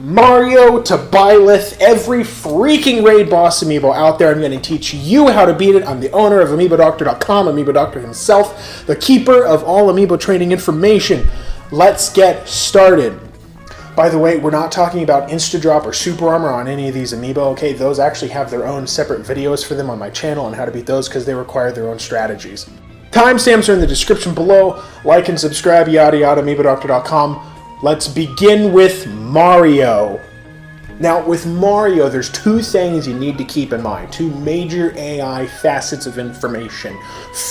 Mario to Byleth, every freaking Raid Boss amiibo out there. I'm going to teach you how to beat it. I'm the owner of AmiiboDoctor.com, Amiibo Doctor himself, the keeper of all amiibo training information. Let's get started. By the way, we're not talking about Insta-Drop or Super Armor on any of these amiibo, okay? Those actually have their own separate videos for them on my channel on how to beat those because they require their own strategies. Timestamps are in the description below. Like and subscribe, yada yada, AmiiboDoctor.com. Let's begin with Mario. Now, with Mario, there's two things you need to keep in mind, two major AI facets of information.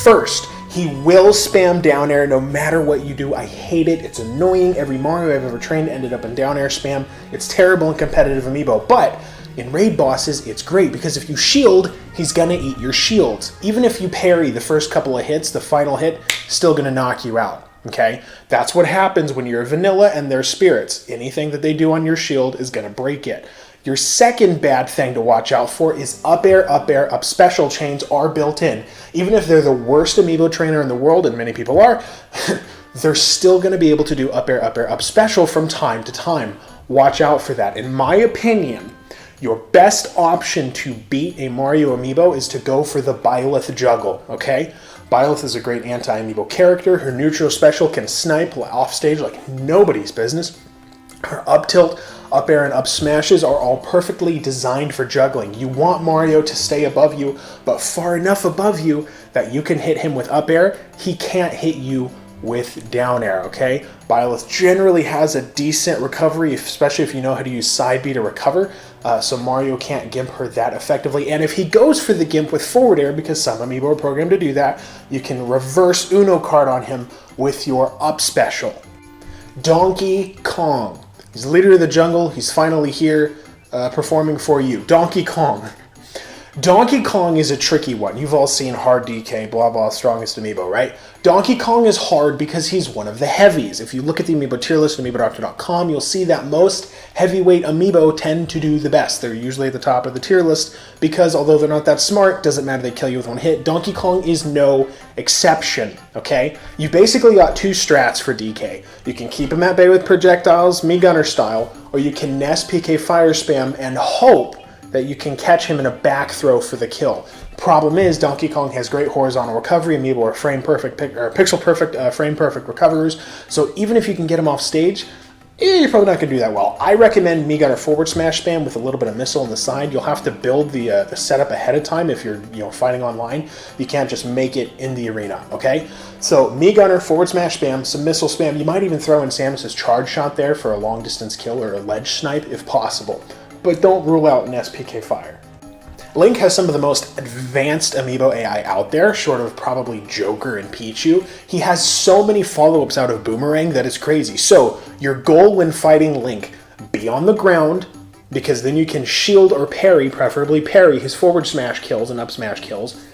First, he will spam down air no matter what you do. I hate it. It's annoying. Every Mario I've ever trained ended up in down air spam. It's terrible in competitive amiibo, but in Raid Bosses, it's great because if you shield, he's gonna eat your shields. Even if you parry the first couple of hits, the final hit, still gonna knock you out. Okay, that's what happens when you're vanilla and they're spirits. Anything that they do on your shield is going to break it. Your second bad thing to watch out for is up air, up special chains are built in. Even if they're the worst amiibo trainer in the world, and many people are, they're still going to be able to do up air, up special from time to time. Watch out for that. In my opinion, your best option to beat a Mario amiibo is to go for the Byleth juggle, okay? Byleth is a great anti-amiibo character. Her neutral special can snipe off stage like nobody's business. Her up tilt, up air, and up smashes are all perfectly designed for juggling. You want Mario to stay above you, but far enough above you that you can hit him with up air. He can't hit you with down air, okay? Byleth generally has a decent recovery, especially if you know how to use side B to recover, so Mario can't gimp her that effectively. And if he goes for the gimp with forward air, because some amiibo are programmed to do that, you can reverse Uno card on him with your up special. Donkey Kong. He's leader of the jungle. He's finally here performing for you. Donkey Kong. Donkey Kong is a tricky one. You've all seen hard DK, blah blah, strongest amiibo, right? Donkey Kong is hard because he's one of the heavies. If you look at the amiibo tier list on AmiiboDoctor.com, you'll see that most heavyweight amiibo tend to do the best. They're usually at the top of the tier list because although they're not that smart, doesn't matter, they kill you with one hit. Donkey Kong is no exception, okay? You basically got two strats for DK. You can keep him at bay with projectiles, Mii Gunner style, or you can Ness PK fire spam and hope that you can catch him in a back throw for the kill. Problem is, Donkey Kong has great horizontal recovery. Amiibo are frame perfect, or pixel perfect, frame perfect recoverers. So even if you can get him off stage, you're probably not going to do that well. I recommend Mii Gunner forward smash spam with a little bit of missile on the side. You'll have to build the setup ahead of time if you're fighting online. You can't just make it in the arena, okay? So Mii Gunner forward smash spam, some missile spam. You might even throw in Samus's charge shot there for a long distance kill or a ledge snipe if possible. But don't rule out Ness PK Fire. Link has some of the most advanced amiibo AI out there, short of probably Joker and Pichu. He has so many follow-ups out of Boomerang that it's crazy. So your goal when fighting Link, be on the ground, because then you can shield or parry, preferably parry his forward smash kills and up smash kills.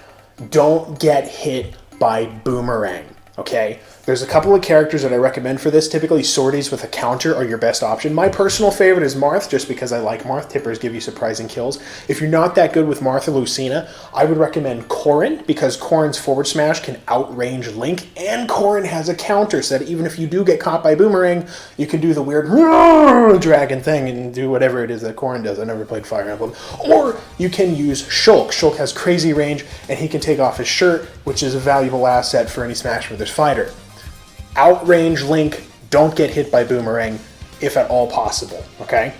Don't get hit by Boomerang, okay? There's a couple of characters that I recommend for this. Typically, sorties with a counter are your best option. My personal favorite is Marth, just because I like Marth. Tippers give you surprising kills. If you're not that good with Marth or Lucina, I would recommend Corrin, because Corrin's forward smash can outrange Link, and Corrin has a counter, so that even if you do get caught by Boomerang, you can do the weird dragon thing and do whatever it is that Corrin does. I never played Fire Emblem. Or you can use Shulk. Shulk has crazy range, and he can take off his shirt, which is a valuable asset for any Smash Brothers fighter. Outrange Link, don't get hit by Boomerang, if at all possible, okay?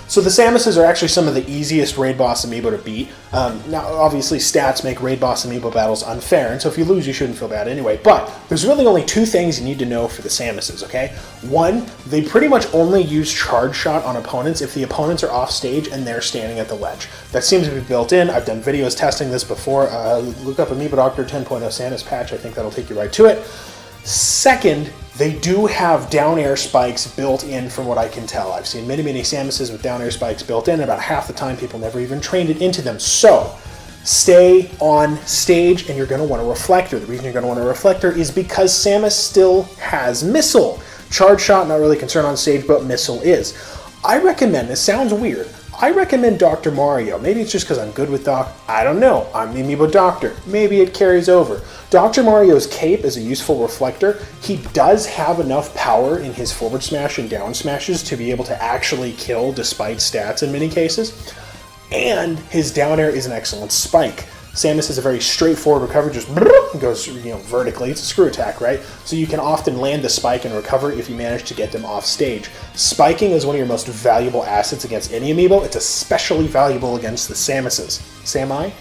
So the Samuses are actually some of the easiest Raid Boss amiibo to beat. Now, obviously, stats make Raid Boss amiibo battles unfair, and so if you lose, you shouldn't feel bad anyway. But there's really only two things you need to know for the Samuses, okay? One, they pretty much only use charge shot on opponents if the opponents are off stage and they're standing at the ledge. That seems to be built in. I've done videos testing this before. Look up Amiibo Doctor 10.0 Samus patch. I think that'll take you right to it. Second, they do have down air spikes built in from what I can tell. I've seen many Samuses with down air spikes built in. About half the time people never even trained it into them. So stay on stage and you're going to want a reflector. The reason you're going to want a reflector is because Samus still has missile. Charge shot, not really concerned on stage, but missile is. I recommend, this sounds weird, I recommend Dr. Mario. Maybe it's just because I'm good with Doc. I don't know. I'm the Amiibo Doctor. Maybe it carries over. Dr. Mario's cape is a useful reflector. He does have enough power in his forward smash and down smashes to be able to actually kill despite stats in many cases. And his down air is an excellent spike. Samus is a very straightforward recovery, just goes vertically. It's a screw attack, right? So you can often land the spike and recover if you manage to get them off stage. Spiking is one of your most valuable assets against any amiibo. It's especially valuable against the Samuses. Sami?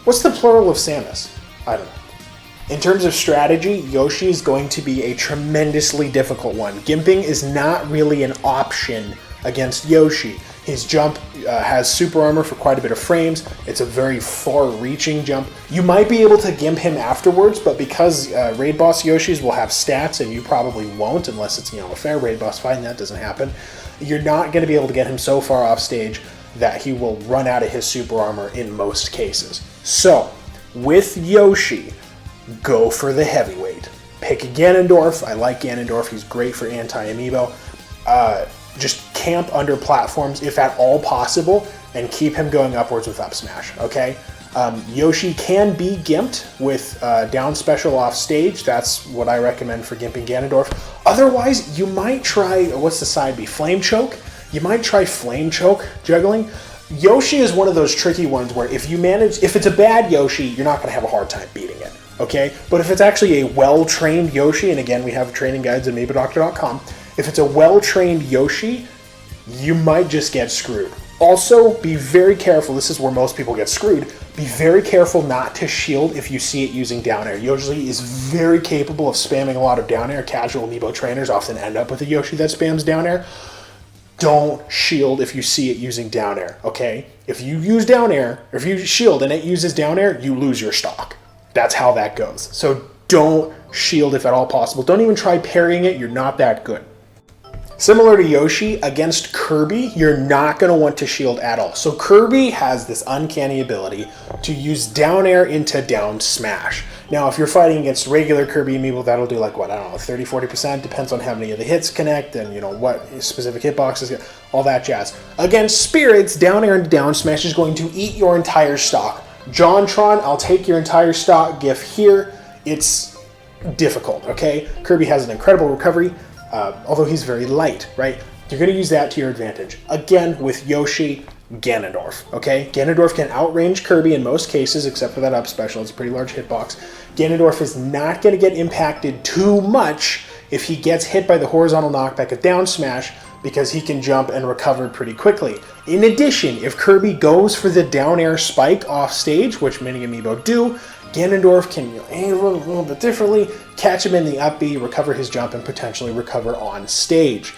What's the plural of Samus? I don't know. In terms of strategy, Yoshi is going to be a tremendously difficult one. Gimping is not really an option against Yoshi. His jump has super armor for quite a bit of frames. It's a very far-reaching jump. You might be able to gimp him afterwards, but because Raid Boss Yoshis will have stats, and you probably won't unless it's a fair Raid Boss fight, and that doesn't happen, you're not going to be able to get him so far off stage that he will run out of his super armor in most cases. So, with Yoshi, go for the heavyweight. Pick a Ganondorf. I like Ganondorf. He's great for anti-amiibo. Just camp under platforms if at all possible and keep him going upwards with up smash, okay? Yoshi can be gimped with down special off stage. That's what I recommend for gimping Ganondorf. Otherwise, you might try, what's the side B? Flame Choke? You might try Flame Choke juggling. Yoshi is one of those tricky ones where if it's a bad Yoshi, you're not going to have a hard time beating it, okay? But if it's actually a well-trained Yoshi, and again, we have training guides at AmiiboDoctor.com, if it's a well-trained Yoshi, you might just get screwed. Also, be very careful. This is where most people get screwed. Be very careful not to shield if you see it using down air. Yoshi is very capable of spamming a lot of down air. Casual Amiibo trainers often end up with a Yoshi that spams down air. Don't shield if you see it using down air, okay? If you use down air, or if you shield and it uses down air, you lose your stock. That's how that goes. So don't shield if at all possible. Don't even try parrying it. You're not that good. Similar to Yoshi, against Kirby, you're not going to want to shield at all. So Kirby has this uncanny ability to use down air into down smash. Now, if you're fighting against regular Kirby amiibo, that'll do like, what, I don't know, 30-40%, depends on how many of the hits connect and, what specific hitboxes, all that jazz. Against Spirits, down air into down smash is going to eat your entire stock. JonTron, I'll take your entire stock gif here. It's difficult, okay? Kirby has an incredible recovery. Although he's very light, right? You're going to use that to your advantage. Again, with Yoshi, Ganondorf, okay? Ganondorf can outrange Kirby in most cases, except for that up special. It's a pretty large hitbox. Ganondorf is not going to get impacted too much if he gets hit by the horizontal knockback of down smash, because he can jump and recover pretty quickly. In addition, if Kirby goes for the down air spike off stage, which many amiibo do, Ganondorf can aim a little bit differently, catch him in the up B, recover his jump, and potentially recover on stage.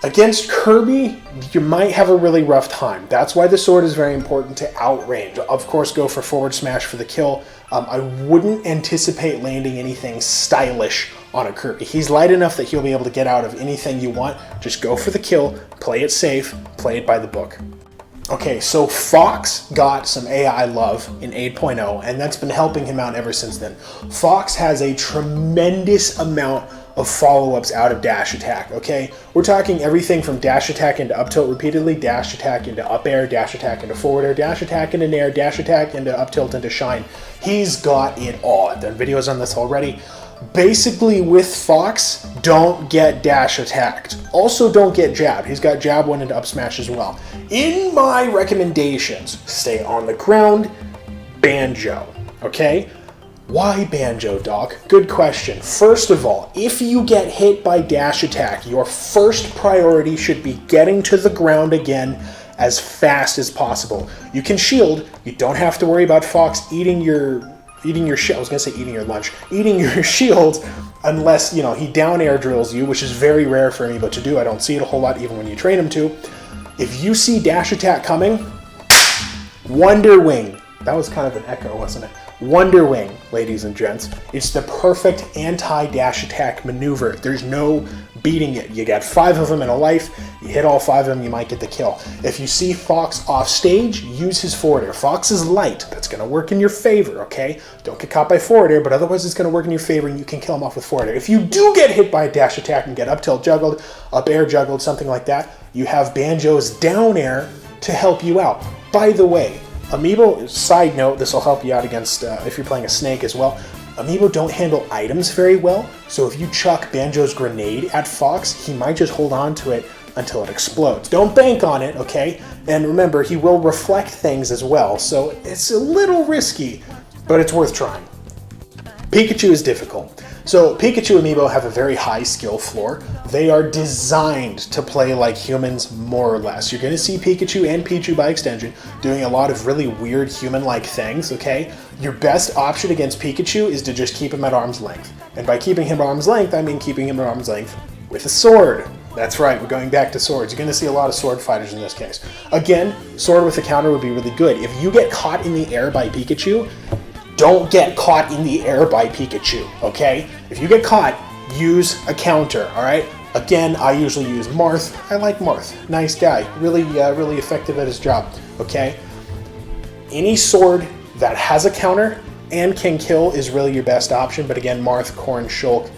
Against Kirby, you might have a really rough time. That's why the sword is very important to outrange. Of course, go for forward smash for the kill. I wouldn't anticipate landing anything stylish on a Kirby. He's light enough that he'll be able to get out of anything you want. Just go for the kill, play it safe, play it by the book. Okay, so Fox got some AI love in 8.0, and that's been helping him out ever since then. Fox has a tremendous amount of follow-ups out of dash attack, okay? We're talking everything from dash attack into up tilt repeatedly, dash attack into up air, dash attack into forward air, dash attack into nair, dash attack into up tilt into shine. He's got it all. I've done videos on this already. Basically, with Fox, don't get dash attacked. Also, don't get jabbed. He's got jab 1 into up smash as well. In my recommendations, stay on the ground, Banjo, okay? Why Banjo, Doc? Good question. First of all, if you get hit by dash attack, your first priority should be getting to the ground again as fast as possible. You can shield. You don't have to worry about Fox eating your shield. I was gonna say eating your lunch. Eating your shield, unless, he down air drills you, which is very rare for Amiibo to do. I don't see it a whole lot even when you train him to. If you see dash attack coming, Wonder Wing. That was kind of an echo, wasn't it? Wonder Wing, ladies and gents. It's the perfect anti-dash attack maneuver. There's no beating it. You got 5 of them in a life. You hit all 5 of them, you might get the kill. If you see Fox off stage, use his forward air. Fox is light. That's going to work in your favor, okay? Don't get caught by forward air, but otherwise it's going to work in your favor and you can kill him off with forward air. If you do get hit by a dash attack and get up tilt juggled, up air juggled, something like that, you have Banjo's down air to help you out. By the way, Amiibo, side note, this will help you out against if you're playing a snake as well. Amiibo don't handle items very well, so if you chuck Banjo's grenade at Fox, he might just hold on to it until it explodes. Don't bank on it, okay? And remember, he will reflect things as well, so it's a little risky, but it's worth trying. Pikachu is difficult. So Pikachu Amiibo have a very high skill floor. They are designed to play like humans, more or less. You're going to see Pikachu and Pichu by extension doing a lot of really weird human-like things, okay? Your best option against Pikachu is to just keep him at arm's length. And by keeping him at arm's length, I mean keeping him at arm's length with a sword. That's right, we're going back to swords. You're going to see a lot of sword fighters in this case. Again, sword with a counter would be really good. If you get caught in the air by Pikachu, don't get caught in the air by Pikachu, okay? If you get caught, use a counter, all right? Again, I usually use Marth. I like Marth. Nice guy. Really effective at his job, okay? Any sword that has a counter and can kill is really your best option, but again, Marth, Corrin, Shulk,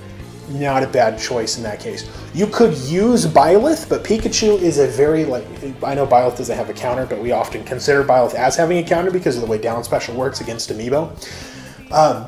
not a bad choice in that case. You could use Byleth, but Pikachu is a very, I know Byleth doesn't have a counter, but we often consider Byleth as having a counter because of the way down special works against Amiibo.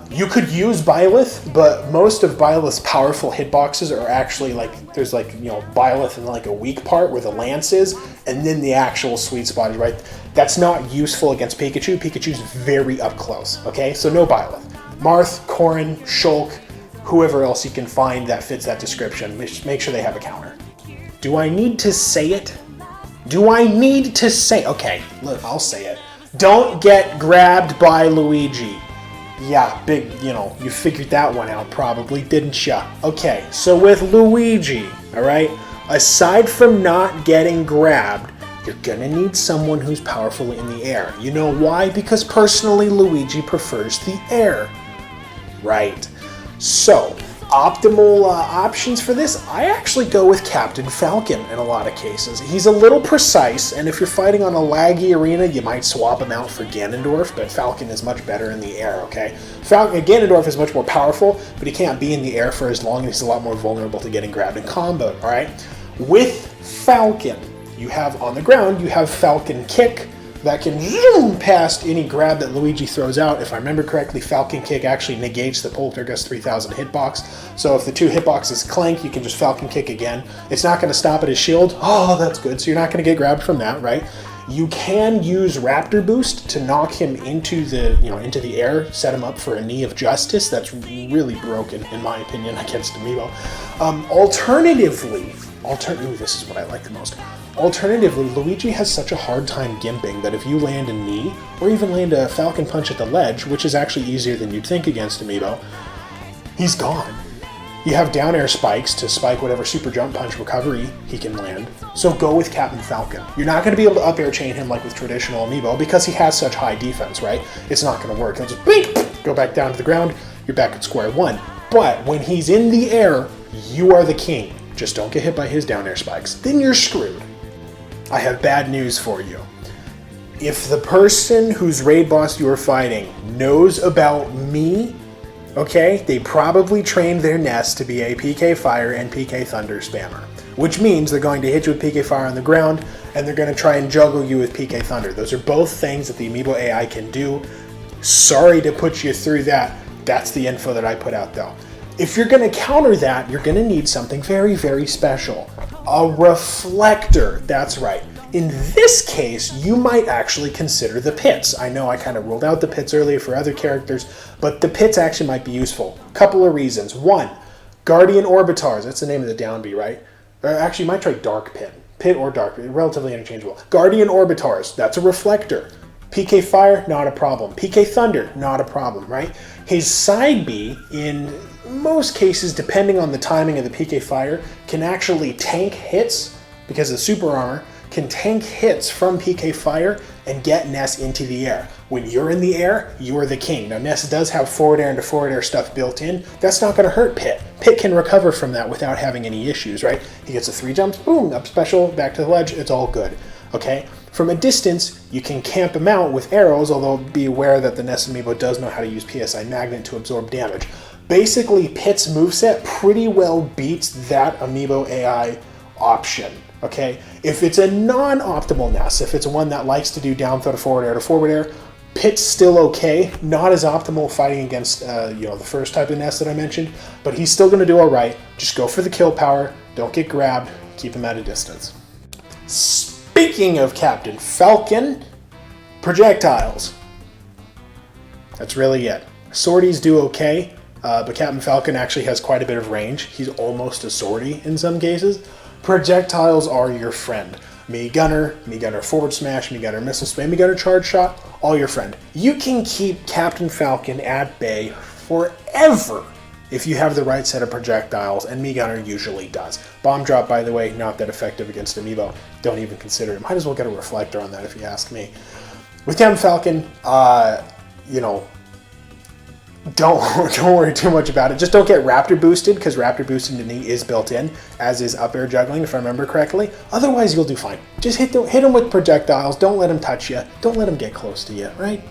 You could use Byleth, but most of Byleth's powerful hitboxes are actually there's Byleth in a weak part where the lance is, and then the actual sweet spot is right. That's not useful against Pikachu. Pikachu's very up close, okay? So no Byleth. Marth, Corrin, Shulk, whoever else you can find that fits that description, make sure they have a counter. Do I need to say it? Do I need to say? Okay, look, I'll say it. Don't get grabbed by Luigi. Yeah, big, you figured that one out probably, didn't ya? Okay, so with Luigi, all right, aside from not getting grabbed, you're gonna need someone who's powerful in the air. You know why? Because personally, Luigi prefers the air. Right. So, optimal options for this, I actually go with Captain Falcon in a lot of cases. He's a little precise, and if you're fighting on a laggy arena, you might swap him out for Ganondorf, but Falcon is much better in the air, okay? Ganondorf is much more powerful, but he can't be in the air for as long, and he's a lot more vulnerable to getting grabbed and comboed, alright? With Falcon, you have on the ground, you have Falcon Kick, that can zoom past any grab that Luigi throws out. If I remember correctly, Falcon Kick actually negates the Poltergust 3000 hitbox. So if the two hitboxes clank, you can just Falcon Kick again. It's not going to stop at his shield. Oh, that's good. So you're not going to get grabbed from that, right? You can use Raptor Boost to knock him into the, into the air, set him up for a Knee of Justice. That's really broken, in my opinion, against Amiibo. Alternatively, this is what I like the most. Alternatively, Luigi has such a hard time gimping that if you land a knee, or even land a Falcon Punch at the ledge, which is actually easier than you'd think against Amiibo, he's gone. You have down air spikes to spike whatever super jump punch recovery he can land, so go with Captain Falcon. You're not going to be able to up air chain him like with traditional Amiibo because he has such high defense, right? It's not going to work. He'll just bink, go back down to the ground, you're back at square one. But when he's in the air, you are the king. Just don't get hit by his down air spikes. Then you're screwed. I have bad news for you. If the person whose raid boss you are fighting knows about me, okay, they probably trained their Ness to be a PK Fire and PK Thunder spammer, which means they're going to hit you with PK Fire on the ground, and they're going to try and juggle you with PK Thunder. Those are both things that the Amiibo AI can do. Sorry to put you through that. That's the info that I put out, though. If you're going to counter that, you're going to need something very, very special. A reflector, that's right. In this case, you might actually consider the pits. I know I kind of ruled out the pits earlier for other characters, but the pits actually might be useful. Couple of reasons. One, Guardian Orbitars, that's the name of the down B, right? Or actually, you might try Dark Pit. Pit or Dark Pit, relatively interchangeable. Guardian Orbitars, that's a reflector. PK Fire, not a problem. PK Thunder, not a problem, right? His side B, in most cases, depending on the timing of the PK Fire, can actually tank hits, because the super armor can tank hits from PK Fire and get Ness into the air. When you're in the air, you are the king. Now, Ness does have forward air and forward air stuff built in. That's not going to hurt Pit. Pit can recover from that without having any issues, right? He gets a 3 jumps, boom, up special, back to the ledge, it's all good, okay? From a distance, you can camp him out with arrows, although be aware that the Ness Amiibo does know how to use PSI Magnet to absorb damage. Basically, Pit's moveset pretty well beats that Amiibo AI option, okay? If it's a non-optimal Ness, if it's one that likes to do down throw to forward air, Pit's still okay. Not as optimal fighting against, the first type of Ness that I mentioned, but he's still going to do all right. Just go for the kill power. Don't get grabbed. Keep him at a distance. Speaking of Captain Falcon, projectiles. That's really it. Swordies do okay, but Captain Falcon actually has quite a bit of range. He's almost a swordie in some cases. Projectiles are your friend. Mii Gunner forward smash, Mii Gunner missile spam, Mii Gunner charge shot, all your friend. You can keep Captain Falcon at bay forever if you have the right set of projectiles, and Mii Gunner usually does. Bomb drop, by the way, not that effective against Amiibo. Don't even consider it. Might as well get a reflector on that if you ask me. With Captain Falcon, don't worry too much about it. Just don't get Raptor boosted, because Raptor boosted to knee is built in, as is up air juggling, if I remember correctly. Otherwise, you'll do fine. Just hit him with projectiles. Don't let him touch you. Don't let him get close to you, right?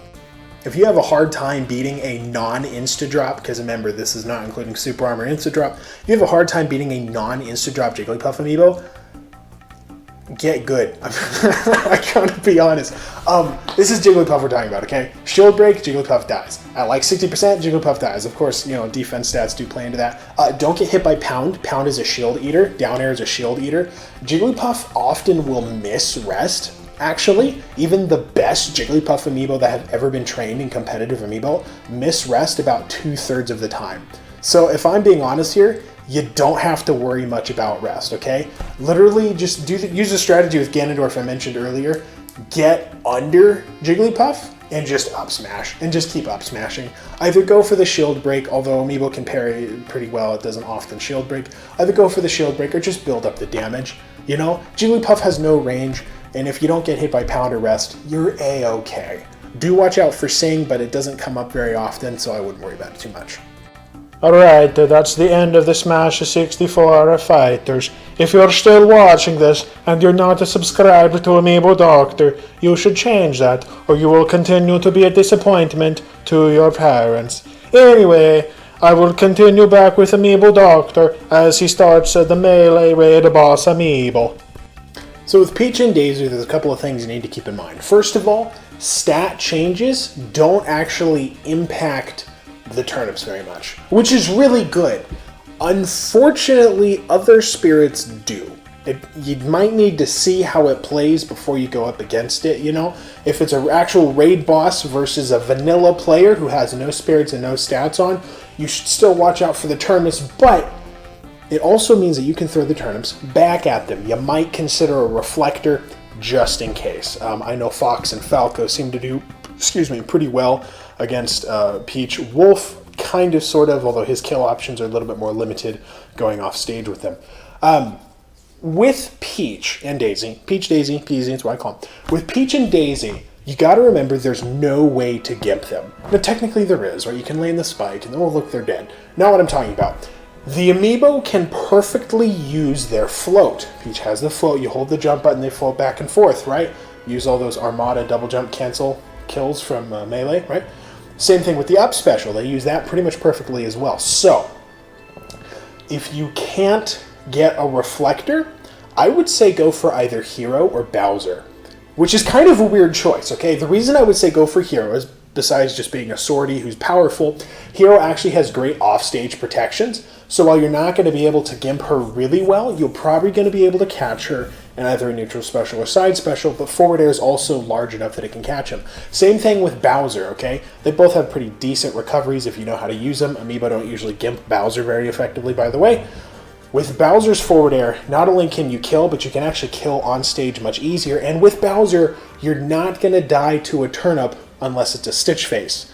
If you have a hard time beating a non-insta-drop, because remember, this is not including Super Armor insta-drop, if you have a hard time beating a non-insta-drop Jigglypuff Amiibo, get good. I gotta be honest. This is Jigglypuff we're talking about, okay? Shield break, Jigglypuff dies. At like 60%, Jigglypuff dies. Of course, defense stats do play into that. Don't get hit by Pound. Pound is a shield eater. Down air is a shield eater. Jigglypuff often will miss rest, actually. Even the best Jigglypuff Amiibo that have ever been trained in competitive Amiibo miss rest about 2/3 of the time. So if I'm being honest here, you don't have to worry much about rest, okay? Literally just use the strategy with Ganondorf I mentioned earlier. Get under Jigglypuff and just up smash, and just keep up smashing. Either go for the shield break, although Amiibo can parry pretty well, it doesn't often shield break. Either go for the shield break or just build up the damage, Jigglypuff has no range, and if you don't get hit by Pound or rest, you're A-okay. Do watch out for Sing, but it doesn't come up very often, so I wouldn't worry about it too much. Alright, that's the end of the Smash 64 Fighters. If you're still watching this and you're not a subscriber to Amiibo Doctor, you should change that, or you will continue to be a disappointment to your parents. Anyway, I will continue back with Amiibo Doctor as he starts the Melee Raid Boss Amiibo. So with Peach and Daisy, there's a couple of things you need to keep in mind. First of all, stat changes don't actually impact the turnips very much, which is really good. Unfortunately, other spirits do. You might need to see how it plays before you go up against it, If it's an actual raid boss versus a vanilla player who has no spirits and no stats on, you should still watch out for the turnips, but it also means that you can throw the turnips back at them. You might consider a reflector just in case. I know Fox and Falco seem to do, pretty well against Peach. Wolf, kind of, sort of, although his kill options are a little bit more limited going off stage with them. With Peach and Daisy, Daisy, that's what I call them. With Peach and Daisy, you got to remember there's no way to gimp them. Now, technically there is, right? You can land the spike and, look, they're dead. Not what I'm talking about. The Amiibo can perfectly use their float. Peach has the float. You hold the jump button, they float back and forth, right? Use all those Armada double jump cancel kills from Melee, right? Same thing with the up special. They use that pretty much perfectly as well. So, if you can't get a reflector, I would say go for either Hero or Bowser, which is kind of a weird choice, okay? The reason I would say go for Hero is, besides just being a swordie who's powerful, Hero actually has great offstage protections. So while you're not going to be able to gimp her really well, you're probably going to be able to catch her in either a neutral special or side special, but forward air is also large enough that it can catch him. Same thing with Bowser, okay? They both have pretty decent recoveries if you know how to use them. Amiibo don't usually gimp Bowser very effectively, by the way. With Bowser's forward air, not only can you kill, but you can actually kill on stage much easier. And with Bowser, you're not going to die to a turnip unless it's a Stitch Face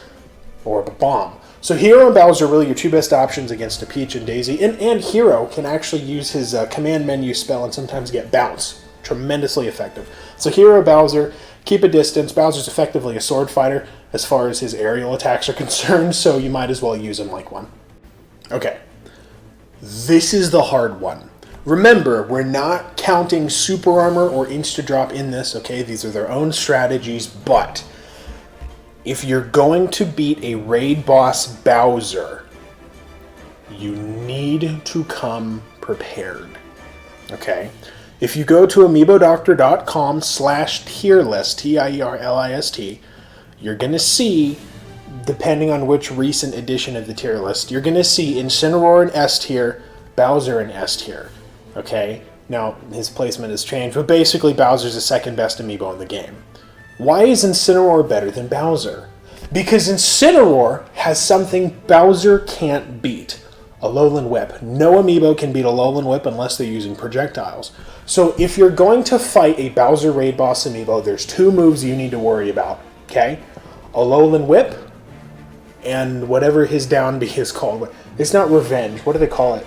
or a bomb. So Hero and Bowser are really your two best options against a Peach and Daisy. And Hero can actually use his command menu spell and sometimes get bounce. Tremendously effective. So Hero, Bowser, keep a distance. Bowser's effectively a sword fighter as far as his aerial attacks are concerned, so you might as well use him like one. Okay. This is the hard one. Remember, we're not counting Super Armor or Insta-Drop in this, okay? These are their own strategies, but if you're going to beat a Raid Boss Bowser, you need to come prepared, okay? If you go to amiibodoctor.com/tierlist, Tierlist, you're going to see, depending on which recent edition of the tier list, you're going to see Incineroar in S tier, Bowser in S tier. Okay? Now, his placement has changed, but basically Bowser's the second best amiibo in the game. Why is Incineroar better than Bowser? Because Incineroar has something Bowser can't beat. Alolan Whip. No amiibo can beat Alolan Whip unless they're using projectiles. So if you're going to fight a Bowser Raid Boss amiibo, there's two moves you need to worry about. Okay? Alolan Whip and whatever his down B is called. It's not Revenge. What do they call it?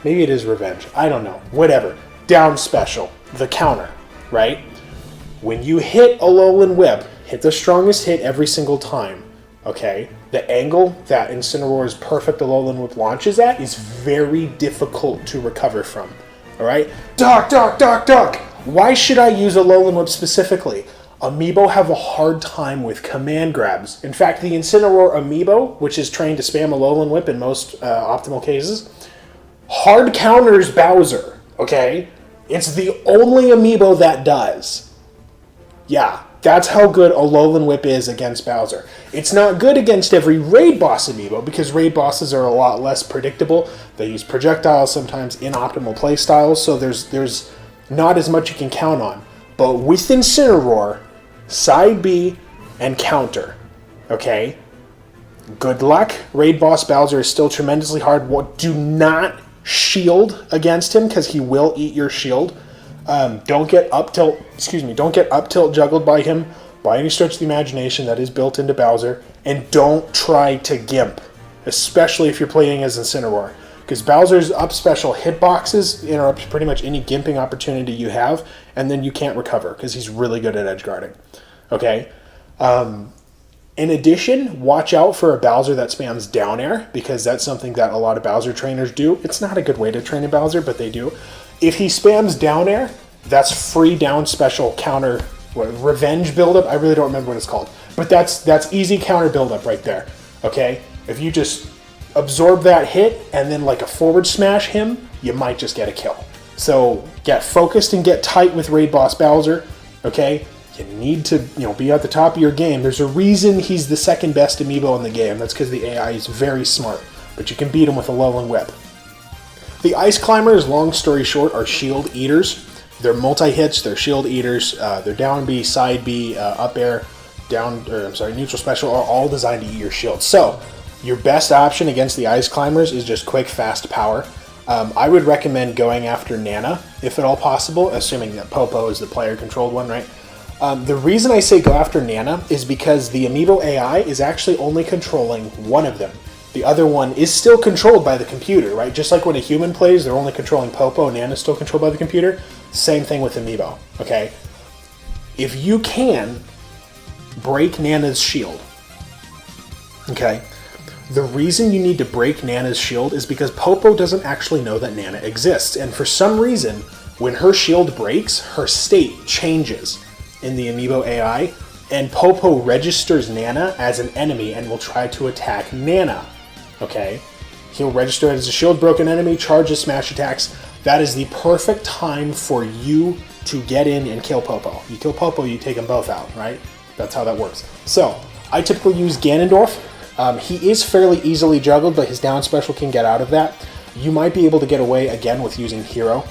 Maybe it is Revenge. I don't know. Whatever. Down special. The counter. Right? When you hit Alolan Whip, hit the strongest hit every single time. Okay? The angle that Incineroar's perfect Alolan Whip launches at is very difficult to recover from. Alright? Duck, duck, duck, duck! Why should I use Alolan Whip specifically? Amiibo have a hard time with command grabs. In fact, the Incineroar Amiibo, which is trained to spam Alolan Whip in most optimal cases, hard counters Bowser. Okay? It's the only amiibo that does. Yeah. That's how good Alolan Whip is against Bowser. It's not good against every Raid Boss amiibo, because Raid Bosses are a lot less predictable. They use projectiles, sometimes inoptimal playstyles, so there's not as much you can count on. But with Incineroar, side B, and counter, okay? Good luck. Raid Boss Bowser is still tremendously hard. Do not shield against him, because he will eat your shield. Don't get up tilt juggled by him by any stretch of the imagination. That is built into Bowser. And don't try to gimp, especially if you're playing as Incineroar, because Bowser's up special hitboxes interrupt pretty much any gimping opportunity you have, and then you can't recover because he's really good at edge guarding. Okay? In addition, watch out for a Bowser that spams down air, because that's something that a lot of Bowser trainers do. It's not a good way to train a Bowser, but they do. If he spams down air, that's free down special counter, revenge buildup. I really don't remember what it's called, but that's easy counter buildup right there. Okay, if you just absorb that hit and then like a forward smash him, you might just get a kill. So get focused and get tight with Raid Boss Bowser. Okay, you need to be at the top of your game. There's a reason he's the second best amiibo in the game. That's because the AI is very smart, but you can beat him with a Alolan Whip. The Ice Climbers, long story short, are shield eaters. They're multi-hits, they're shield eaters, they're down B, side B, up air, neutral special, are all designed to eat your shield. So, your best option against the Ice Climbers is just quick, fast power. I would recommend going after Nana, if at all possible, assuming that Popo is the player-controlled one, right? The reason I say go after Nana is because the Amiibo AI is actually only controlling one of them. The other one is still controlled by the computer, right? Just like when a human plays, they're only controlling Popo, Nana's still controlled by the computer. Same thing with Amiibo, okay? If you can, break Nana's shield, okay? The reason you need to break Nana's shield is because Popo doesn't actually know that Nana exists, and for some reason, when her shield breaks, her state changes in the Amiibo AI, and Popo registers Nana as an enemy and will try to attack Nana. Okay, he'll register it as a shield broken enemy, charge his smash attacks. That is the perfect time for you to get in and kill Popo. You kill Popo, you take them both out, right? That's how that works. So, I typically use Ganondorf. He is fairly easily juggled, but his down special can get out of that. You might be able to get away again with using Hero.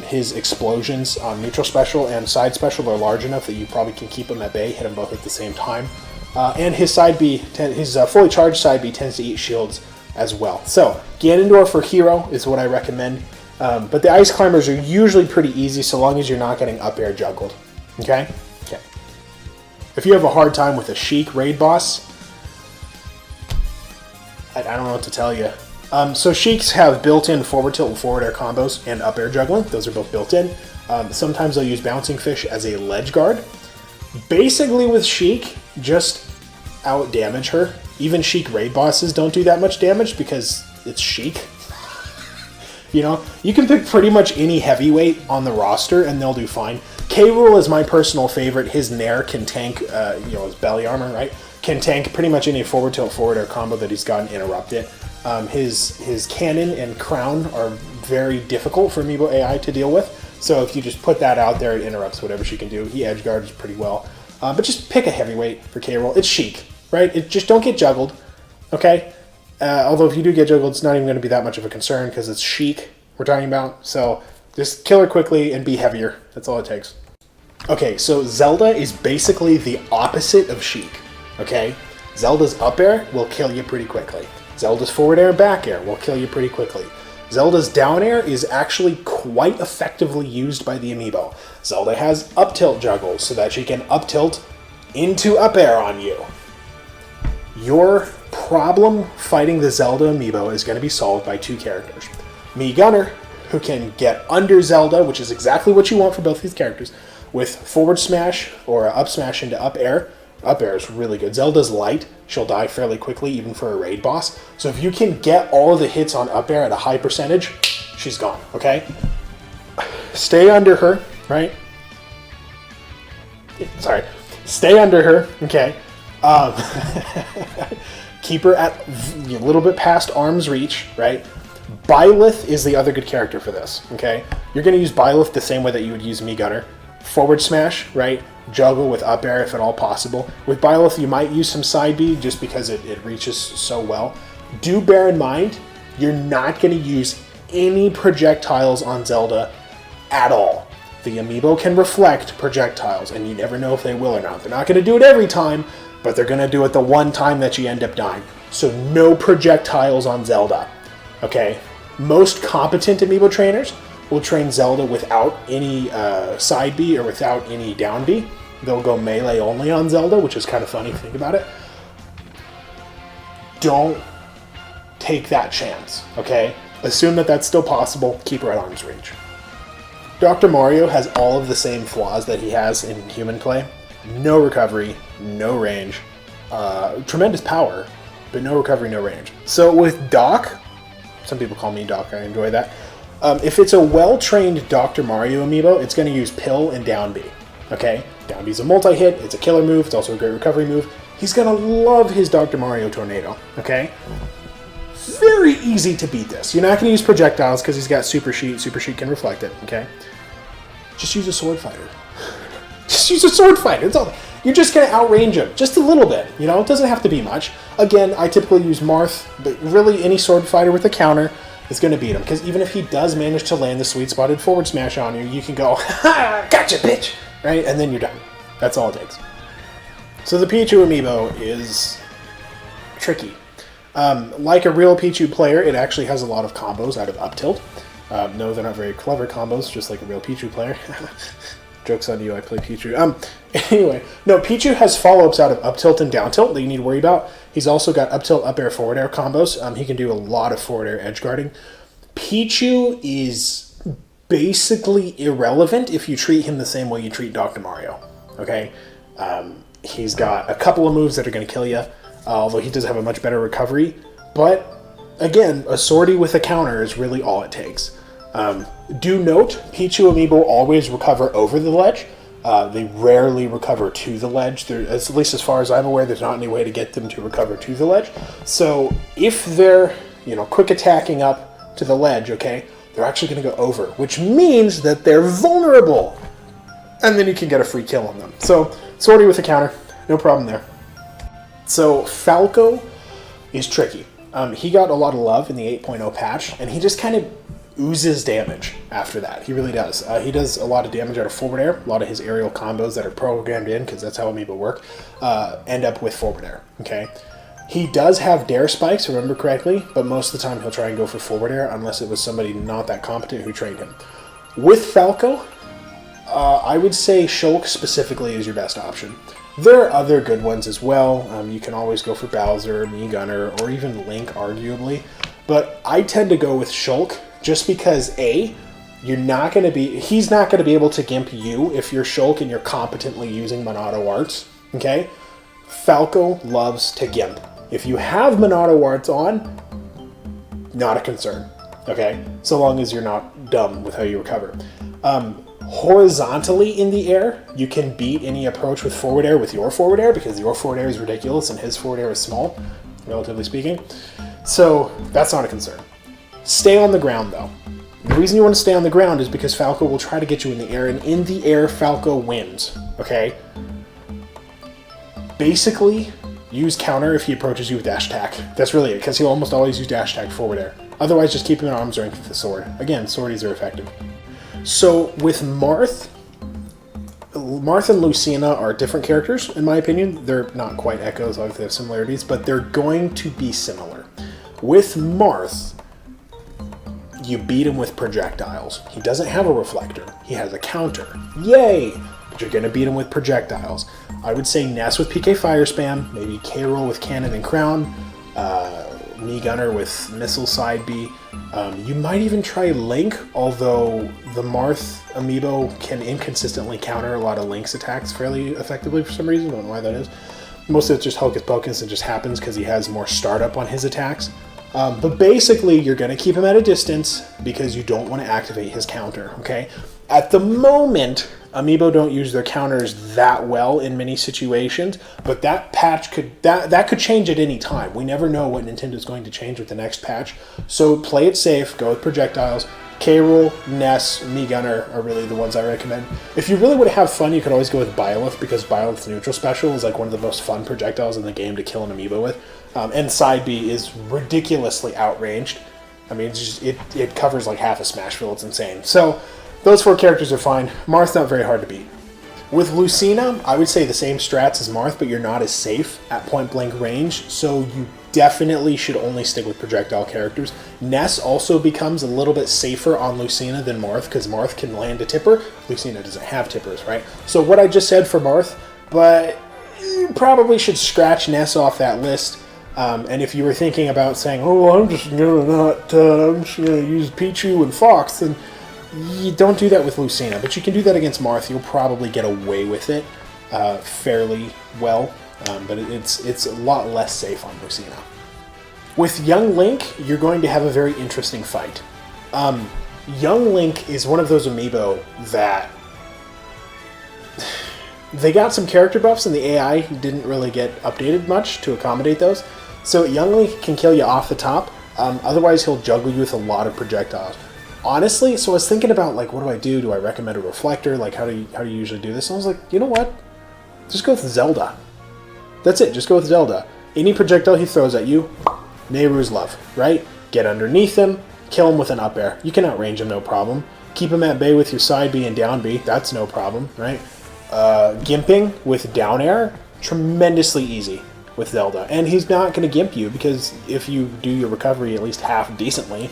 His explosions on neutral special and side special are large enough that you probably can keep him at bay, hit them both at the same time. And his side B, his fully charged side B tends to eat shields as well. So, Ganondorf for Hero is what I recommend. But the Ice Climbers are usually pretty easy so long as you're not getting up air juggled. Okay? Okay. If you have a hard time with a Sheik Raid Boss, I don't know what to tell you. So Sheiks have built-in forward tilt and forward air combos and up air juggling. Those are both built in. Sometimes they'll use Bouncing Fish as a ledge guard. Basically with Sheik, just out-damage her. Even Sheik Raid Bosses don't do that much damage because it's Sheik. You can pick pretty much any heavyweight on the roster and they'll do fine. K-Rool is my personal favorite. His Nair can tank, his belly armor, right? Can tank pretty much any forward tilt forward air combo that he's got and interrupt it. His cannon and crown are very difficult for Amiibo AI to deal with, So if you just put that out there, it interrupts whatever she can do. He edge guards pretty well. But just pick a heavyweight for K-Roll. It's Sheik, right? Just don't get juggled, okay? Although if you do get juggled, it's not even going to be that much of a concern because it's Sheik we're talking about. So just kill her quickly and be heavier. That's all it takes. Okay, so Zelda is basically the opposite of Sheik, okay? Zelda's up air will kill you pretty quickly. Zelda's forward air and back air will kill you pretty quickly. Zelda's down air is actually quite effectively used by the amiibo. Zelda has up tilt juggles so that she can up tilt into up air on you. Your problem fighting the Zelda amiibo is going to be solved by two characters. Mii Gunner, who can get under Zelda, which is exactly what you want for both these characters, with forward smash or up smash into up air. Up air is really good. Zelda's light. She'll die fairly quickly, even for a raid boss. So if you can get all of the hits on up air at a high percentage, she's gone, okay? Stay under her, right? Sorry. Stay under her, okay? Keep her at a little bit past arm's reach, right? Byleth is the other good character for this, okay? You're going to use Byleth the same way that you would use Mii Gunner. Forward smash, right? Juggle with up air if at all possible. With Byleth, you might use some side B just because it reaches so well. Do bear in mind, you're not going to use any projectiles on Zelda at all. The amiibo can reflect projectiles, and you never know if they will or not. They're not going to do it every time, but they're going to do it the one time that you end up dying. So no projectiles on Zelda, okay? Most competent amiibo trainers will train Zelda without any side B or without any down B. They'll go melee only on Zelda, which is kind of funny if you think about it. Don't take that chance, okay? Assume that that's still possible. Keep her at arm's reach. Dr. Mario has all of the same flaws that he has in human play. No recovery, no range, tremendous power, but no recovery, no range. So with Doc, some people call me Doc, I enjoy that. If it's a well-trained Dr. Mario amiibo, it's going to use Pill and Down B, okay? Down B is a multi-hit, it's a killer move, it's also a great recovery move. He's going to love his Dr. Mario Tornado, okay? Very easy to beat this. You're not going to use projectiles because he's got Super Sheet. Super Sheet can reflect it, okay? Just use a Sword Fighter. Just use a Sword Fighter, it's all. You're just going to outrange him, just a little bit, you know? It doesn't have to be much. Again, I typically use Marth, but really any Sword Fighter with a counter is going to beat him, because even if he does manage to land the sweet spotted forward smash on you, you can go, ha, gotcha, bitch, right? And then you're done. That's all it takes. So the Pichu amiibo is tricky. Like a real Pichu player, it actually has a lot of combos out of up tilt. No, they're not very clever combos, just like a real Pichu player. Joke's on you, I play Pichu. Anyway, no, Pichu has follow-ups out of up tilt and down tilt that you need to worry about. He's also got up tilt, up air, forward air combos. He can do a lot of forward air edge guarding. Pichu is basically irrelevant if you treat him the same way you treat Dr. Mario, okay? He's got a couple of moves that are going to kill you, although he does have a much better recovery. But, again, a sortie with a counter is really all it takes. Do note, Pichu amiibo always recover over the ledge. They rarely recover to the ledge. At least as far as I'm aware, there's not any way to get them to recover to the ledge. So if they're, quick attacking up to the ledge, okay, they're actually going to go over, which means that they're vulnerable. And then you can get a free kill on them. So, sortie with a counter, no problem there. So, Falco is tricky. He got a lot of love in the 8.0 patch, and he just kind of oozes damage after that. He really does. He does a lot of damage out of forward air. A lot of his aerial combos that are programmed in, because that's how amiibo work, end up with forward air, okay? He does have dare spikes, if I remember correctly, but most of the time he'll try and go for forward air unless it was somebody not that competent who trained him. With Falco, I would say Shulk specifically is your best option. There are other good ones as well. You can always go for Bowser, Mii Gunner, or even Link, arguably. But I tend to go with Shulk just because, A, he's not going to be able to gimp you if you're Shulk and you're competently using Monado Arts, okay? Falco loves to gimp. If you have Monado Arts on, not a concern, okay? So long as you're not dumb with how you recover. Horizontally in the air, you can beat any approach with forward air with your forward air because your forward air is ridiculous and his forward air is small, relatively speaking. So that's not a concern. Stay on the ground though. reason you want to stay on the ground is because Falco will try to get you in the air, and in the air, Falco wins, okay? Basically, use counter if he approaches you with dash attack. That's really it, because he'll almost always use dash attack forward air. Otherwise, just keep him in arm's length with the sword. Again, swordies are effective. So, with Marth and Lucina are different characters, in my opinion. They're not quite echoes, obviously they have similarities, but they're going to be similar. With Marth, you beat him with projectiles. He doesn't have a reflector. He has a counter. Yay! But you're going to beat him with projectiles. I would say Ness with PK Fire Spam, maybe K-Roll with Cannon and Crown, Mii Gunner with Missile Side B. You might even try Link, although the Marth Amiibo can inconsistently counter a lot of Link's attacks fairly effectively for some reason. I don't know why that is. Most of it's just hocus pocus and just happens because he has more startup on his attacks. But basically, you're going to keep him at a distance because you don't want to activate his counter, okay? At the moment, Amiibo don't use their counters that well in many situations, but that patch that could change at any time. We never know what Nintendo's going to change with the next patch. So play it safe, go with projectiles. K-Rool, Ness, Mii Gunner are really the ones I recommend. If you really want to have fun, you could always go with Byleth, because Byleth's neutral special is like one of the most fun projectiles in the game to kill an Amiibo with. And Side B is ridiculously outranged. I mean, it covers like half a Smashville. It's insane. So those four characters are fine. Marth's not very hard to beat. With Lucina, I would say the same strats as Marth, but you're not as safe at point-blank range, so you definitely should only stick with projectile characters. Ness also becomes a little bit safer on Lucina than Marth, because Marth can land a tipper. Lucina doesn't have tippers, right? So what I just said for Marth, but you probably should scratch Ness off that list. And if you were thinking about saying, oh, I'm just gonna use Pichu and Fox, then you don't do that with Lucina, but you can do that against Marth. You'll probably get away with it fairly well, but it's a lot less safe on Lucina. With Young Link, you're going to have a very interesting fight. Young Link is one of those Amiibo that they got some character buffs and the AI didn't really get updated much to accommodate those. So Young Link can kill you off the top, otherwise he'll juggle you with a lot of projectiles. Honestly, so I was thinking about, like, what do I do? Do I recommend a reflector? Like, how do you usually do this? And I was like, you know what? Just go with Zelda. That's it. Just go with Zelda. Any projectile he throws at you, Nehru's love, right? Get underneath him, kill him with an up air. You can outrange him, no problem. Keep him at bay with your side B and down B. That's no problem, right? Gimping with down air, tremendously easy with Zelda. And he's not going to gimp you, because if you do your recovery at least half decently,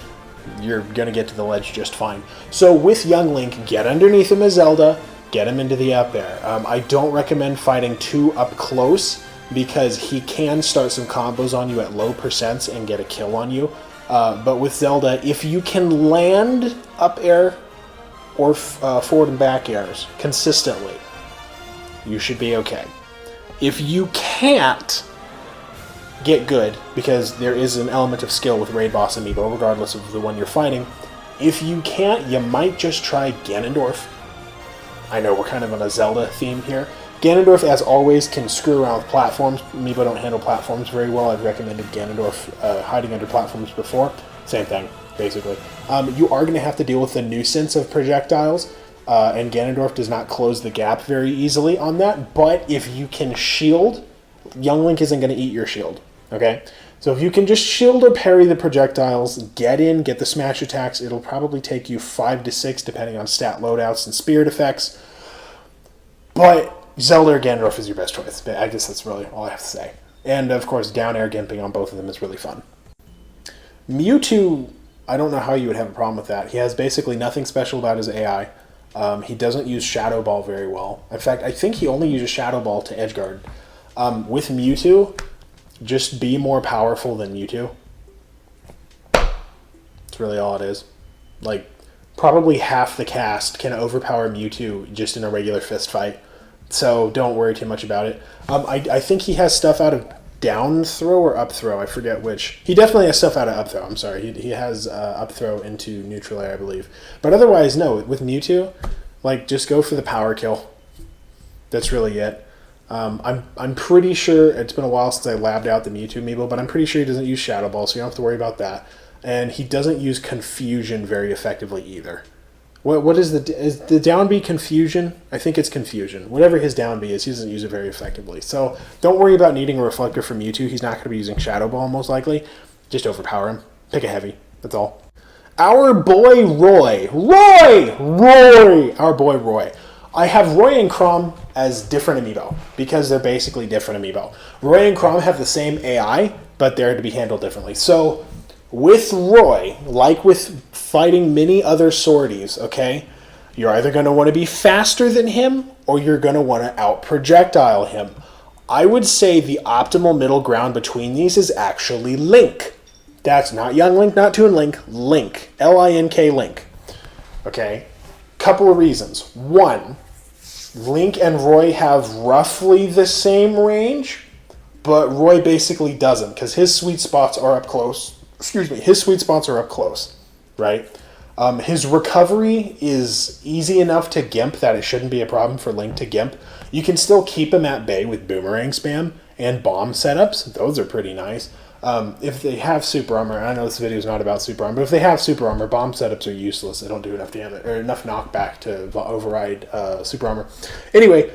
you're going to get to the ledge just fine. So with Young Link, get underneath him as Zelda, get him into the up air. I don't recommend fighting too up close, because he can start some combos on you at low percents and get a kill on you. But with Zelda, if you can land up air or forward and back airs consistently, you should be okay. If you can't, get good, because there is an element of skill with Raid Boss Amiibo, regardless of the one you're fighting. If you can't, you might just try Ganondorf. I know we're kind of on a Zelda theme here. Ganondorf, as always, can screw around with platforms. Amiibo don't handle platforms very well. I've recommended Ganondorf hiding under platforms before. Same thing, basically. You are going to have to deal with the nuisance of projectiles, and Ganondorf does not close the gap very easily on that, but if you can shield, Young Link isn't going to eat your shield. Okay, so if you can just shield or parry the projectiles, get in, get the smash attacks, it'll probably take you 5 to 6, depending on stat loadouts and spirit effects. But Zelda or Ganondorf is your best choice. I guess that's really all I have to say. And of course, down air gimping on both of them is really fun. Mewtwo, I don't know how you would have a problem with that. He has basically nothing special about his AI. He doesn't use Shadow Ball very well. In fact, I think he only uses Shadow Ball to edgeguard. With Mewtwo, just be more powerful than Mewtwo. That's really all it is. Like, probably half the cast can overpower Mewtwo just in a regular fist fight. So don't worry too much about it. I think he has stuff out of down throw or up throw. I forget which. He definitely has stuff out of up throw. I'm sorry. He has up throw into neutral air, I believe. But otherwise, no. With Mewtwo, like, just go for the power kill. That's really it. I'm pretty sure, it's been a while since I labbed out the Mewtwo Amiibo, but I'm pretty sure he doesn't use Shadow Ball, so you don't have to worry about that. and he doesn't use confusion very effectively either. What is the down B confusion? I think it's confusion. Whatever his down B is, he doesn't use it very effectively. So don't worry about needing a reflector from Mewtwo. He's not going to be using Shadow Ball most likely. Just overpower him. Pick a heavy. That's all. Our boy Roy. Our boy Roy. I have Roy and Chrom as different amiibo because they're basically different amiibo. Roy and Chrom have the same AI, but they're to be handled differently. So with Roy, like with fighting many other swordies, okay, you're either going to want to be faster than him or you're going to want to out-projectile him. I would say the optimal middle ground between these is actually Link. That's not Young Link, not Toon Link, Link. L-I-N-K Link. Okay? Couple of reasons. One, Link and Roy have roughly the same range, but Roy basically doesn't because his sweet spots are up close. His sweet spots are up close, right? His recovery is easy enough to gimp that it shouldn't be a problem for Link to gimp. You can still keep him at bay with boomerang spam and bomb setups. Those are pretty nice. If they have super armor, I know this video is not about super armor, but if they have super armor, bomb setups are useless. They don't do enough damage or enough knockback to override super armor. Anyway,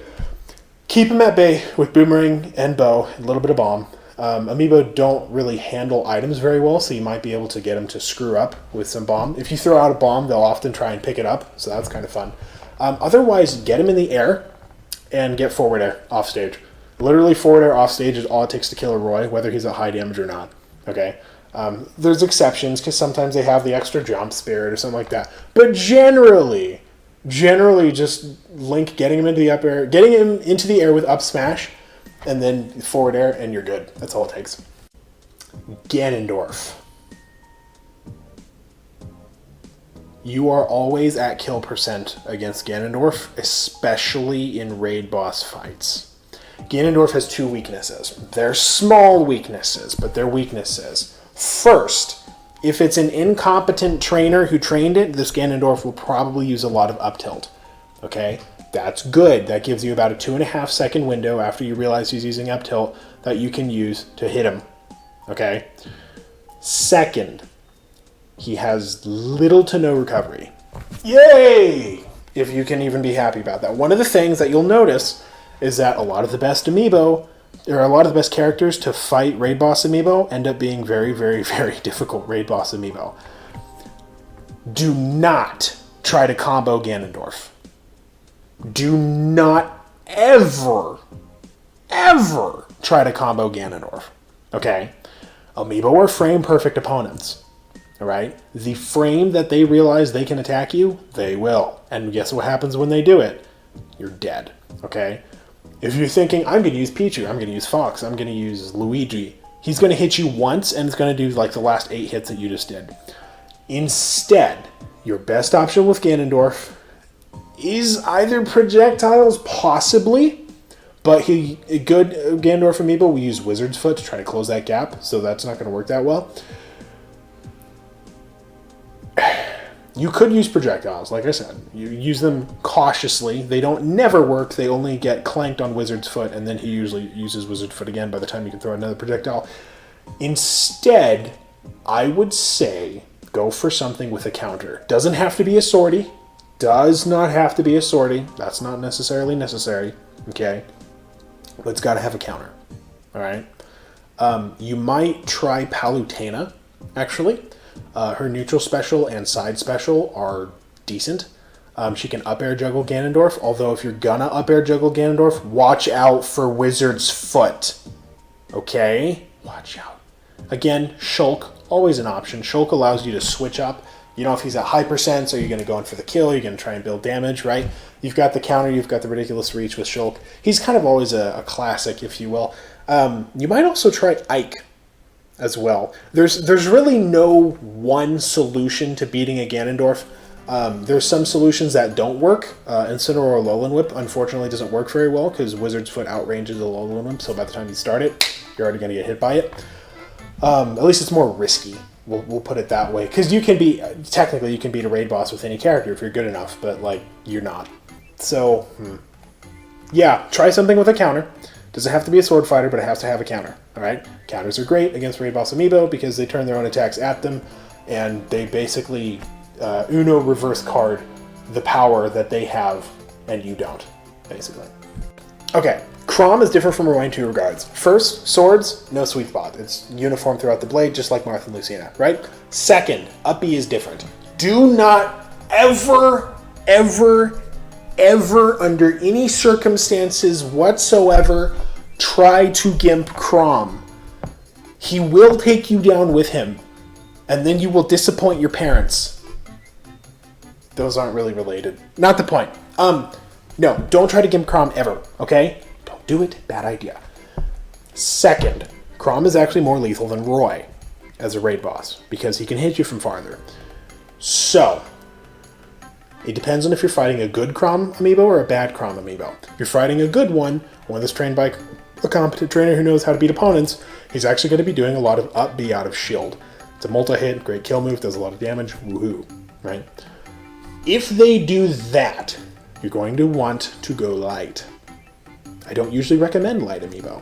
keep him at bay with boomerang and bow, a little bit of bomb. Amiibo don't really handle items very well, so you might be able to get them to screw up with some bomb. If you throw out a bomb, they'll often try and pick it up, so that's kind of fun. Otherwise, get him in the air and get forward air off stage. Literally forward air off stage is all it takes to kill a Roy, whether he's at high damage or not. Okay? There's exceptions, because sometimes they have the extra jump spirit or something like that. But generally just Link getting him into the up air, getting him into the air with up smash, and then forward air, and you're good. That's all it takes. Ganondorf. You are always at kill percent against Ganondorf, especially in Raid Boss fights. Ganondorf has two weaknesses. They're small weaknesses, but they're weaknesses. First, if it's an incompetent trainer who trained it, this Ganondorf will probably use a lot of up tilt. Okay? That's good. That gives you about a 2.5 second window after you realize he's using up tilt that you can use to hit him. Okay? Second, he has little to no recovery. Yay! If you can even be happy about that. One of the things that you'll notice is that a lot of the best amiibo, or a lot of the best characters to fight Raid Boss amiibo end up being very, very, very difficult Raid Boss amiibo. Do not try to combo Ganondorf. Do not ever try to combo Ganondorf. Okay? Amiibo are frame perfect opponents. Alright? The frame that they realize they can attack you, they will. And guess what happens when they do it? You're dead. Okay? If you're thinking, I'm going to use Pichu, I'm going to use Fox, I'm going to use Luigi, he's going to hit you once and it's going to do like the last 8 hits that you just did. Instead, your best option with Ganondorf is either projectiles, possibly, but a good Ganondorf amiibo will use Wizard's Foot to try to close that gap, so that's not going to work that well. You could use projectiles, like I said. You use them cautiously. They don't never work. They only get clanked on Wizard's Foot, and then he usually uses Wizard's Foot again by the time you can throw another projectile. Instead, I would say go for something with a counter. Doesn't have to be a sortie. Does not have to be a sortie. That's not necessarily necessary. Okay? But it's got to have a counter. Alright? You might try Palutena, actually. Her neutral special and side special are decent. She can up air juggle Ganondorf, although if you're gonna up air juggle Ganondorf, watch out for Wizard's Foot. Okay? Watch out. Again, Shulk, always an option. Shulk allows you to switch up. You know, if he's at high percent, so you're going to go in for the kill, you're going to try and build damage, right? You've got the counter, you've got the ridiculous reach with Shulk. He's kind of always a classic, if you will. You might also try Ike as well. There's really no one solution to beating a Ganondorf. There's some solutions that don't work. Incineroar Alolan Whip, unfortunately, doesn't work very well because Wizard's Foot outranges the Alolan Whip, so by the time you start it, you're already going to get hit by it. At least it's more risky. We'll put it that way. Because you can be, technically, you can beat a Raid Boss with any character if you're good enough, but, like, you're not. So, yeah, try something with a counter. Doesn't have to be a sword fighter, but it has to have a counter. Alright? Counters are great against Raid Boss Amiibo because they turn their own attacks at them. and they basically Uno reverse card the power that they have and you don't, basically. Okay, Chrom is different from Roy in 2 regards. First, swords, no sweet spot. It's uniform throughout the blade, just like Marth and Lucina, right? Second, Up B is different. Do not ever, ever, ever, under any circumstances whatsoever, try to gimp Chrom. He will take you down with him, and then you will disappoint your parents. Those aren't really related. Not the point. No, don't try to gimp Chrom ever, okay? Don't do it. Bad idea. Second, Chrom is actually more lethal than Roy as a raid boss because he can hit you from farther. So, it depends on if you're fighting a good Chrom amiibo or a bad Chrom amiibo. If you're fighting a good one that's trained by a competent trainer who knows how to beat opponents, he's actually going to be doing a lot of up B out of shield. It's a multi-hit, great kill move, does a lot of damage, woohoo, right? If they do that, you're going to want to go light. I don't usually recommend light amiibo.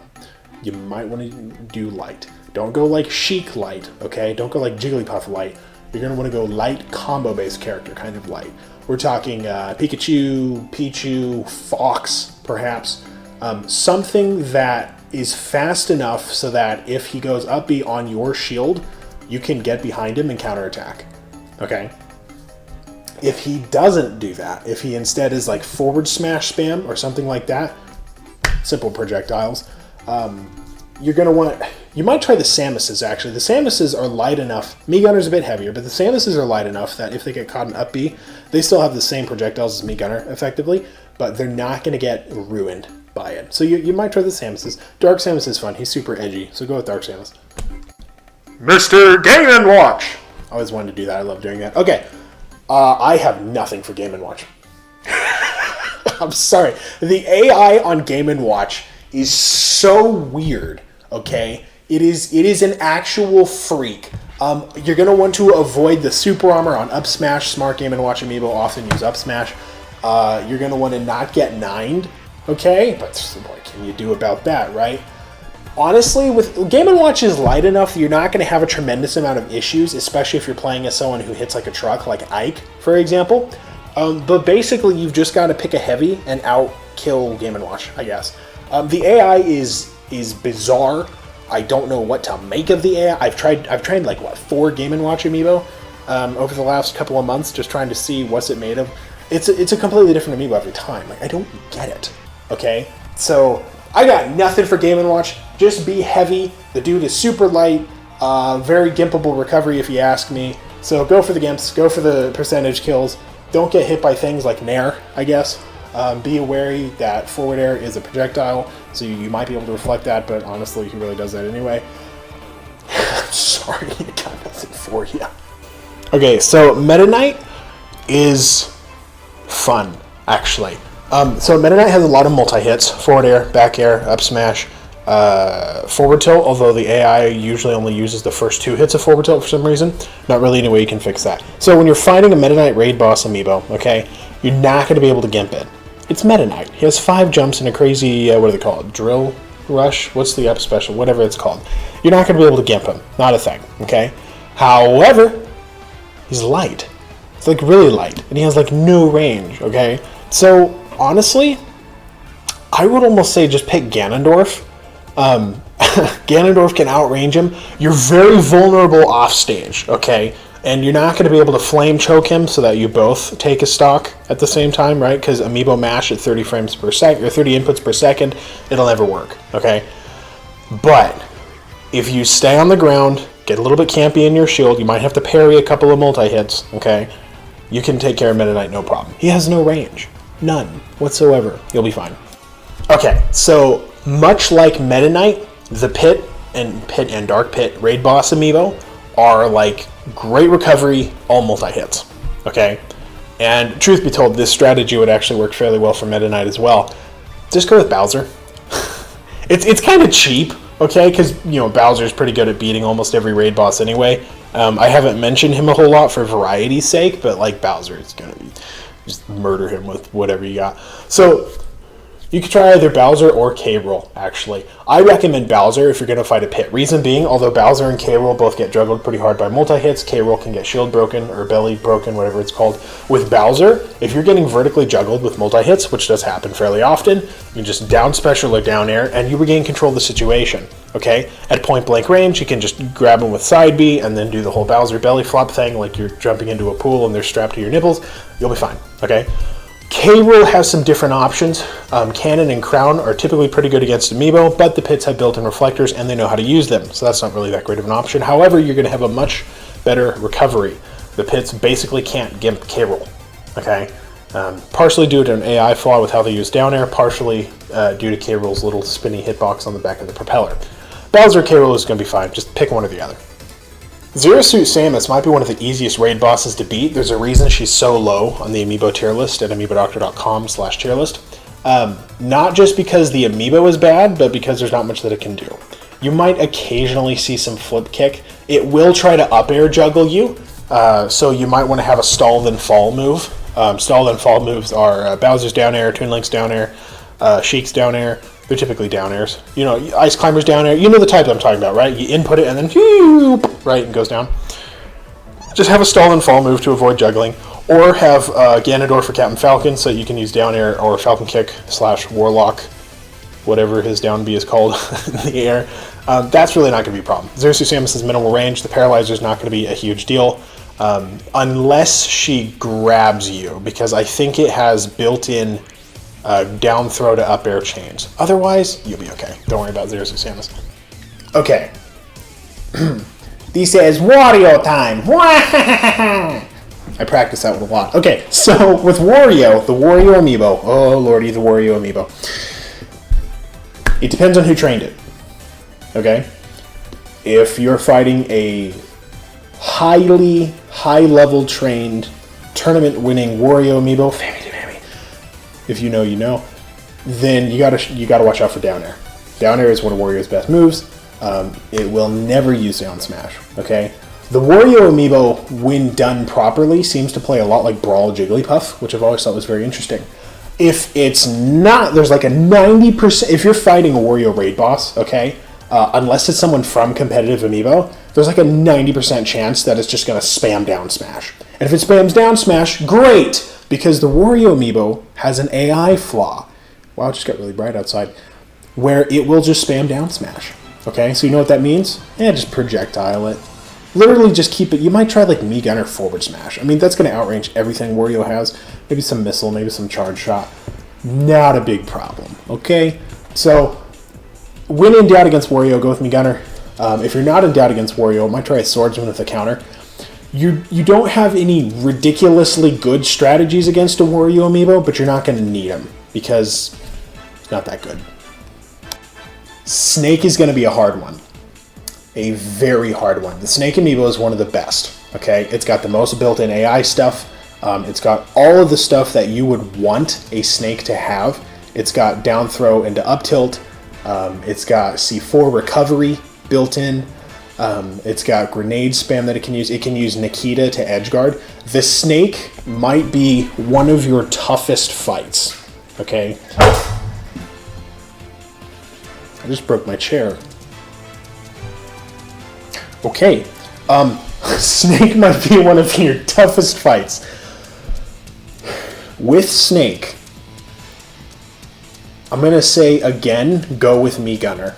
You might want to do light. Don't go like Sheik light, okay? Don't go like Jigglypuff light. You're going to want to go light combo-based character, kind of light. We're talking Pikachu, Pichu, Fox, perhaps. Something that is fast enough so that if he goes up B on your shield, you can get behind him and counterattack, okay? If he doesn't do that, if he instead is like forward smash spam or something like that, simple projectiles, you're going to want... You might try the Samuses, actually. The Samuses are light enough. Mii Gunner's a bit heavier, but the Samuses are light enough that if they get caught in up B, they still have the same projectiles as Mii Gunner, effectively, but they're not going to get ruined by it. So you might try the Samuses. Dark Samus is fun. He's super edgy, so go with Dark Samus. Mr. Game & Watch! I always wanted to do that. I love doing that. Okay. I have nothing for Game & Watch. I'm sorry. The AI on Game & Watch is so weird, okay? It is an actual freak. You're going to want to avoid the super armor on up smash. Smart Game & Watch amiibo often use up smash. You're going to want to not get 9'd, okay? But what can you do about that, right? Honestly, with Game & Watch is light enough, you're not going to have a tremendous amount of issues, especially if you're playing as someone who hits like a truck, like Ike, for example. But basically, you've just got to pick a heavy and out-kill Game & Watch, I guess. The AI is bizarre. I don't know what to make of the AI. I've trained like, what, 4 Game & Watch amiibo over the last couple of months, just trying to see what's it made of. It's a completely different amiibo every time. Like, I don't get it, okay? So... I got nothing for Game & Watch. Just be heavy. The dude is super light. Very gimpable recovery if you ask me. So go for the gimps. Go for the percentage kills. Don't get hit by things like Nair, I guess. Be wary that forward air is a projectile, so you might be able to reflect that, but honestly, he really does that anyway. I'm sorry, I got nothing for you. Okay, so Meta Knight is fun, actually. So Meta Knight has a lot of multi-hits, forward air, back air, up smash, forward tilt, although the AI usually only uses the first 2 hits of forward tilt for some reason. Not really any way you can fix that. So when you're fighting a Meta Knight Raid Boss amiibo, okay, you're not going to be able to gimp it. It's Meta Knight. He has 5 jumps and a crazy, what do they call it, drill rush? What's the up special? Whatever it's called. You're not going to be able to gimp him. Not a thing, okay? However, he's light. It's like really light, and he has like no range, okay? So honestly, I would almost say just pick Ganondorf. Ganondorf can outrange him. You're very vulnerable off stage, okay? And you're not going to be able to flame choke him so that you both take a stock at the same time, right? Because Amiibo mash at 30 frames per second, or 30 inputs per second, it'll never work, okay? But if you stay on the ground, get a little bit campy in your shield, you might have to parry a couple of multi-hits, okay? You can take care of Meta Knight, no problem. He has no range. None whatsoever. You'll be fine. Okay, so much like Meta Knight, the Pit and Dark Pit Raid Boss amiibo are like great recovery, all multi-hits, okay? And truth be told, this strategy would actually work fairly well for Meta Knight as well. Just go with Bowser. It's kind of cheap, okay? Because, you know, Bowser's pretty good at beating almost every Raid Boss anyway. I haven't mentioned him a whole lot for variety's sake, but like Bowser is going to be... just murder him with whatever you got. So You could try either Bowser or K-Rool, actually. I recommend Bowser if you're going to fight a pit. Reason being, although Bowser and K-Rool both get juggled pretty hard by multi-hits, K-Rool can get shield broken or belly broken, whatever it's called. With Bowser, if you're getting vertically juggled with multi-hits, which does happen fairly often, you just down special or down air, and you regain control of the situation, okay? At point-blank range, you can just grab them with side B and then do the whole Bowser belly flop thing like you're jumping into a pool and they're strapped to your nipples. You'll be fine, okay? K-Rool has some different options. Cannon and Crown are typically pretty good against Amiibo, but the pits have built-in reflectors and they know how to use them, so that's not really that great of an option. However, you're going to have a much better recovery. The pits basically can't gimp K-Rool, okay? Partially due to an AI flaw with how they use down air, partially due to K-Rool's little spinny hitbox on the back of the propeller. Bowser K-Rool is going to be fine, just pick one or the other. Zero Suit Samus might be one of the easiest raid bosses to beat. There's a reason she's so low on the Amiibo tier list at amiibodoctor.com/tier list. Not just because the Amiibo is bad, but because there's not much that it can do. You might occasionally see some flip kick. It will try to up air juggle you, so you might want to have a stall then fall move. Stall then fall moves are Bowser's down air, Toon Link's down air, Sheik's down air. They're typically down airs. You know, Ice Climber's down air. You know the type I'm talking about, right? You input it and then right, and goes down. Just have a stall and fall move to avoid juggling. Or have Ganondorf for Captain Falcon so you can use down air or Falcon Kick / Warlock, whatever his down B is called in the air. That's really not going to be a problem. Zero Suit Samus' minimal range. The Paralyzer is not going to be a huge deal. Unless she grabs you, because I think it has built-in down throw to up air chains. Otherwise, you'll be okay. Don't worry about Zero Suit Samus. Okay. This is Wario time. I practice that with a lot. Okay, so with Wario, the Wario Amiibo. Oh lordy, the Wario Amiibo. It depends on who trained it. Okay? If you're fighting a highly high-level trained, tournament-winning Wario Amiibo, if you know, you know, then you gotta watch out for down air. Down air is one of Wario's best moves. It will never use down smash. Okay, the Wario Amiibo, when done properly, seems to play a lot like Brawl Jigglypuff, which I've always thought was very interesting. If it's not, there's like a 90%. If you're fighting a Wario Raid Boss, okay, unless it's someone from competitive Amiibo, there's like a 90% chance that it's just gonna spam down smash. And if it spams down smash, great. Because the Wario Amiibo has an AI flaw. Wow, it just got really bright outside. Where it will just spam down smash. Okay, so you know what that means? Yeah, just projectile it. Literally just keep it. You might try like Mii Gunner forward smash. I mean, that's going to outrange everything Wario has. Maybe some missile, maybe some charge shot. Not a big problem. Okay, so when in doubt against Wario, go with Mii Gunner. If you're not in doubt against Wario, might try a Swordsman with a counter. You don't have any ridiculously good strategies against a Wario Amiibo, but you're not going to need them because it's not that good. Snake is going to be a hard one. A very hard one. The Snake Amiibo is one of the best. Okay, it's got the most built-in AI stuff. It's got all of the stuff that you would want a Snake to have. It's got down throw into up tilt. It's got C4 recovery built in. It's got grenade spam that it can use. It can use Nikita to edgeguard. The Snake might be one of your toughest fights. Okay? I just broke my chair. Okay. Snake might be one of your toughest fights. With Snake, I'm going to say again, go with Mii Gunner.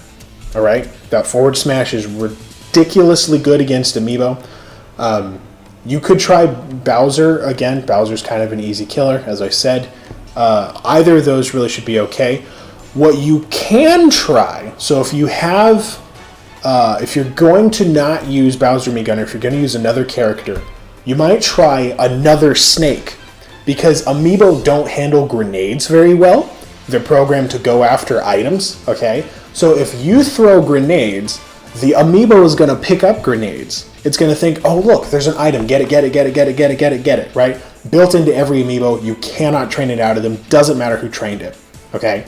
Alright? That forward smash is ridiculously good against Amiibo. You could try Bowser again. Bowser's kind of an easy killer, as I said. Either of those really should be okay. What you can try, so if you have, if you're going to not use Bowser Mii Gunner, if you're going to use another character, you might try another Snake, because Amiibo don't handle grenades very well. They're programmed to go after items, okay? So if you throw grenades, the Amiibo is going to pick up grenades. It's going to think, oh look, there's an item, get it, get it, get it, get it, get it, get it, get it, right? Built into every Amiibo, you cannot train it out of them, doesn't matter who trained it, okay?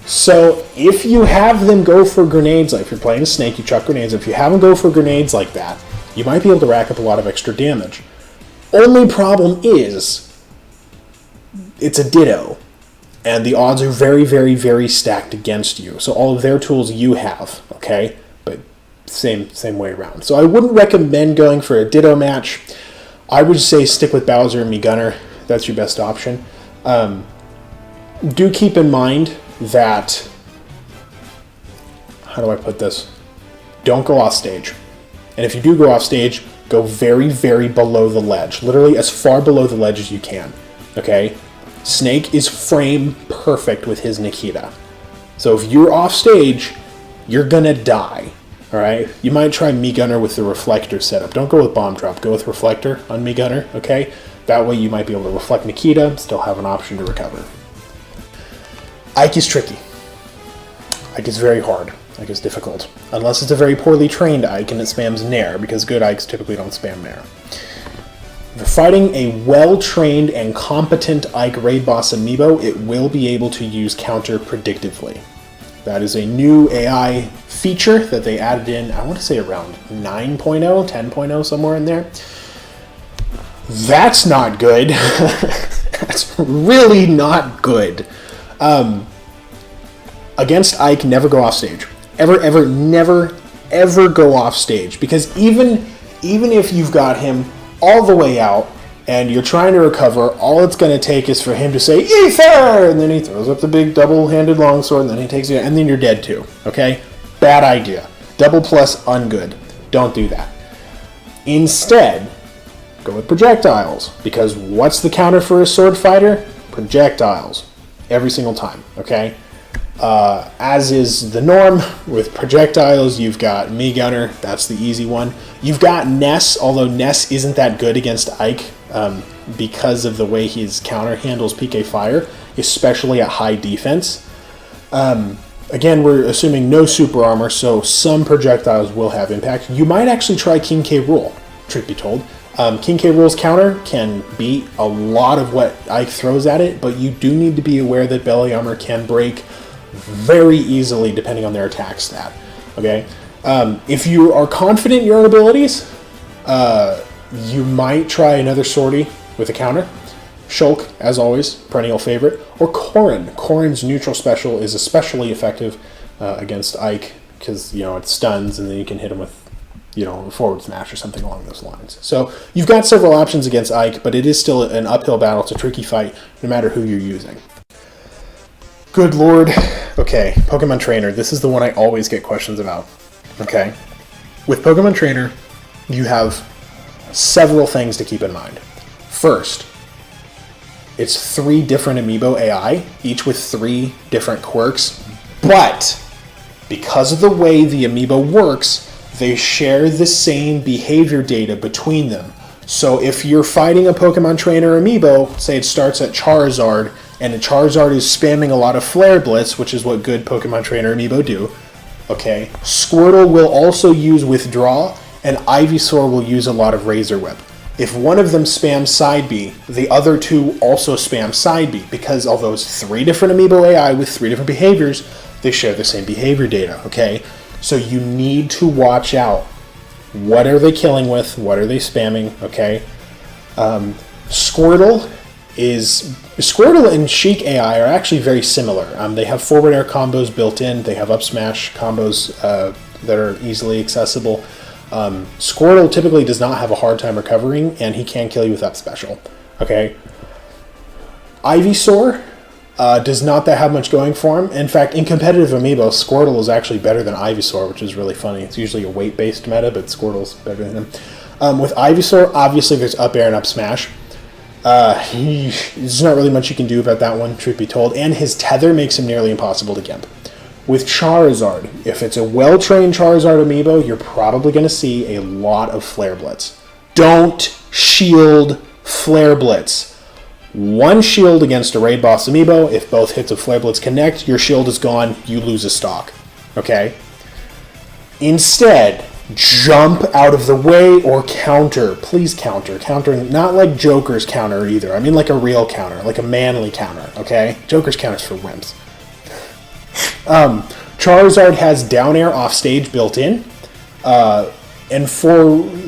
So if you have them go for grenades, like if you're playing a Snake, you chuck grenades, if you have them go for grenades like that, you might be able to rack up a lot of extra damage. Only problem is, it's a Ditto. and the odds are very, very, very stacked against you. So all of their tools you have, okay? But same way around. So I wouldn't recommend going for a Ditto match. I would say stick with Bowser and Mii Gunner. That's your best option. Do keep in mind that, how do I put this? Don't go off stage. And if you do go off stage, go very, very below the ledge. Literally as far below the ledge as you can, okay? Snake is frame perfect with his Nikita. So if you're off stage, you're gonna die, alright? You might try Mii Gunner with the reflector setup. Don't go with bomb drop, go with reflector on Mii Gunner, okay? That way you might be able to reflect Nikita, still have an option to recover. Ike is tricky. Ike is very hard. Ike is difficult. Unless it's a very poorly trained Ike and it spams Nair, because good Ikes typically don't spam Nair. If you're fighting a well-trained and competent Ike Raid Boss amiibo, it will be able to use counter predictively. That is a new AI feature that they added in, I want to say around 9.0, 10.0, somewhere in there. That's not good. That's really not good. Against Ike, never go off stage. Ever, never, ever go off stage. Because even if you've got him all the way out and you're trying to recover, all it's going to take is for him to say, Ether! And then he throws up the big double-handed longsword, and then he takes it, and then you're dead too. Okay? Bad idea. Double plus, ungood. Don't do that. Instead, go with projectiles. Because what's the counter for a sword fighter? Projectiles. Every single time. Okay? As is the norm, with projectiles, you've got Mii Gunner, that's the easy one. You've got Ness, although Ness isn't that good against Ike because of the way his counter handles PK Fire, especially at high defense. Again, we're assuming no super armor, so some projectiles will have impact. You might actually try King K. Rool, truth be told. King K. Rool's counter can beat a lot of what Ike throws at it, but you do need to be aware that belly armor can break very easily depending on their attack stat. Okay, if you are confident in your own abilities, you might try another sortie with a counter. Shulk, as always, perennial favorite, or Corrin. Corrin's neutral special is especially effective against Ike because it stuns, and then you can hit him with a forward smash or something along those lines. So you've got several options against Ike, but it is still an uphill battle. It's a tricky fight, no matter who you're using. Good lord. Okay, Pokemon Trainer. This is the one I always get questions about. Okay. With Pokemon Trainer, you have several things to keep in mind. First, it's 3 different amiibo AI, each with 3 different quirks, but because of the way the amiibo works, they share the same behavior data between them. So if you're fighting a Pokemon Trainer amiibo, say it starts at Charizard, and the Charizard is spamming a lot of Flare Blitz, which is what good Pokemon Trainer amiibo do, okay, Squirtle will also use Withdraw, and Ivysaur will use a lot of Razor Whip. If one of them spams Side B, the other 2 also spam Side B, because although it's 3 different amiibo AI with 3 different behaviors, they share the same behavior data, okay? So you need to watch out. What are they killing with? What are they spamming, okay? Squirtle and Sheik AI are actually very similar. They have forward air combos built in. They have up smash combos that are easily accessible. Squirtle typically does not have a hard time recovering, and he can kill you with up special. Okay. Ivysaur does not have much going for him. In fact, in competitive amiibo, Squirtle is actually better than Ivysaur, which is really funny. It's usually a weight-based meta, but Squirtle's better than him. With Ivysaur, obviously there's up air and up smash. There's not really much you can do about that one, truth be told, and his tether makes him nearly impossible to gimp. With Charizard, if it's a well-trained Charizard amiibo, you're probably going to see a lot of Flare Blitz. Don't shield Flare Blitz. One shield against a Raid Boss amiibo, if both hits of Flare Blitz connect, your shield is gone, you lose a stock. Okay? Instead, jump out of the way or counter. Please counter. Counter, not like Joker's counter either. I mean like a real counter, like a manly counter, okay? Joker's counter's for wimps. Charizard has down air off stage built in. And for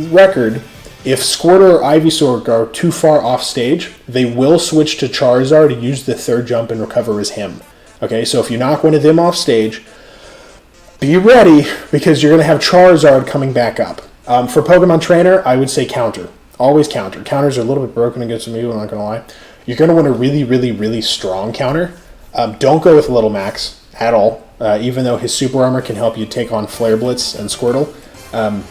record, If Squirtle or Ivysaur are too far off stage, they will switch to Charizard to use the third jump and recover as him. Okay, so if you knock one of them off stage, be ready, because you're going to have Charizard coming back up. For Pokemon Trainer, I would say counter. Always counter. Counters are a little bit broken against Amiibo, I'm not going to lie. You're going to want a really, really, really strong counter. Don't go with Little Max at all. Even though his Super Armor can help you take on Flare Blitz and Squirtle,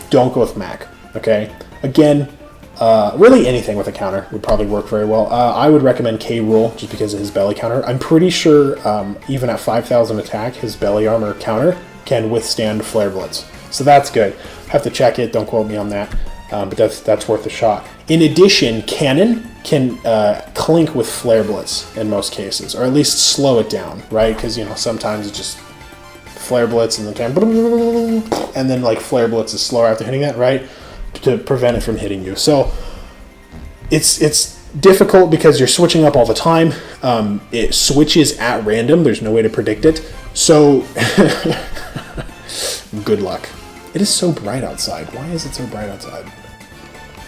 don't go with Mac. Okay? Again, really anything with a counter would probably work very well. I would recommend K-Rool just because of his belly counter. I'm pretty sure even at 5,000 attack, his belly armor counter can withstand Flare Blitz. So that's good. Have to check it. Don't quote me on that. But that's worth a shot. In addition, Cannon can clink with Flare Blitz in most cases, or at least slow it down, right? Because, you know, sometimes it's just Flare Blitz and then like Flare Blitz is slower after hitting that, right? To prevent it from hitting you. So it's difficult because you're switching up all the time. It switches at random. There's no way to predict it. So good luck. It is so bright outside. Why is it so bright outside?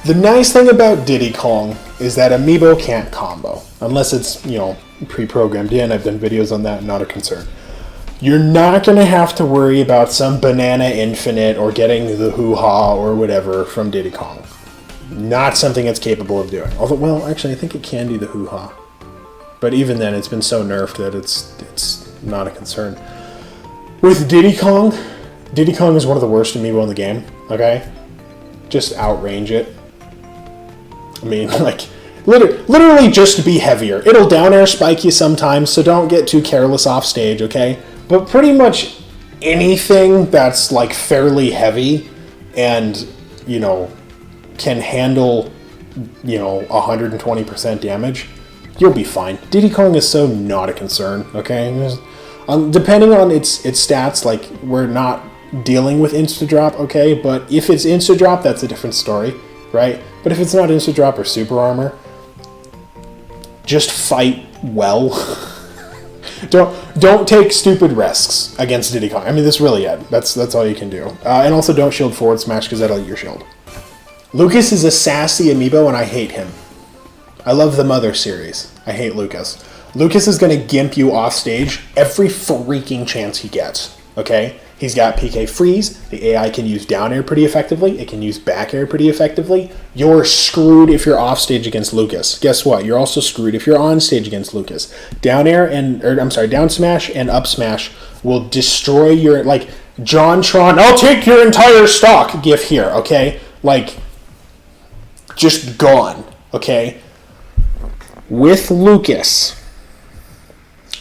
The nice thing about Diddy Kong is that Amiibo can't combo. Unless it's, you know, pre-programmed in. I've done videos on that, not a concern. You're not going to have to worry about some Banana Infinite or getting the hoo-ha or whatever from Diddy Kong. Not something it's capable of doing. Although, well, actually, I think it can do the hoo-ha. But even then, it's been so nerfed that it's not a concern. With Diddy Kong is one of the worst Amiibo in the game, okay? Just outrange it. I mean, like, literally just be heavier. It'll down air spike you sometimes, so don't get too careless off stage, okay? But pretty much anything that's, like, fairly heavy and, you know, can handle, you know, 120% damage, you'll be fine. Diddy Kong is so not a concern, okay? Depending on its stats, like, we're not dealing with Insta-Drop, okay? But if it's Insta-Drop, that's a different story, right? But if it's not Insta-Drop or Super Armor, just fight well. Don't take stupid risks against Diddy Kong. I mean, that's really it. That's all you can do. And also don't shield forward smash because that'll eat your shield. Lucas is a sassy Amiibo and I hate him. I love the Mother series. I hate Lucas. Lucas is going to gimp you off stage every freaking chance he gets. Okay? He's got PK Freeze. The AI can use down air pretty effectively. It can use back air pretty effectively. You're screwed if you're off stage against Lucas. Guess what? You're also screwed if you're on stage against Lucas. Down smash and up smash will destroy your, like, JonTron, I'll take your entire stock gif here, okay? Like, just gone, okay? With Lucas,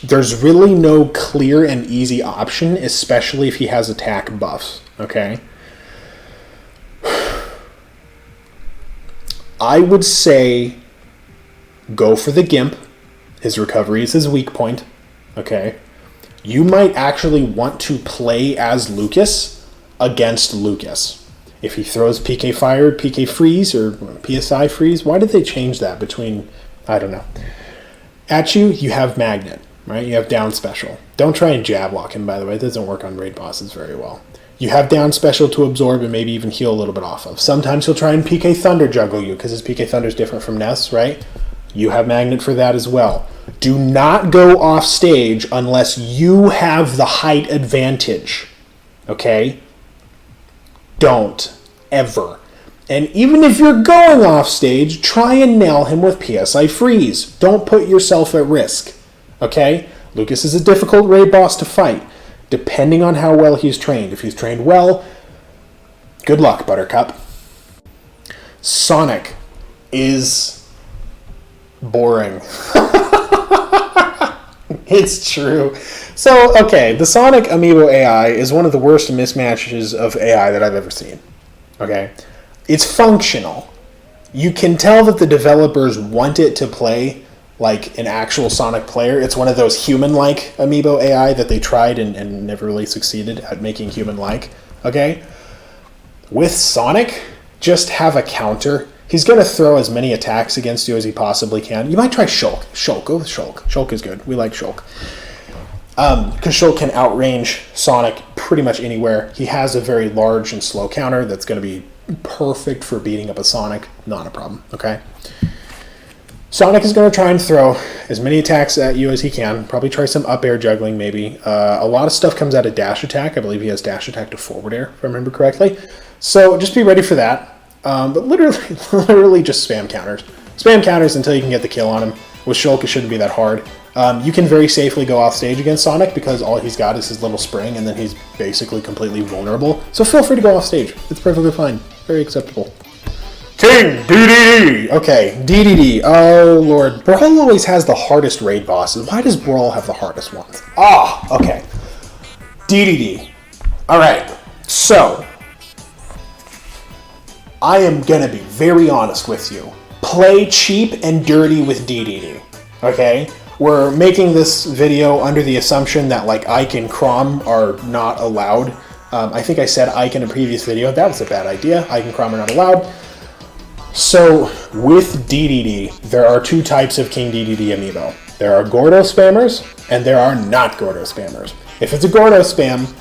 there's really no clear and easy option, especially if he has attack buffs, okay? I would say go for the Gimp. His recovery is his weak point, okay? You might actually want to play as Lucas against Lucas. If he throws PK Fire, PK Freeze, or PSI Freeze, why did they change that between, I don't know. At you, you have Magnet. Right, you have down special. Don't try and jab lock him, by the way. It doesn't work on raid bosses very well. You have down special to absorb and maybe even heal a little bit off of. Sometimes he'll try and PK Thunder juggle you because his PK Thunder is different from Ness, right? You have Magnet for that as well. Do not go off stage unless you have the height advantage. Okay? Don't. Ever. And even if you're going off stage, try and nail him with PSI Freeze. Don't put yourself at risk. Okay? Lucas is a difficult raid boss to fight, depending on how well he's trained. If he's trained well, good luck, Buttercup. Sonic is boring. It's true. So, okay, the Sonic Amiibo AI is one of the worst mismatches of AI that I've ever seen. Okay? It's functional. You can tell that the developers want it to play like an actual Sonic player. It's one of those human-like Amiibo AI that they tried and never really succeeded at making human-like, okay? With Sonic, just have a counter. He's going to throw as many attacks against you as he possibly can. You might try Shulk. Shulk, go with Shulk. Shulk is good. We like Shulk. Because Shulk can outrange Sonic pretty much anywhere. He has a very large and slow counter that's going to be perfect for beating up a Sonic. Not a problem, okay? Sonic is going to try and throw as many attacks at you as he can. Probably try some up air juggling, maybe. A lot of stuff comes out of dash attack. I believe he has dash attack to forward air, if I remember correctly. So just be ready for that. But literally just spam counters. Spam counters until you can get the kill on him. With Shulk, it shouldn't be that hard. You can very safely go off stage against Sonic because all he's got is his little spring, and then he's basically completely vulnerable. So feel free to go off stage. It's perfectly fine. Very acceptable. King DDD! Okay, DDD. Oh, Lord. Brawl always has the hardest raid bosses. Why does Brawl have the hardest ones? Ah, okay. DDD. Alright, so I am going to be very honest with you. Play cheap and dirty with DDD. Okay? We're making this video under the assumption that, like, Ike and Chrom are not allowed. I think I said Ike in a previous video. That was a bad idea. Ike and Chrom are not allowed. So, with DDD, there are two types of King DDD amiibo. There are Gordo spammers, and there are not Gordo spammers. If it's a Gordo spam,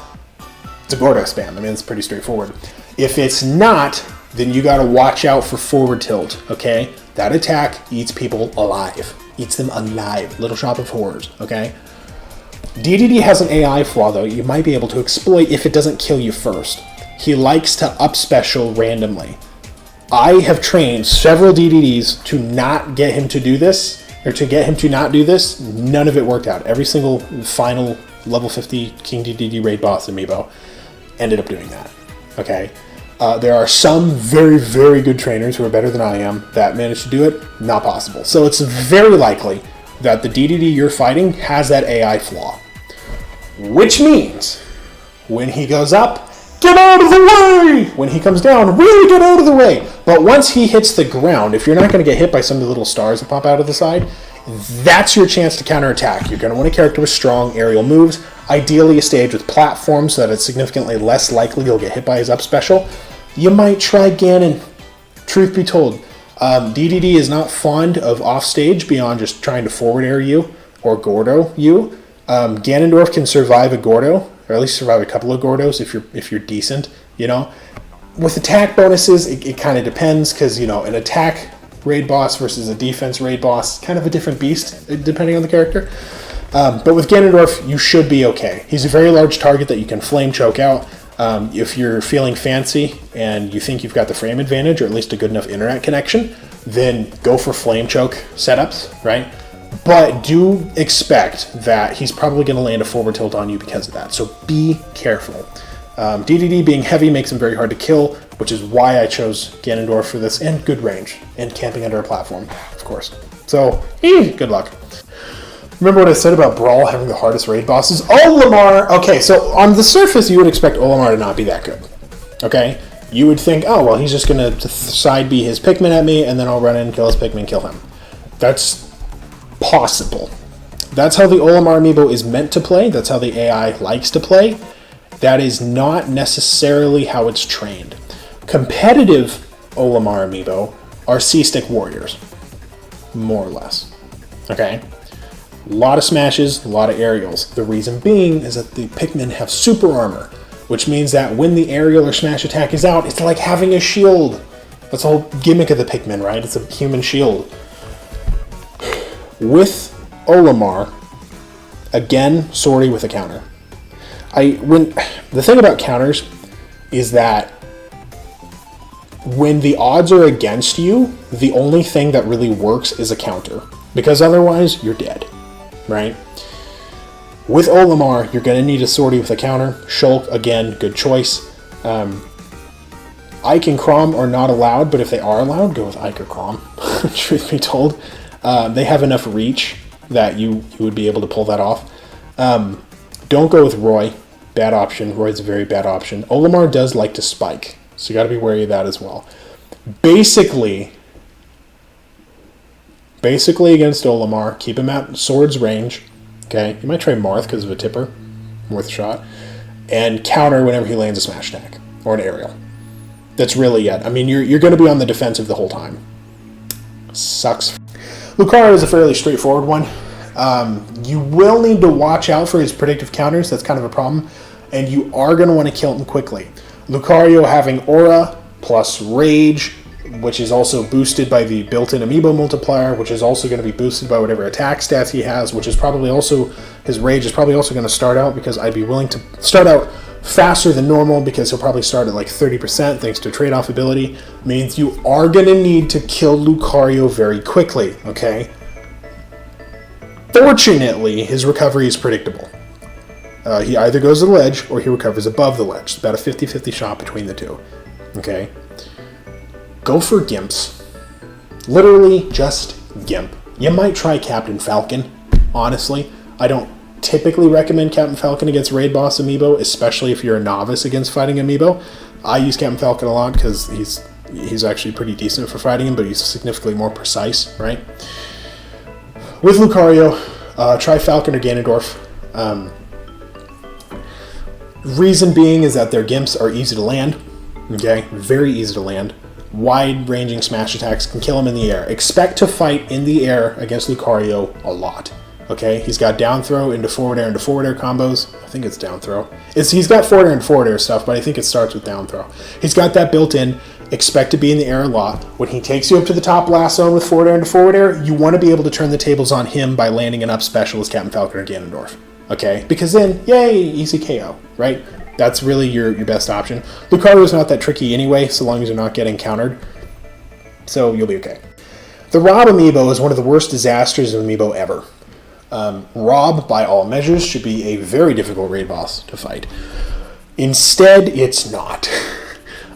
it's a Gordo spam. I mean, it's pretty straightforward. If it's not, then you gotta watch out for forward tilt, okay? That attack eats people alive. Eats them alive. Little Shop of Horrors, okay? DDD has an AI flaw, though, you might be able to exploit if it doesn't kill you first. He likes to up special randomly. I have trained several DDDs to not get him to do this, or to get him to not do this. None of it worked out. Every single final level 50 King DDD Raid Boss amiibo ended up doing that. Okay? There are some very, very good trainers who are better than I am that manage to do it. Not possible. So it's very likely that the DDD you're fighting has that AI flaw. Which means, when he goes up, get out of the way! When he comes down, really get out of the way! But once he hits the ground, if you're not going to get hit by some of the little stars that pop out of the side, that's your chance to counterattack. You're going to want a character with strong aerial moves, ideally a stage with platforms so that it's significantly less likely you'll get hit by his up special. You might try Ganon. Truth be told, DDD is not fond of offstage beyond just trying to forward air you or Gordo you. Ganondorf can survive a Gordo, or at least survive a couple of Gordos if you're decent, you know. With attack bonuses, it kind of depends, because, you know, an attack raid boss versus a defense raid boss, kind of a different beast, depending on the character. But with Ganondorf, you should be okay. He's a very large target that you can flame choke out. If you're feeling fancy and you think you've got the frame advantage, or at least a good enough internet connection, then go for flame choke setups, right? But do expect that he's probably going to land a forward tilt on you because of that. So be careful. DDD being heavy makes him very hard to kill, which is why I chose Ganondorf for this, and good range, and camping under a platform, of course. So, good luck. Remember what I said about Brawl having the hardest raid bosses? Olimar! Okay, so on the surface, you would expect Olimar to not be that good. Okay? You would think, oh, well, he's just going to side B his Pikmin at me, and then I'll run in, kill his Pikmin, kill him. That's possible. That's how the Olimar amiibo is meant to play. That's how the AI likes to play. That is not necessarily how it's trained. Competitive Olimar amiibo are C-Stick Warriors. More or less. Okay? A lot of smashes, a lot of aerials. The reason being is that the Pikmin have super armor, which means that when the aerial or smash attack is out, it's like having a shield. That's the whole gimmick of the Pikmin, right? It's a human shield. With Olimar, again, sorry with a counter. The thing about counters is that when the odds are against you, the only thing that really works is a counter, because otherwise you're dead, right? With Olimar, you're going to need a sortie with a counter. Shulk, again, good choice. Ike and Chrom are not allowed, but if they are allowed, go with Ike or Chrom, truth be told. They have enough reach that you would be able to pull that off. Don't go with Roy. Bad option. Roy's a very bad option. Olimar does like to spike, so you got to be wary of that as well. Basically against Olimar, keep him at sword's range. Okay, you might try Marth because of a tipper, worth a shot, and counter whenever he lands a smash attack or an aerial. That's really it. I mean, you're going to be on the defensive the whole time. Sucks. Lucario is a fairly straightforward one. You will need to watch out for his predictive counters. That's kind of a problem. And you are going to want to kill him quickly. Lucario having Aura plus Rage, which is also boosted by the built-in Amiibo multiplier, which is also going to be boosted by whatever attack stats he has, which is probably also, his Rage is probably also going to start out, because I'd be willing to start out faster than normal, because he'll probably start at like 30% thanks to trade-off ability. Means you are going to need to kill Lucario very quickly, okay? Fortunately, his recovery is predictable. He either goes to the ledge or he recovers above the ledge. It's about a 50-50 shot between the two, okay? Go for Gimps. Literally just Gimp. You might try Captain Falcon, honestly. I don't typically recommend Captain Falcon against Raid Boss Amiibo, especially if you're a novice against fighting Amiibo. I use Captain Falcon a lot because he's actually pretty decent for fighting him, but he's significantly more precise, right? With Lucario, try Falcon or Ganondorf. Reason being is that their Gimps are easy to land, okay? Very easy to land. Wide-ranging smash attacks can kill him in the air. Expect to fight in the air against Lucario a lot. Okay, he's got down throw into forward air combos. I think it's down throw. He's got forward air and forward air stuff, but I think it starts with down throw. He's got that built in. Expect to be in the air a lot. When he takes you up to the top blast zone with forward air into forward air, you want to be able to turn the tables on him by landing an up special as Captain Falcon or Ganondorf. Okay, because then, yay, easy KO, right? That's really your best option. Lucario's not that tricky anyway, so long as you're not getting countered. So you'll be okay. The Rob Amiibo is one of the worst disasters of Amiibo ever. Rob, by all measures, should be a very difficult raid boss to fight. Instead, it's not.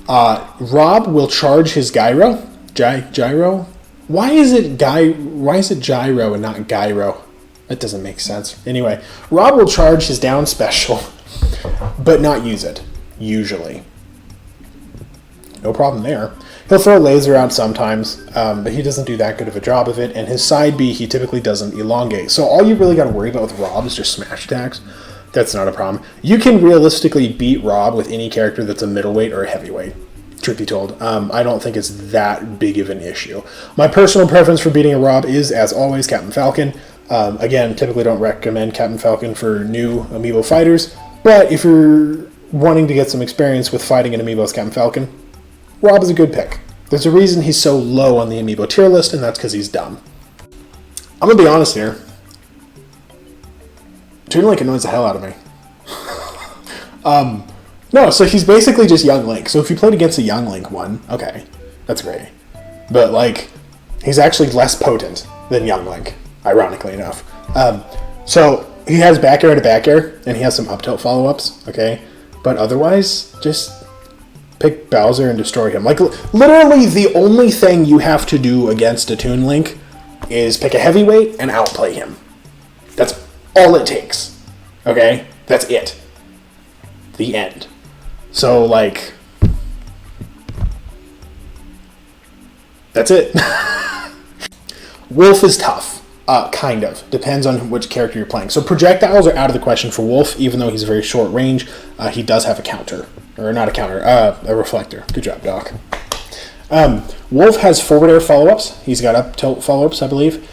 Rob will charge his Gyro. Gyro? Why is it Gyro and not Gyro? That doesn't make sense. Anyway, Rob will charge his down special, but not use it, usually. No problem there. He'll throw laser out sometimes, but he doesn't do that good of a job of it, and his side B, he typically doesn't elongate. So all you really got to worry about with Rob is just smash attacks. That's not a problem. You can realistically beat Rob with any character that's a middleweight or a heavyweight, truth be told. I don't think it's that big of an issue. My personal preference for beating a Rob is, as always, Captain Falcon. Again, typically don't recommend Captain Falcon for new Amiibo fighters, but if you're wanting to get some experience with fighting an Amiibo as Captain Falcon, Rob is a good pick. There's a reason he's so low on the Amiibo tier list, and that's because he's dumb. I'm going to be honest here. Toon Link annoys the hell out of me. No, so he's basically just Young Link. So if you played against a Young Link one, okay, that's great. But, like, he's actually less potent than Young Link, ironically enough. So he has back air to back air, and he has some up tilt follow-ups, okay? But otherwise, just pick Bowser and destroy him. Like, literally the only thing you have to do against a Toon Link is pick a heavyweight and outplay him. That's all it takes, okay? That's it. The end. So, like, that's it. Wolf is tough. Kind of. Depends on which character you're playing. So projectiles are out of the question for Wolf, even though he's very short range. He does have a counter. Or not a counter, a reflector. Good job, Doc. Wolf has forward air follow-ups. He's got up tilt follow-ups, I believe.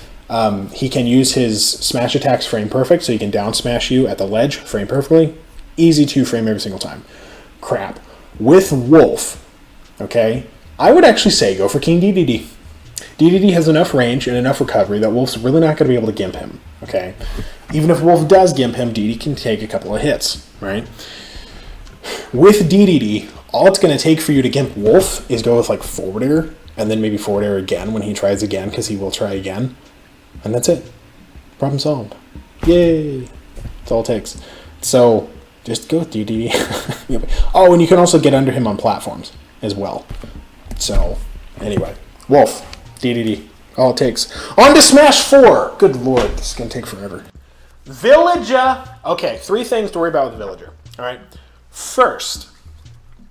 He can use his smash attacks frame perfect, so he can down smash you at the ledge frame perfectly. Easy to frame every single time. Crap. With Wolf, okay, I would actually say go for King DDD. DDD has enough range and enough recovery that Wolf's really not going to be able to gimp him, okay? Even if Wolf does gimp him, DDD can take a couple of hits, right? With DDD, all it's going to take for you to gimp Wolf is go with, like, forward air, and then maybe forward air again when he tries again, because he will try again. And that's it. Problem solved. Yay! That's all it takes. So, just go with DDD. Oh, and you can also get under him on platforms as well. So, anyway. Wolf. DDD. All it takes. On to Smash 4! Good lord, this is going to take forever. Villager! Okay, 3 things to worry about with Villager. Alright. First,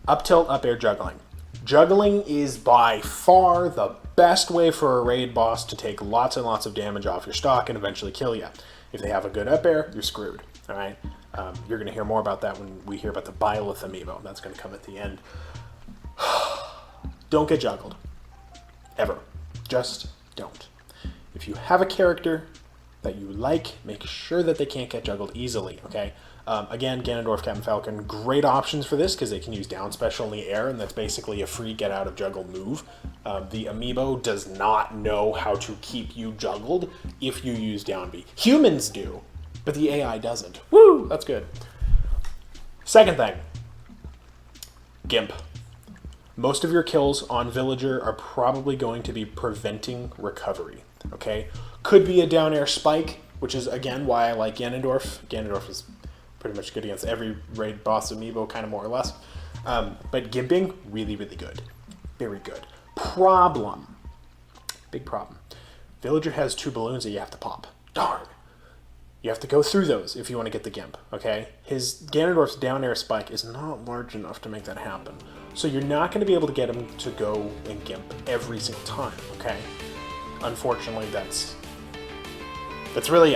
up tilt, up air juggling. Juggling is by far the best way for a raid boss to take lots and lots of damage off your stock and eventually kill you. If they have a good up air, you're screwed. Alright? You're going to hear more about that when we hear about the Byleth Amiibo. That's going to come at the end. Don't get juggled. Ever. Just don't. If you have a character that you like, make sure that they can't get juggled easily, okay? Again, Ganondorf, Captain Falcon, great options for this because they can use down special in the air, and that's basically a free get out of juggle move. The Amiibo does not know how to keep you juggled if you use down B. Humans do, but the AI doesn't. Woo! That's good. Second thing, Gimp. Most of your kills on Villager are probably going to be preventing recovery, okay? Could be a down air spike, which is, again, why I like Ganondorf. Ganondorf is pretty much good against every Raid Boss Amiibo, kind of more or less. But Gimping, really, really good. Very good. Problem. Big problem. Villager has 2 balloons that you have to pop. Darn. You have to go through those if you want to get the Gimp, okay? His Ganondorf's down air spike is not large enough to make that happen. So you're not going to be able to get him to go and Gimp every single time, okay? Unfortunately, that's really,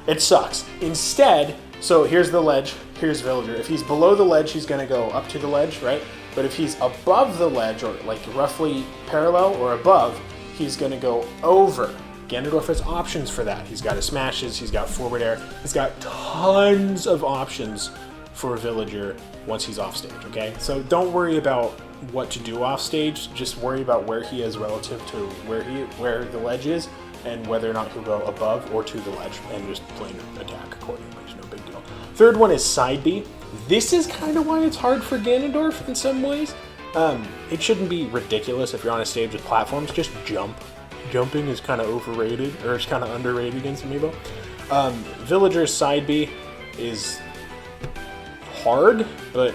it sucks. Instead, so here's the ledge, here's Villager. If he's below the ledge, he's going to go up to the ledge, right? But if he's above the ledge, or like roughly parallel or above, he's going to go over. Ganondorf has options for that. He's got his smashes, he's got forward air, he's got tons of options for Villager once he's off stage, okay? So don't worry about what to do off stage, just worry about where he is relative to where the ledge is, and whether or not he'll go above or to the ledge, and just plan an attack accordingly. It's no big deal. Third one is side B. This is kind of why it's hard for Ganondorf in some ways. It shouldn't be ridiculous if you're on a stage with platforms, just jump. Jumping is kind of overrated, or it's kind of underrated against Amiibo. Villager's side B is hard, but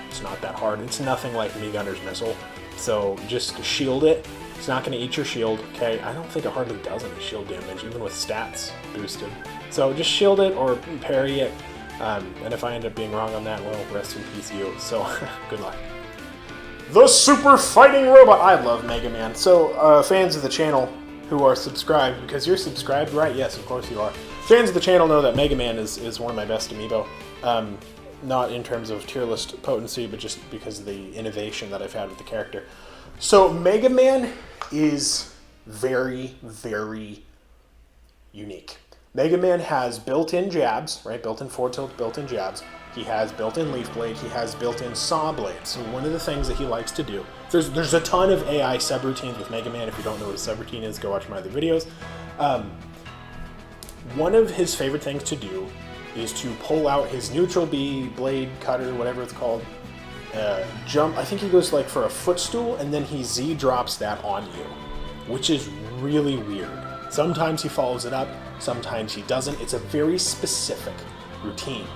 it's not that hard. It's nothing like Mii Gunner's missile, so just shield it. It's not going to eat your shield, okay? I don't think it hardly does any shield damage, even with stats boosted. So just shield it or parry it, and if I end up being wrong on that, well, rest in peace you. So good luck. The Super Fighting Robot. I love Mega Man. So fans of the channel who are subscribed, because you're subscribed, right? Yes, of course you are. Fans of the channel know that Mega Man is one of my best Amiibo. Not in terms of tier list potency, but just because of the innovation that I've had with the character. So Mega Man is very, very unique. Mega Man has built-in jabs, right? Built-in forward tilt, built-in jabs. He has built-in leaf blade. He has built-in saw blade. So one of the things that he likes to do, there's a ton of AI subroutines with Mega Man. If you don't know what a subroutine is, go watch my other videos. One of his favorite things to do is to pull out his neutral B, blade, cutter, whatever it's called, jump. I think he goes like for a footstool, and then he Z drops that on you, which is really weird. Sometimes he follows it up, sometimes he doesn't. It's a very specific routine.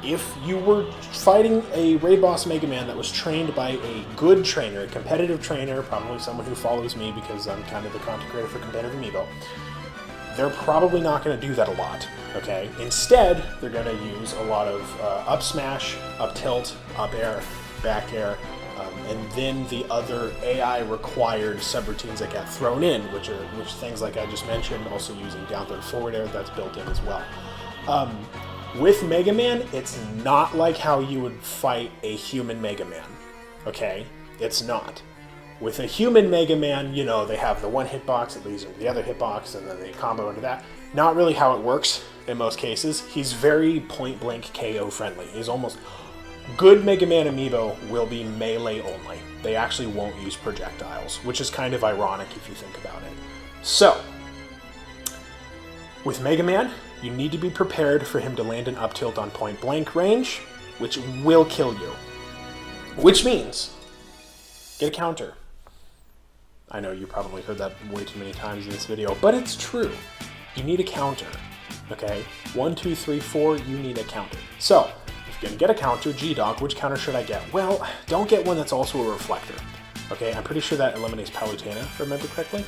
If you were fighting a Raid Boss Mega Man that was trained by a good trainer, a competitive trainer, probably someone who follows me because I'm kind of the content creator for competitive Amiibo, they're probably not going to do that a lot, okay? Instead, they're going to use a lot of up smash, up tilt, up air, back air, and then the other AI required subroutines that get thrown in, which things like I just mentioned, also using down throw forward air, that's built in as well. With Mega Man, it's not like how you would fight a human Mega Man, okay? It's not. With a human Mega Man, you know, they have the one hitbox, it leads into the other hitbox, and then they combo into that. Not really how it works in most cases. He's very point-blank KO friendly. He's almost... Good Mega Man Amiibo will be melee only. They actually won't use projectiles, which is kind of ironic if you think about it. So, with Mega Man, you need to be prepared for him to land an up tilt on point-blank range, which will kill you. Which means, get a counter. I know you probably heard that way too many times in this video, but it's true. You need a counter, okay? 1, 2, 3, 4, you need a counter. So, if you're gonna get a counter, G-Dog, which counter should I get? Well, don't get one that's also a reflector, okay? I'm pretty sure that eliminates Palutena, if I remember correctly.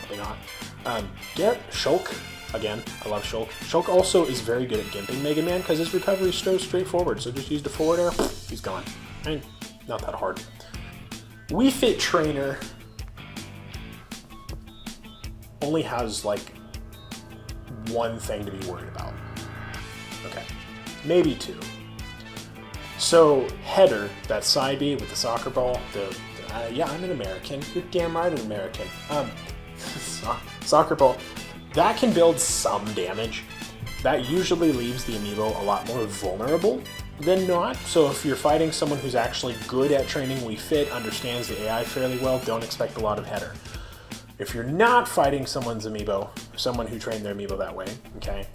Probably not. Get Shulk. Again, I love Shulk. Shulk also is very good at gimping Mega Man because his recovery is so straightforward. So just use the forward air, he's gone. And not that hard. Wii Fit Trainer only has like one thing to be worried about. Okay, maybe two. So header, that side B with the soccer ball, yeah, I'm an American. You're damn right an American. Soccer ball. That can build some damage, that usually leaves the amiibo a lot more vulnerable than not. So if you're fighting someone who's actually good at training Wii Fit, understands the AI fairly well, don't expect a lot of header. If you're not fighting someone's amiibo, someone who trained their amiibo that way, okay,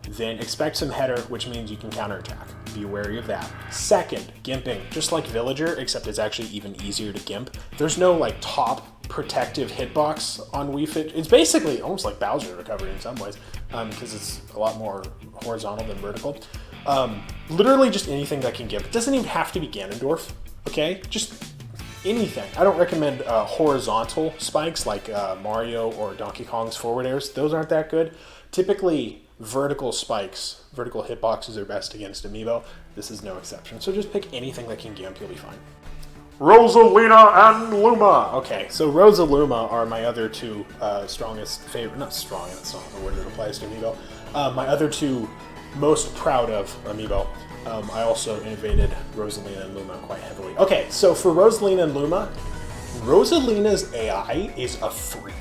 then expect some header, which means you can counterattack. Be wary of that. Second, gimping. Just like Villager, except it's actually even easier to gimp. There's no like top protective hitbox on Wii Fit. It's basically almost like Bowser Recovery in some ways, because it's a lot more horizontal than vertical. Literally just anything that can gimp. It doesn't even have to be Ganondorf, okay? Just anything. I don't recommend horizontal spikes like Mario or Donkey Kong's forward airs. Those aren't that good. Typically, vertical spikes, vertical hitboxes are best against amiibo. This is no exception. So just pick anything that can gimp, you'll be fine. Rosalina and Luma. Okay, so Rosalina are my other two strongest favorite, not strong, that's not the word that applies to amiibo. My other two most proud of amiibo. I also innovated Rosalina and Luma quite heavily. Okay, so for Rosalina and Luma, Rosalina's AI is a freak.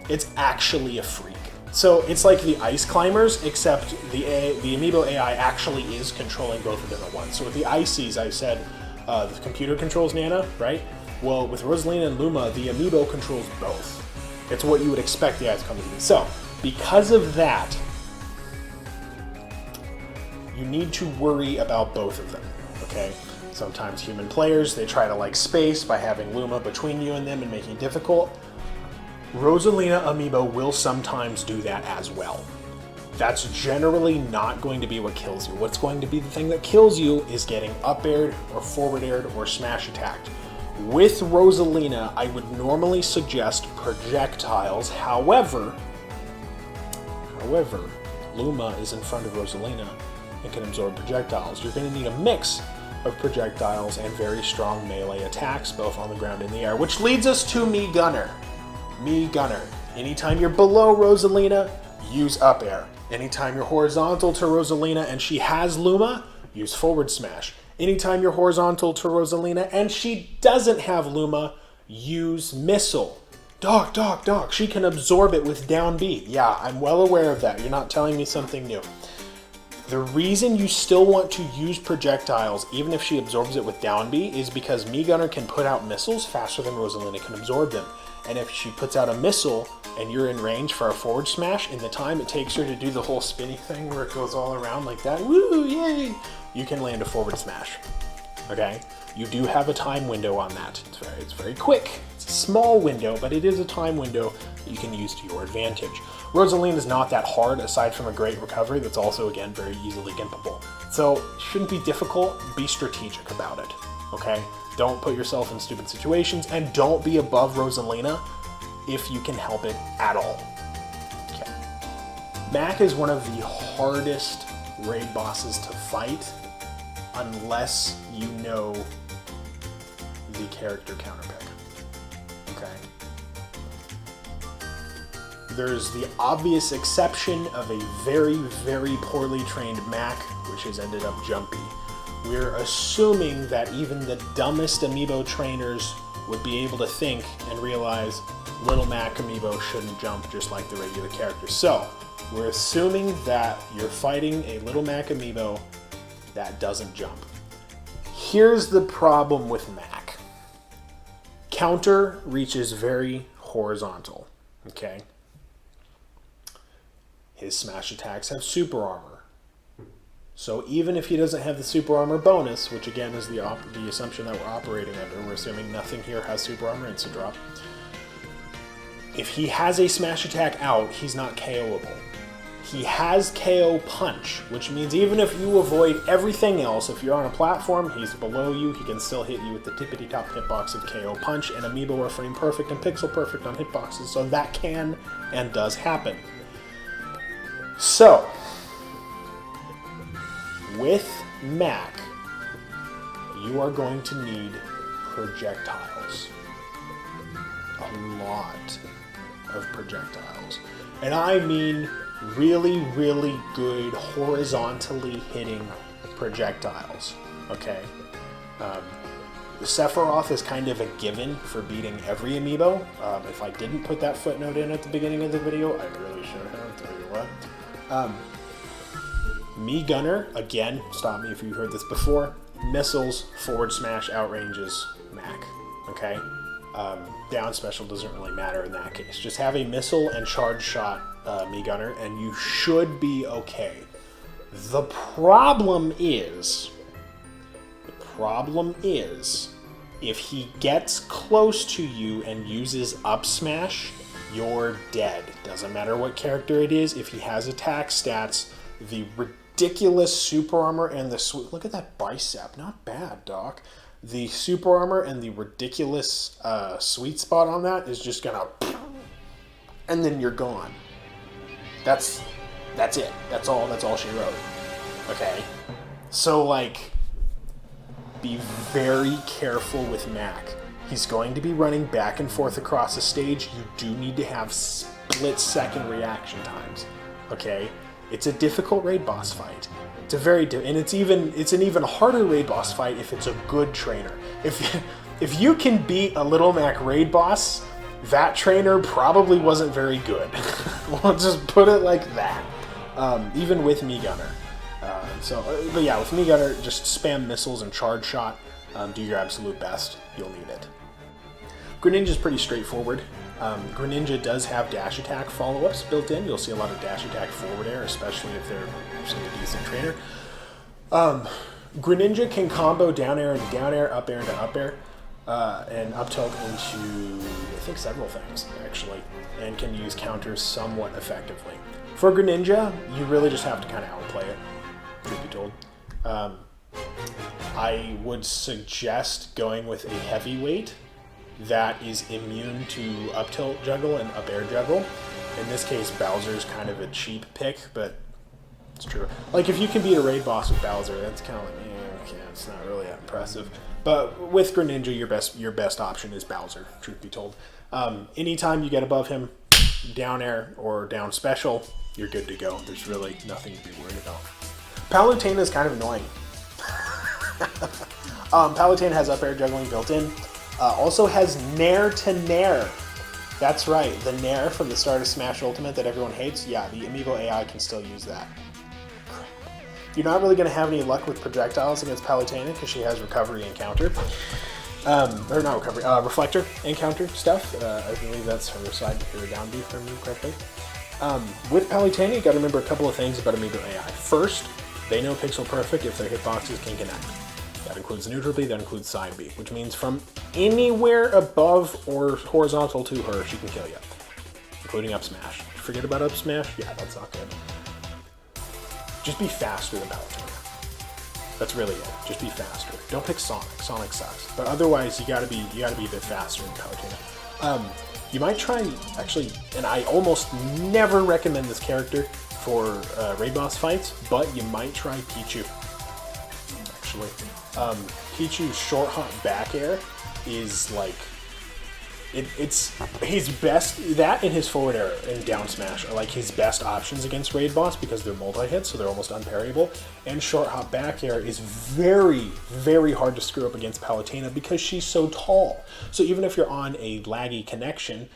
It's actually a freak. So it's like the Ice Climbers, except the amiibo AI actually is controlling both of them at once. So with the Ices, I said the computer controls Nana, right? Well, with Rosalina and Luma, the amiibo controls both. It's what you would expect the outcome to be. So because of that, you need to worry about both of them, okay? Sometimes human players, they try to like space by having Luma between you and them and making it difficult. Rosalina amiibo will sometimes do that as well. That's generally not going to be what kills you. What's going to be the thing that kills you is getting up aired or forward aired or smash attacked. With Rosalina, I would normally suggest projectiles. However, Luma is in front of Rosalina and can absorb projectiles. You're going to need a mix of projectiles and very strong melee attacks, both on the ground and in the air, which leads us to Mii Gunner. Mii Gunner. Anytime you're below Rosalina, use up air. Anytime you're horizontal to Rosalina and she has Luma, use forward smash. Anytime you're horizontal to Rosalina and she doesn't have Luma, use missile. Doc, she can absorb it with down B. Yeah, I'm well aware of that. You're not telling me something new. The reason you still want to use projectiles, even if she absorbs it with down B, is because Mii Gunner can put out missiles faster than Rosalina can absorb them. And if she puts out a missile and you're in range for a forward smash, in the time it takes her to do the whole spinny thing where it goes all around like that, woo, yay, you can land a forward smash, okay? You do have a time window on that. It's very quick. It's a small window, but it is a time window that you can use to your advantage. Rosalina is not that hard, aside from a great recovery that's also, again, very easily gimpable. So, it shouldn't be difficult. Be strategic about it, okay? Don't put yourself in stupid situations, and don't be above Rosalina if you can help it at all. Okay. Mac is one of the hardest raid bosses to fight unless you know the character counterpick. Okay. There's the obvious exception of a very, very poorly trained Mac, which has ended up jumpy. We're assuming that even the dumbest amiibo trainers would be able to think and realize Little Mac amiibo shouldn't jump just like the regular character. So, we're assuming that you're fighting a Little Mac amiibo that doesn't jump. Here's the problem with Mac. Counter reaches very horizontal, okay? His smash attacks have super armor. So even if he doesn't have the super armor bonus, which again is the assumption that we're operating under, we're assuming nothing here has super armor instant drop. If he has a smash attack out, he's not KOable. He has KO punch, which means even if you avoid everything else, if you're on a platform, he's below you, he can still hit you with the tippity top hitbox of KO punch, and amiibo are frame perfect and pixel perfect on hitboxes, so that can and does happen. So, with Mac, you are going to need projectiles. A lot of projectiles. And I mean really, really good horizontally hitting projectiles. Okay? The Sephiroth is kind of a given for beating every amiibo. If I didn't put that footnote in at the beginning of the video, I really should have. Tell you what. Mii Gunner, again, stop me if you've heard this before, missiles, forward smash, outranges, Mac, okay? Down special doesn't really matter in that case. Just have a missile and charge shot Mii Gunner, and you should be okay. The problem is, if he gets close to you and uses up smash, you're dead. Doesn't matter what character it is. If he has attack stats, the ridiculous super armor and the look at that bicep, not bad, Doc. The super armor and the ridiculous sweet spot on that is just gonna, and then you're gone. That's it. That's all she wrote. Okay, so like, be very careful with Mac. He's going to be running back and forth across the stage. You do need to have split-second reaction times. Okay, it's a difficult raid boss fight. It's a very and it's an even harder raid boss fight if it's a good trainer. If you can beat a Little Mac raid boss, that trainer probably wasn't very good. We'll just put it like that. Even with Mii Gunner. But yeah, with Mii Gunner, just spam missiles and charge shot. Do your absolute best. You'll need it. Greninja's pretty straightforward. Greninja does have dash attack follow-ups built in. You'll see a lot of dash attack forward air, especially if they're a decent trainer. Greninja can combo down air into down air, up air into up air, and up tilt into, I think, several things, actually, and can use counters somewhat effectively. For Greninja, you really just have to kind of outplay it, truth be told. I would suggest going with a heavyweight that is immune to up tilt juggle and up air juggle. In this case, Bowser's kind of a cheap pick, but it's true. Like, if you can beat a raid boss with Bowser, that's kind of like, okay, it's not really that impressive. But with Greninja, your best option is Bowser, truth be told. Anytime you get above him, down air or down special, you're good to go. There's really nothing to be worried about. Palutena is kind of annoying. Palutena has up air juggling built in. Also has Nair to Nair. That's right, the Nair from the start of Smash Ultimate that everyone hates. Yeah, the Amiibo AI can still use that. You're not really going to have any luck with projectiles against Palutena because she has recovery and counter. Or not recovery, reflector and counter stuff. I believe that's her side, her down B, if I remember correctly. With Palutena, you got to remember a couple of things about Amiibo AI. First, they know pixel perfect if their hitboxes can connect. That includes neutral B, that includes side B, which means from anywhere above or horizontal to her, she can kill you, including up smash. Forget about up smash? Yeah, that's not good. Just be faster than Palutena. That's really it. Just be faster. Don't pick Sonic. Sonic sucks. But otherwise, you gotta be a bit faster than Palutena. You might try, actually, and I almost never recommend this character for raid boss fights, but you might try Pichu. Actually, Pichu's short hop back air is like, it's his best. That and his forward air and down smash are like his best options against raid boss because they're multi-hits, so they're almost unparryable. And short hop back air is very, very hard to screw up against Palutena because she's so tall. So even if you're on a laggy connection,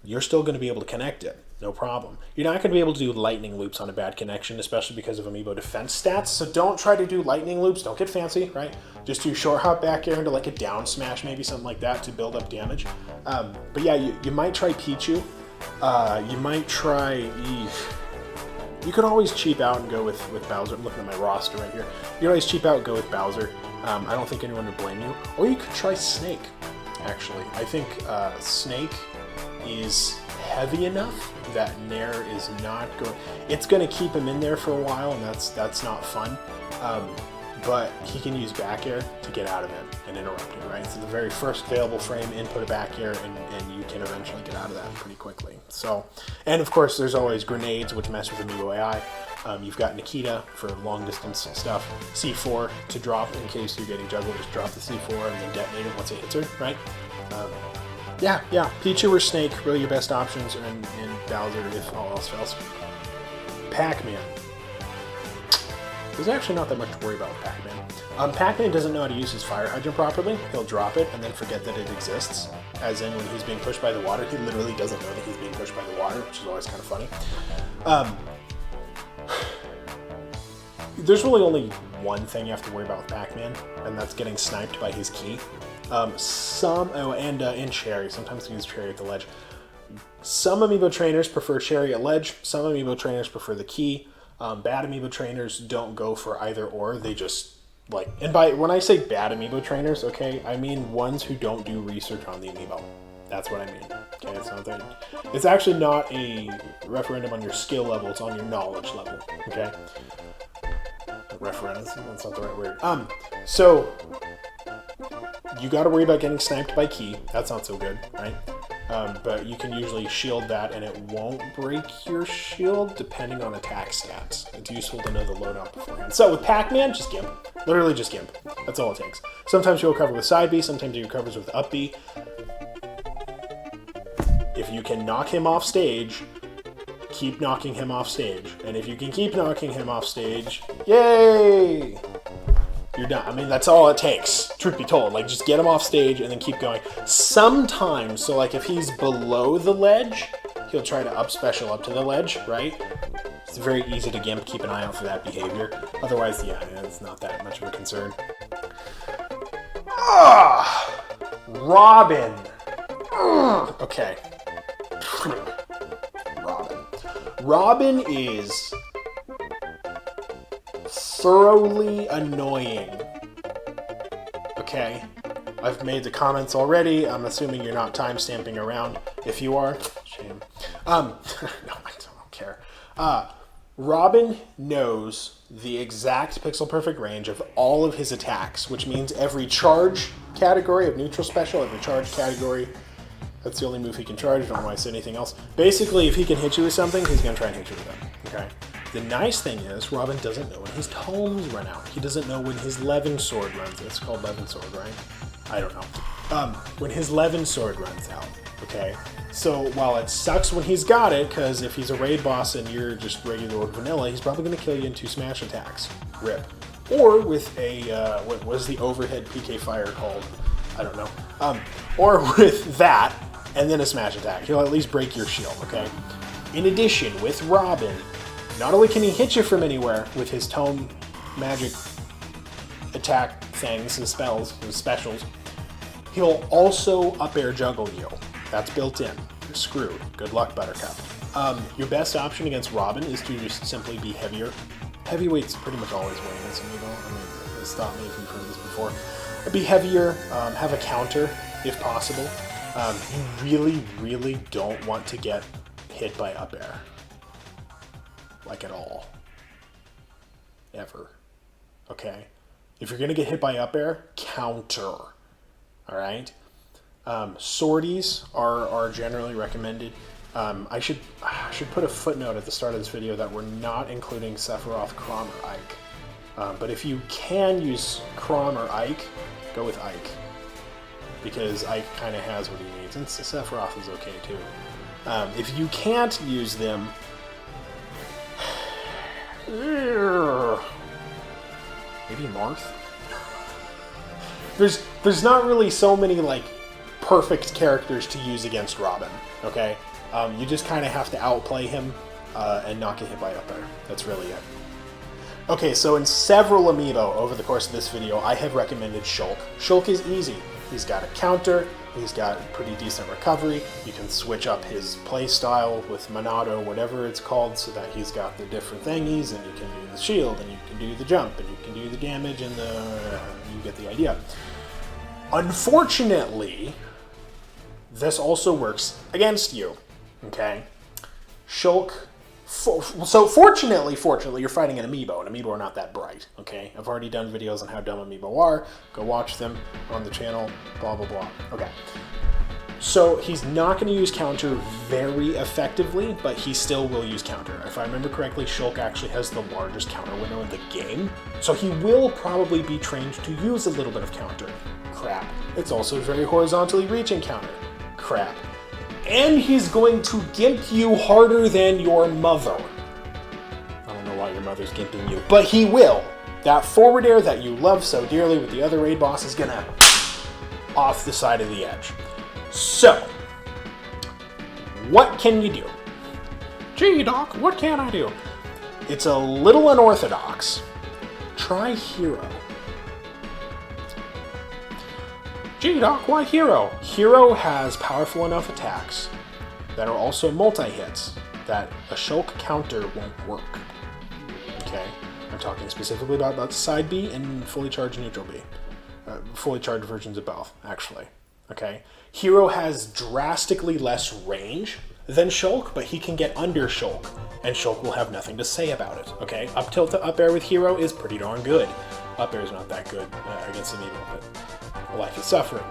you're still going to be able to connect it. No problem. You're not going to be able to do lightning loops on a bad connection, especially because of Amiibo defense stats. So don't try to do lightning loops. Don't get fancy, right? Just do short hop back air into like a down smash, maybe something like that to build up damage. But yeah, you might try Pichu. You might try... You could always cheap out and go with Bowser. I'm looking at my roster right here. You can always cheap out and go with Bowser. I don't think anyone would blame you. Or you could try Snake, actually. I think Snake is heavy enough that Nair is not going... It's going to keep him in there for a while, and that's not fun. But he can use back air to get out of it and interrupt it, right? So the very first available frame, input a back air, and you can eventually get out of that pretty quickly. So, and of course, there's always grenades, which mess with Amiibo AI. You've got Nikita for long distance stuff. C4 to drop in case you're getting juggled. Just drop the C4 and then detonate it once it hits her, right? Yeah, Pichu or Snake, really your best options, and Bowser if all else fails. Pac-Man. There's actually not that much to worry about with Pac-Man. Pac-Man doesn't know how to use his fire hydrant properly. He'll drop it and then forget that it exists. As in, when he's being pushed by the water, he literally doesn't know that he's being pushed by the water, which is always kind of funny. there's really only one thing you have to worry about with Pac-Man, and that's getting sniped by his key. And Cherry. Sometimes they use Cherry at the ledge. Some Amiibo trainers prefer Cherry at ledge. Some Amiibo trainers prefer the key. Bad Amiibo trainers don't go for either or. They just like, and when I say bad Amiibo trainers, okay, I mean ones who don't do research on the Amiibo. That's what I mean. Okay, it's not that. It's actually not a referendum on your skill level. It's on your knowledge level. Okay. Referendum. That's not the right word. So you got to worry about getting sniped by key. That's not so good, right? But you can usually shield that, and it won't break your shield depending on attack stats. It's useful to know the loadout beforehand. So with Pac-Man, just Gimp. Literally just Gimp. That's all it takes. Sometimes you'll cover with side B. Sometimes you'll cover with up B. If you can knock him off stage, keep knocking him off stage. And if you can keep knocking him off stage, yay! You're done. I mean, that's all it takes, truth be told. Like, just get him off stage and then keep going. Sometimes, so like if he's below the ledge, he'll try to up special up to the ledge, right? It's very easy to Gimp. Keep an eye out for that behavior. Otherwise, yeah, it's not that much of a concern. Robin. Okay. Robin is thoroughly annoying. Okay, I've made the comments already. I'm assuming you're not time-stamping around. If you are, shame. No, I don't care. Robin knows the exact pixel perfect range of all of his attacks, which means every charge category of neutral special, every charge category. That's the only move he can charge. I don't know why I said anything else. Basically, if he can hit you with something, he's going to try and hit you with it. Okay. The nice thing is, Robin doesn't know when his tomes run out. He doesn't know when his Levin Sword runs. It's called Levin Sword, right? I don't know. When his Levin Sword runs out. Okay. So while it sucks when he's got it, because if he's a raid boss and you're just regular old vanilla, he's probably going to kill you in 2 smash attacks. Rip. Or with a what was the overhead PK fire called? I don't know. Or with that. And then a smash attack. He'll at least break your shield, okay? In addition, with Robin, not only can he hit you from anywhere with his tome magic attack things and spells and specials, he'll also up air juggle you. That's built in. You're screwed. Good luck, Buttercup. Your best option against Robin is to just simply be heavier. Heavyweight's pretty much always winning this Amiibo. I mean, stop me if you've heard this before. Be heavier, have a counter if possible. You really don't want to get hit by up air. Like at all. Ever. Okay? If you're going to get hit by up air, counter. Alright? Sorties are generally recommended. I should put a footnote at the start of this video that we're not including Sephiroth, Chrom, or Ike. But if you can use Chrom or Ike, go with Ike. Because Ike kind of has what he needs, and Sephiroth is okay too. If you can't use them, maybe Marth. There's not really so many like perfect characters to use against Robin. Okay, you just kind of have to outplay him and not get hit by up there. That's really it. Okay, so in several Amiibo over the course of this video, I have recommended Shulk. Shulk is easy. He's got a counter, he's got pretty decent recovery, you can switch up his playstyle with Monado, whatever it's called, so that he's got the different thingies, and you can do the shield, and you can do the jump, and you can do the damage, and you get the idea. Unfortunately, this also works against you, okay? Shulk... So fortunately, you're fighting an Amiibo, and Amiibo are not that bright, okay? I've already done videos on how dumb Amiibo are. Go watch them on the channel, blah, blah, blah. Okay. So he's not going to use counter very effectively, but he still will use counter. If I remember correctly, Shulk actually has the largest counter window in the game, so he will probably be trained to use a little bit of counter. Crap. It's also very horizontally reaching counter. Crap. And he's going to gimp you harder than your mother. I don't know why your mother's gimping you, but he will. That forward air that you love so dearly with the other raid boss is gonna off the side of the edge. So, what can you do? Gee, Doc, what can I do? It's a little unorthodox, Try Hero. Gee, Doc, why Hero? Hero has powerful enough attacks that are also multi-hits that a Shulk counter won't work. Okay? I'm talking specifically about the side B and fully charged neutral B. Fully charged versions of both, actually. Okay? Hero has drastically less range than Shulk, but he can get under Shulk, and Shulk will have nothing to say about it. Okay? Up tilt to up air with Hero is pretty darn good. Up air is not that good against Amiibo, but life is suffering.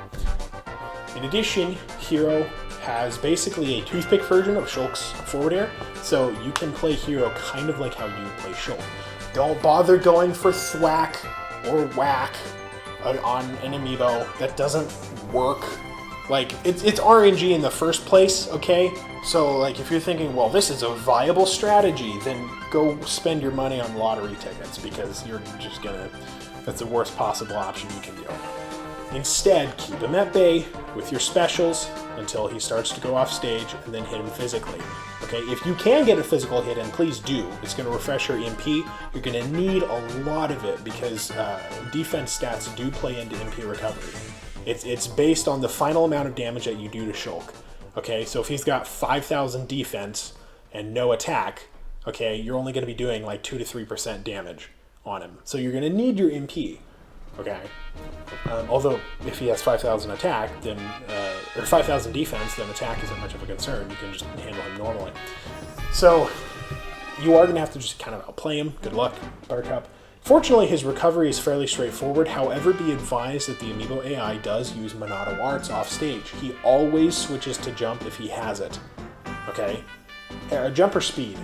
In addition, Hero has basically a toothpick version of Shulk's forward air, so you can play Hero kind of like how you play Shulk. Don't bother going for thwack or whack on an Amiibo. That doesn't work. Like, it's RNG in the first place, okay? So, like, if you're thinking, well, this is a viable strategy, then go spend your money on lottery tickets, because you're just gonna... That's the worst possible option you can do. Instead, keep him at bay with your specials until he starts to go off stage, and then hit him physically. Okay, if you can get a physical hit in, please do. It's going to refresh your MP. You're going to need a lot of it because defense stats do play into MP recovery. It's based on the final amount of damage that you do to Shulk. Okay, so if he's got 5,000 defense and no attack, okay, you're only going to be doing like 2 to 3% damage on him. So you're going to need your MP. Okay. Although, if he has 5,000 attack, then or 5,000 defense, then attack isn't much of a concern. You can just handle him normally. So, you are going to have to just kind of outplay him. Good luck, Buttercup. Fortunately, his recovery is fairly straightforward. However, be advised that the Amiibo AI does use Monado Arts off stage. He always switches to jump if he has it. Okay? Jump or speed.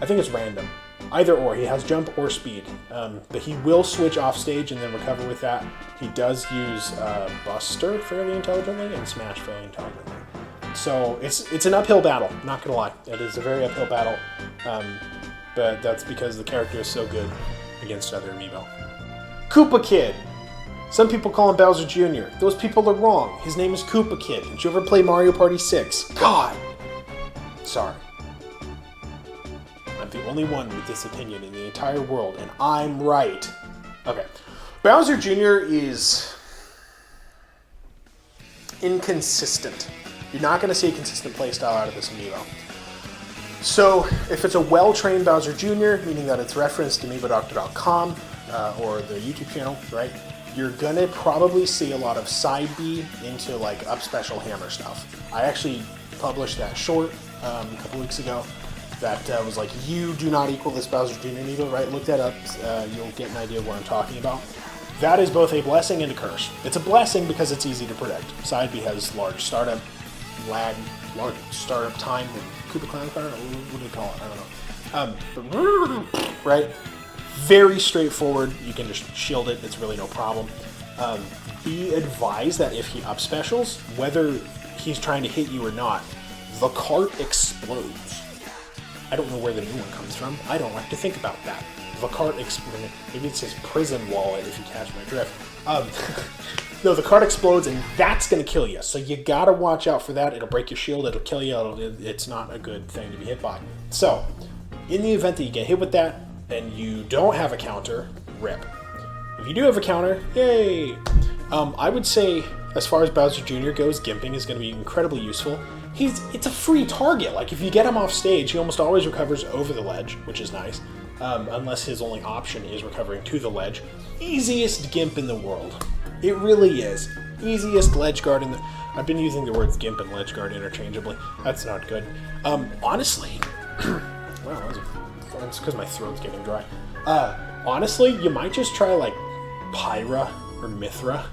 I think it's random. Either or, he has jump or speed, but he will switch off stage and then recover with that. He does use Buster fairly intelligently and Smash fairly intelligently. So it's an uphill battle, not gonna lie. It is a very uphill battle, but that's because the character is so good against other Amiibo. Koopa Kid! Some people call him Bowser Jr. Those people are wrong. His name is Koopa Kid. Did you ever play Mario Party 6? God! Sorry. I'm the only one with this opinion in the entire world, and I'm right. Okay. Bowser Jr. is inconsistent. You're not going to see a consistent playstyle out of this Amiibo. So, if it's a well-trained Bowser Jr., meaning that it's referenced to AmiiboDoctor.com or the YouTube channel, right, you're going to probably see a lot of side B into, like, up special hammer stuff. I actually published that short a couple weeks ago. That was like, you do not equal this Bowser Jr. Amiibo, right? Look that up. You'll get an idea of what I'm talking about. That is both a blessing and a curse. It's a blessing because it's easy to predict. Side B has large startup lag, large startup time, Koopa Clown Fire? What do you call it? I don't know. Right? Very straightforward. You can just shield it. It's really no problem. Be advised that if he up specials, whether he's trying to hit you or not, the cart explodes. I don't know where the new one comes from. I don't like to think about that. The cart explodes. Maybe it's his prison wallet, if you catch my drift. No, the cart explodes, and that's going to kill you. So you got to watch out for that. It'll break your shield. It'll kill you. It's not a good thing to be hit by. So, in the event that you get hit with that, and you don't have a counter, rip. If you do have a counter, yay! I would say, as far as Bowser Jr. goes, gimping is going to be incredibly useful. It's a free target. Like, if you get him off stage, he almost always recovers over the ledge, which is nice. Unless his only option is recovering to the ledge. Easiest gimp in the world. It really is. Easiest ledge guard in the... I've been using the words gimp and ledge guard interchangeably. That's not good. Honestly... wow, that's because my throat's getting dry. Honestly, you might just try, like, Pyra or Mithra.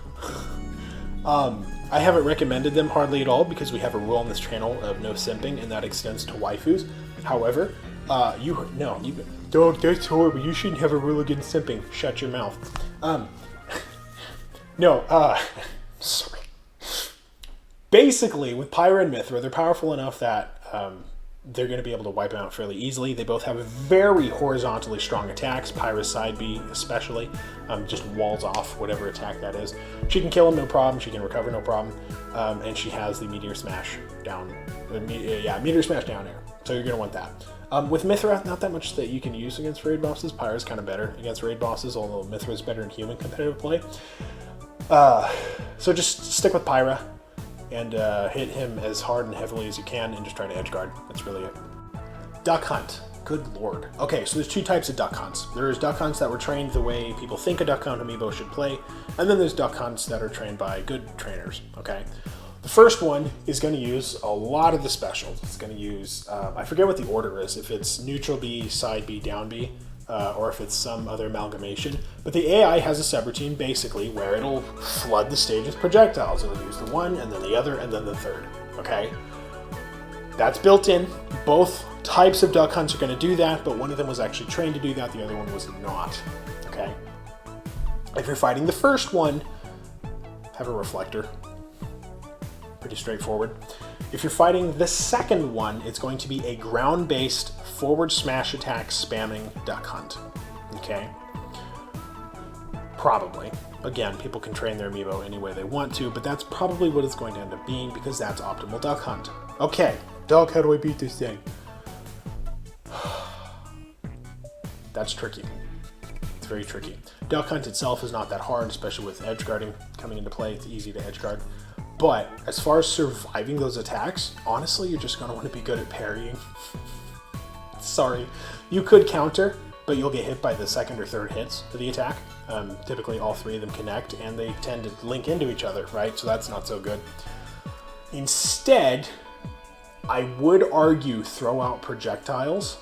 I haven't recommended them hardly at all because we have a rule on this channel of no simping, and that extends to waifus. However, don't, that's horrible. You shouldn't have a rule against simping. Shut your mouth. Sorry. Basically, with Pyra and Mithra, they're powerful enough that they're going to be able to wipe them out fairly easily. They both have very horizontally strong attacks. Pyra's side B especially just walls off whatever attack that is. She can kill him, no problem. She can recover, no problem. And she has the Meteor Smash down. Meteor Smash down air. So you're going to want that. With Mithra, not that much that you can use against raid bosses. Pyra's kind of better against raid bosses, although Mithra's better in human competitive play. So just stick with Pyra and hit him as hard and heavily as you can and just try to edge guard. That's really it. Duck Hunt. Good lord. Okay, so there's two types of Duck Hunts. There's Duck Hunts that were trained the way people think a Duck Hunt amiibo should play, and then there's Duck Hunts that are trained by good trainers, okay? The first one is going to use a lot of the specials. It's going to use, I forget what the order is, if it's neutral B, side B, down B, or if it's some other amalgamation. But the AI has a subroutine, basically, where it'll flood the stage with projectiles. It'll use the one, and then the other, and then the third, okay? That's built in. Both types of Duck Hunts are going to do that, but one of them was actually trained to do that, the other one was not, okay? If you're fighting the first one, have a reflector. Pretty straightforward. If you're fighting the second one, it's going to be a ground-based forward smash attack spamming Duck Hunt, okay? Probably. Again, people can train their amiibo any way they want to, but that's probably what it's going to end up being because that's optimal Duck Hunt. Okay, Doug, how do I beat this thing? That's tricky. It's very tricky. Duck Hunt itself is not that hard, especially with edge guarding coming into play. It's easy to edge guard. But as far as surviving those attacks, honestly, you're just going to want to be good at parrying. Sorry. You could counter, but you'll get hit by the second or third hits of the attack. Typically, all three of them connect, and they tend to link into each other, right? So that's not so good. Instead, I would argue throw out projectiles,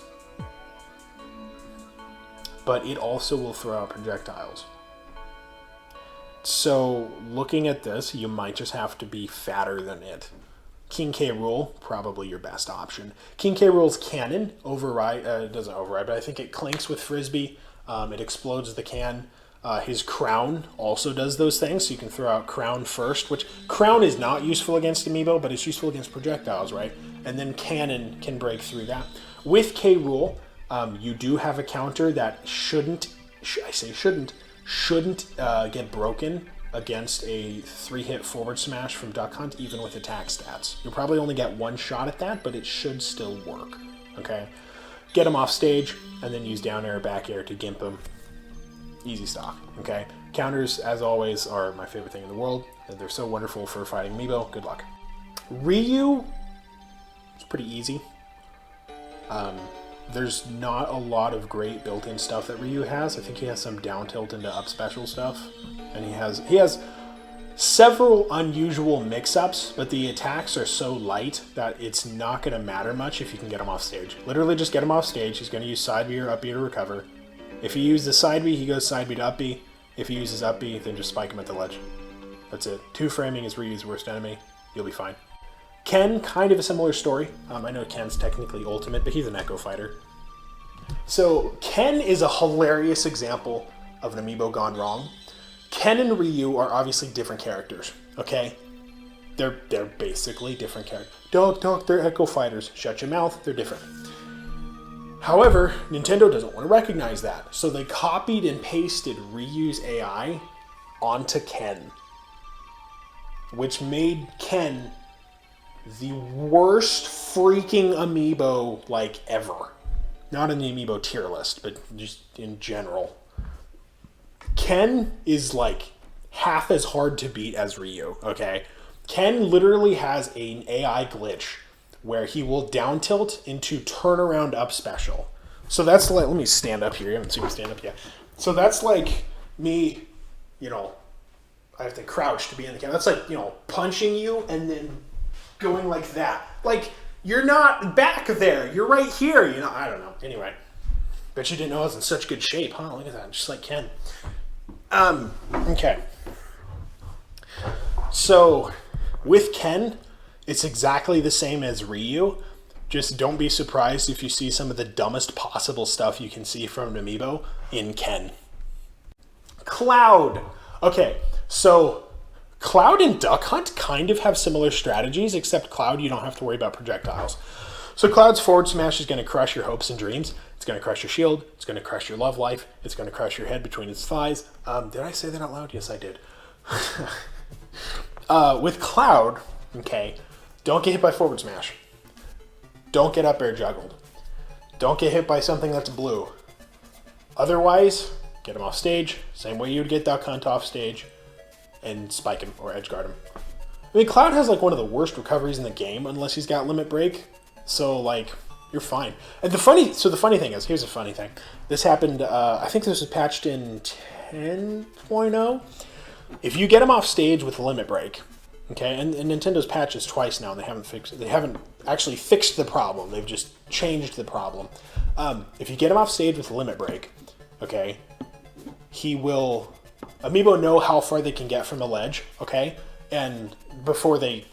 but it also will throw out projectiles. So looking at this, you might just have to be fatter than it. King K. Rool, probably your best option. King K. Rool's cannon it doesn't override, but I think it clinks with Frisbee. It explodes the can. His crown also does those things, so you can throw out crown first, which crown is not useful against amiibo, but it's useful against projectiles, right? And then cannon can break through that. With K. Rool, you do have a counter that shouldn't get broken against a 3-hit forward smash from Duck Hunt, even with attack stats. You'll probably only get one shot at that, but it should still work, okay? Get him off stage, and then use down air, back air to gimp him. Easy stock, okay? Counters, as always, are my favorite thing in the world. They're so wonderful for fighting amiibo. Good luck. Ryu, it's pretty easy. There's not a lot of great built-in stuff that Ryu has. I think he has some down tilt into up special stuff. And he has several unusual mix-ups, but the attacks are so light that it's not going to matter much if you can get him off stage. Literally just get him off stage. He's going to use side B or up B to recover. If he uses side B, he goes side B to up B. If he uses up B, then just spike him at the ledge. That's it. 2-framing is Ryu's worst enemy. You'll be fine. Ken, kind of a similar story. I know Ken's technically ultimate, but he's an Echo Fighter. So Ken is a hilarious example of an amiibo gone wrong. Ken and Ryu are obviously different characters, okay? They're basically different characters. Don't, they're Echo Fighters. Shut your mouth, they're different. However, Nintendo doesn't want to recognize that, so they copied and pasted Ryu's AI onto Ken, which made Ken the worst freaking amiibo, like, ever. Not in the amiibo tier list, but just in general. Ken is, like, half as hard to beat as Ryu, okay? Ken literally has an AI glitch where he will down tilt into turnaround up special. So that's like, let me stand up here. You haven't seen me stand up yet. So that's like me, I have to crouch to be in the camera. That's like, punching you and then going like that. Like, you're not back there. You're right here. I don't know. Anyway. Bet you didn't know I was in such good shape, huh? Look at that. Just like Ken. Okay. So, with Ken, it's exactly the same as Ryu. Just don't be surprised if you see some of the dumbest possible stuff you can see from an amiibo in Ken. Cloud. Okay, so Cloud and Duck Hunt kind of have similar strategies, except Cloud, you don't have to worry about projectiles. So Cloud's forward smash is going to crush your hopes and dreams. It's going to crush your shield. It's going to crush your love life. It's going to crush your head between its thighs. Did I say that out loud? Yes, I did. With Cloud, okay, don't get hit by forward smash. Don't get up air juggled. Don't get hit by something that's blue. Otherwise, get him off stage, same way you would get Duck Hunt off stage, and spike him or edge guard him. I mean, Cloud has like one of the worst recoveries in the game unless he's got Limit Break, so like, you're fine. And the funny thing is, here's a funny thing. This happened, I think this was patched in 10.0. If you get him off stage with Limit Break, okay, and Nintendo's patched this twice now, and they haven't actually fixed the problem. They've just changed the problem. If you get him off stage with Limit Break, okay, Amiibo know how far they can get from a ledge, okay, and before they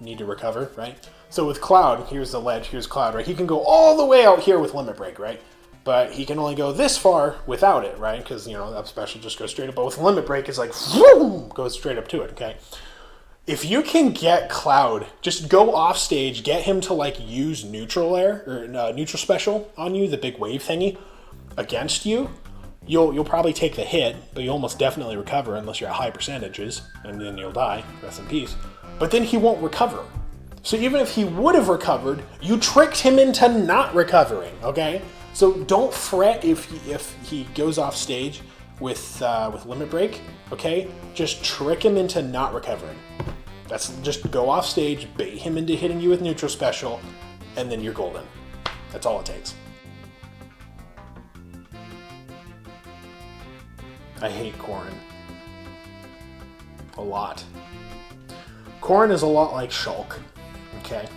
need to recover, right? So with Cloud, here's the ledge, here's Cloud, right? He can go all the way out here with Limit Break, right? But he can only go this far without it, right? Because, that special just goes straight up. But with Limit Break, it's like, whoom, goes straight up to it, okay? If you can get Cloud, just go off stage, get him to, like, use Neutral Air, or Neutral Special on you, the big wave thingy, against you, you'll probably take the hit, but you'll almost definitely recover unless you're at high percentages, and then you'll die, rest in peace. But then he won't recover. So even if he would have recovered, you tricked him into not recovering, okay? So don't fret if he goes off stage with Limit Break, okay? Just trick him into not recovering. Just go off stage, bait him into hitting you with Neutral Special, and then you're golden. That's all it takes. I hate Corrin. A lot. Corrin is a lot like Shulk. Okay.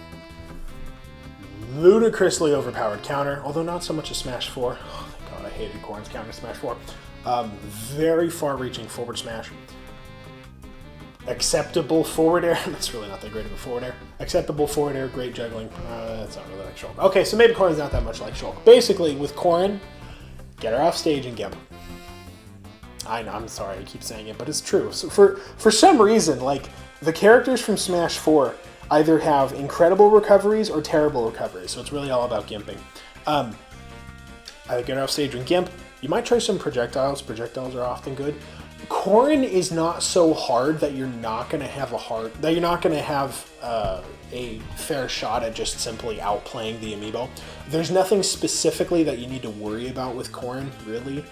Ludicrously overpowered counter, although not so much as Smash 4. Oh, thank God, I hated Corrin's counter Smash 4. Very far-reaching forward smash. Acceptable forward air. That's really not that great of a forward air. Acceptable forward air, great juggling. That's not really like Shulk. Okay, so maybe Corrin's not that much like Shulk. Basically, with Corrin, get her off stage and gimp. I know, I'm sorry I keep saying it, but it's true. So for some reason, like, the characters from Smash 4 either have incredible recoveries or terrible recoveries, so it's really all about gimping. Either get off stage and gimp. You might try some projectiles. Projectiles are often good. Corrin is not so hard that you're not going to have a fair shot at just simply outplaying the amiibo. There's nothing specifically that you need to worry about with Corrin, really.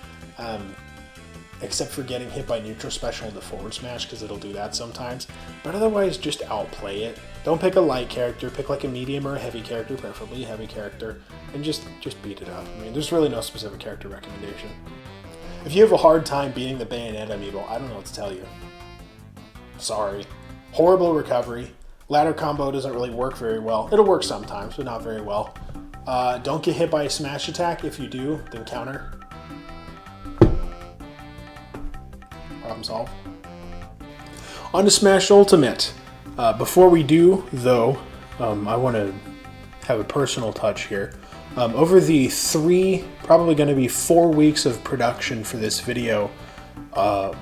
Except for getting hit by Neutral Special in the forward smash, because it'll do that sometimes. But otherwise, just outplay it. Don't pick a light character. Pick like a medium or a heavy character, preferably a heavy character, and just beat it up. I mean, there's really no specific character recommendation. If you have a hard time beating the Bayonetta amiibo, I don't know what to tell you. Sorry. Horrible recovery. Ladder combo doesn't really work very well. It'll work sometimes, but not very well. Don't get hit by a smash attack. If you do, then counter. Problem solved. On to Smash Ultimate. Before we do, though, I want to have a personal touch here. Over the probably going to be 4 weeks of production for this video,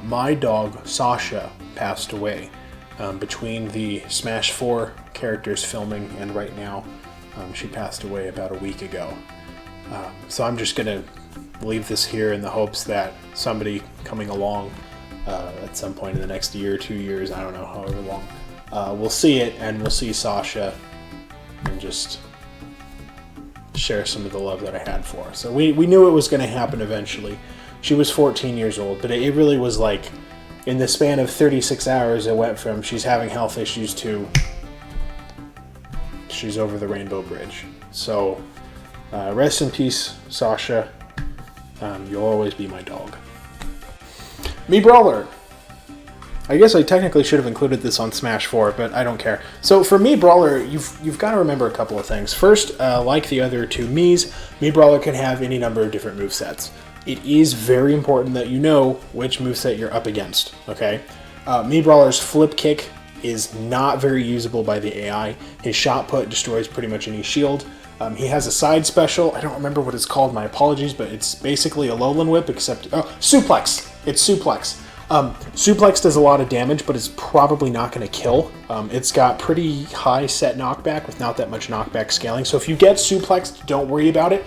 my dog, Sasha, passed away. Between the Smash 4 characters filming and right now, she passed away about a week ago. So I'm just going to leave this here in the hopes that somebody coming along at some point in the next year, 2 years, I don't know, however long, we'll see it, and we'll see Sasha and just share some of the love that I had for her. So we knew it was going to happen eventually. She was 14 years old, but it really was like, in the span of 36 hours, it went from she's having health issues to she's over the Rainbow Bridge. So rest in peace, Sasha. You'll always be my dog. Mii Brawler. I guess I technically should have included this on Smash 4, but I don't care. So for Mii Brawler, you've got to remember a couple of things. First, like the other two Miis, Mii Brawler can have any number of different movesets. It is very important that you know which moveset you're up against, okay? Mii Brawler's Flip Kick is not very usable by the AI. His Shot Put destroys pretty much any shield. He has a side special. I don't remember what it's called, my apologies, but it's basically a Lowland Whip, except... Oh, Suplex! It's Suplex. Suplex does a lot of damage, but it's probably not going to kill. It's got pretty high set knockback with not that much knockback scaling. So if you get Suplexed, don't worry about it.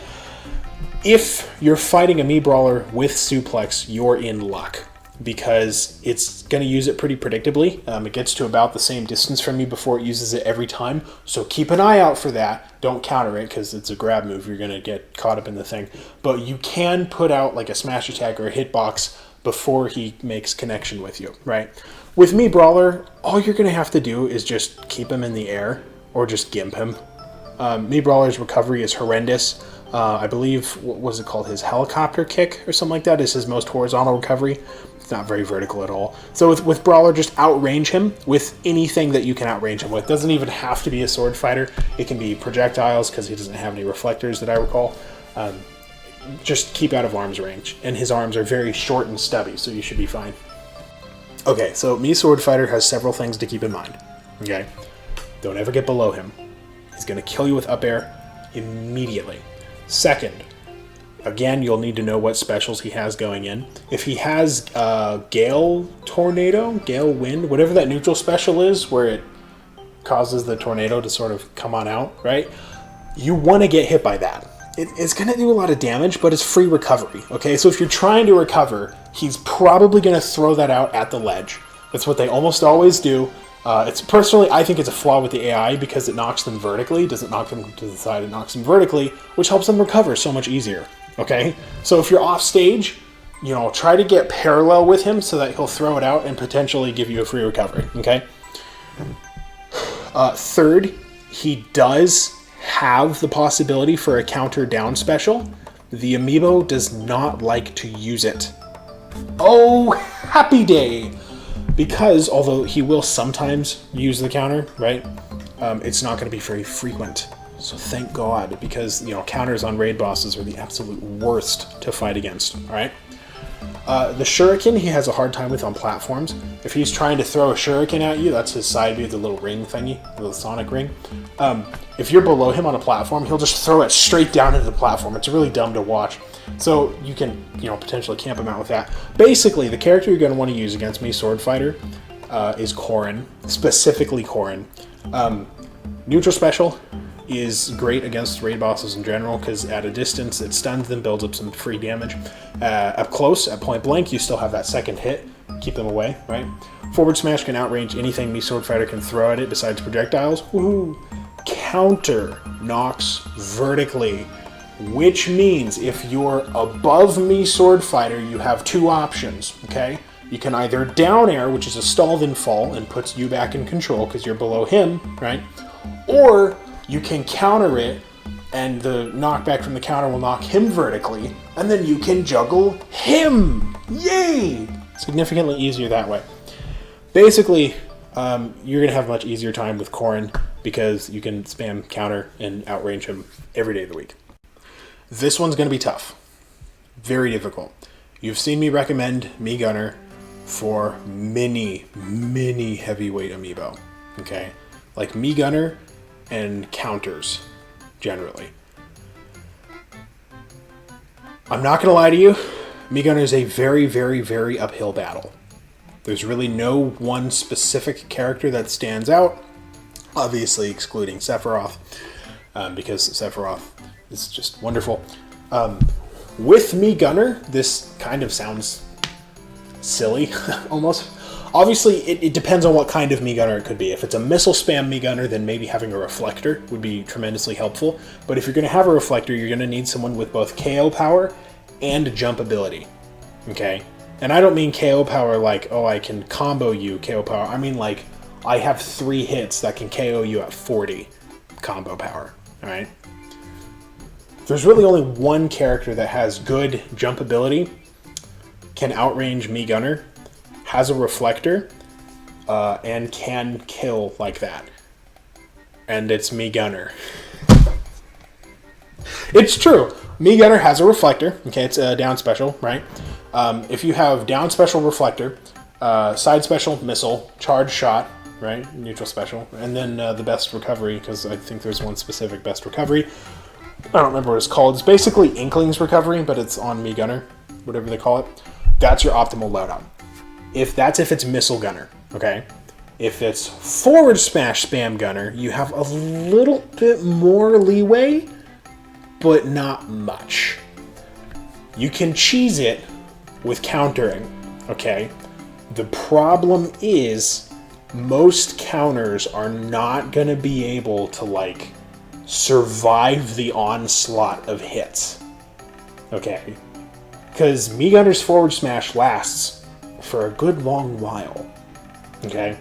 If you're fighting a Mii Brawler with Suplex, you're in luck. because it's going to use it pretty predictably. It gets to about the same distance from you before it uses it every time. So keep an eye out for that. Don't counter it because it's a grab move. You're going to get caught up in the thing. But you can put out like a smash attack or a hitbox before he makes connection with you, right? With Mii Brawler, all you're going to have to do is just keep him in the air or just gimp him. Mii Brawler's recovery is horrendous. I believe, what was it called? His helicopter kick or something like that is his most horizontal recovery. It's not very vertical at all. So with Brawler, just outrange him with anything that you can outrange him with. Doesn't even have to be a sword fighter. It can be projectiles because he doesn't have any reflectors that I recall. Just keep out of arm's range. And his arms are very short and stubby, so you should be fine. Okay, so Mii Swordfighter has several things to keep in mind. Okay? Don't ever get below him. He's going to kill you with up air immediately. Second, again, you'll need to know what specials he has going in. If he has Gale Tornado, Gale Wind, whatever that neutral special is, where it causes the tornado to sort of come on out, right? You want to get hit by that. It's going to do a lot of damage, but it's free recovery, okay? So if you're trying to recover, he's probably going to throw that out at the ledge. That's what they almost always do. It's personally, I think it's a flaw with the AI because it knocks them vertically. It doesn't knock them to the side, it knocks them vertically, which helps them recover so much easier, okay? So if you're off stage, you know, try to get parallel with him so that he'll throw it out and potentially give you a free recovery, okay? Third, he does have the possibility for a counter down special. The Amiibo does not like to use it. Oh, happy day! Because, although he will sometimes use the counter, right, it's not going to be very frequent. So thank God, because, you know, counters on raid bosses are the absolute worst to fight against, all right? The shuriken he has a hard time with on platforms. If he's trying to throw a shuriken at you, that's his side view, the little ring thingy, the little sonic ring. If you're below him on a platform, he'll just throw it straight down into the platform. It's really dumb to watch. So you can, you know, potentially camp him out with that. Basically, the character you're going to want to use against Mii Swordfighter is Corrin, specifically Corrin. Neutral special is great against raid bosses in general because at a distance it stuns them, builds up some free damage. Up close, at point blank, you still have that second hit, keep them away, right? Forward smash can outrange anything Mii Swordfighter can throw at it besides projectiles. Woohoo! Counter knocks vertically, which means if you're above Mii Swordfighter, you have two options, okay? You can either down air, which is a stall then fall, and puts you back in control because you're below him, right? Or you can counter it, and the knockback from the counter will knock him vertically, and then you can juggle him! Yay! Significantly easier that way. Basically, you're going to have a much easier time with Corrin because you can spam counter and outrange him every day of the week. This one's going to be tough. Very difficult. You've seen me recommend Mii Gunner for many, many heavyweight amiibo. Okay? Like Mii Gunner and counters, generally. I'm not going to lie to you. Mii Gunner is a very, very, very uphill battle. There's really no one specific character that stands out. Obviously excluding Sephiroth, because Sephiroth is just wonderful. With Mii Gunner, this kind of sounds silly, almost. Obviously, it depends on what kind of Mii Gunner it could be. If it's a missile spam Mii Gunner, then maybe having a reflector would be tremendously helpful. But if you're going to have a reflector, you're going to need someone with both KO power and jump ability. Okay? And I don't mean KO power like, oh, I can combo you KO power. I mean like, I have 3 hits that can KO you at 40 combo power. Alright? There's really only one character that has good jump ability, can outrange Mii Gunner, has a reflector, and can kill like that. And it's Mii Gunner. It's true. Mii Gunner has a reflector. Okay, it's a down special, right? If you have down special reflector, side special missile, charge shot, right? Neutral special, and then the best recovery, because I think there's one specific best recovery. I don't remember what it's called. It's basically Inkling's recovery, but it's on Mii Gunner, whatever they call it. That's your optimal loadout. If it's missile gunner, okay? If it's forward smash spam gunner, you have a little bit more leeway, but not much. You can cheese it with countering. okay? The problem is most counters are not going to be able to, like, survive the onslaught of hits, okay? Because Mii Gunner's forward smash lasts for a good long while, okay?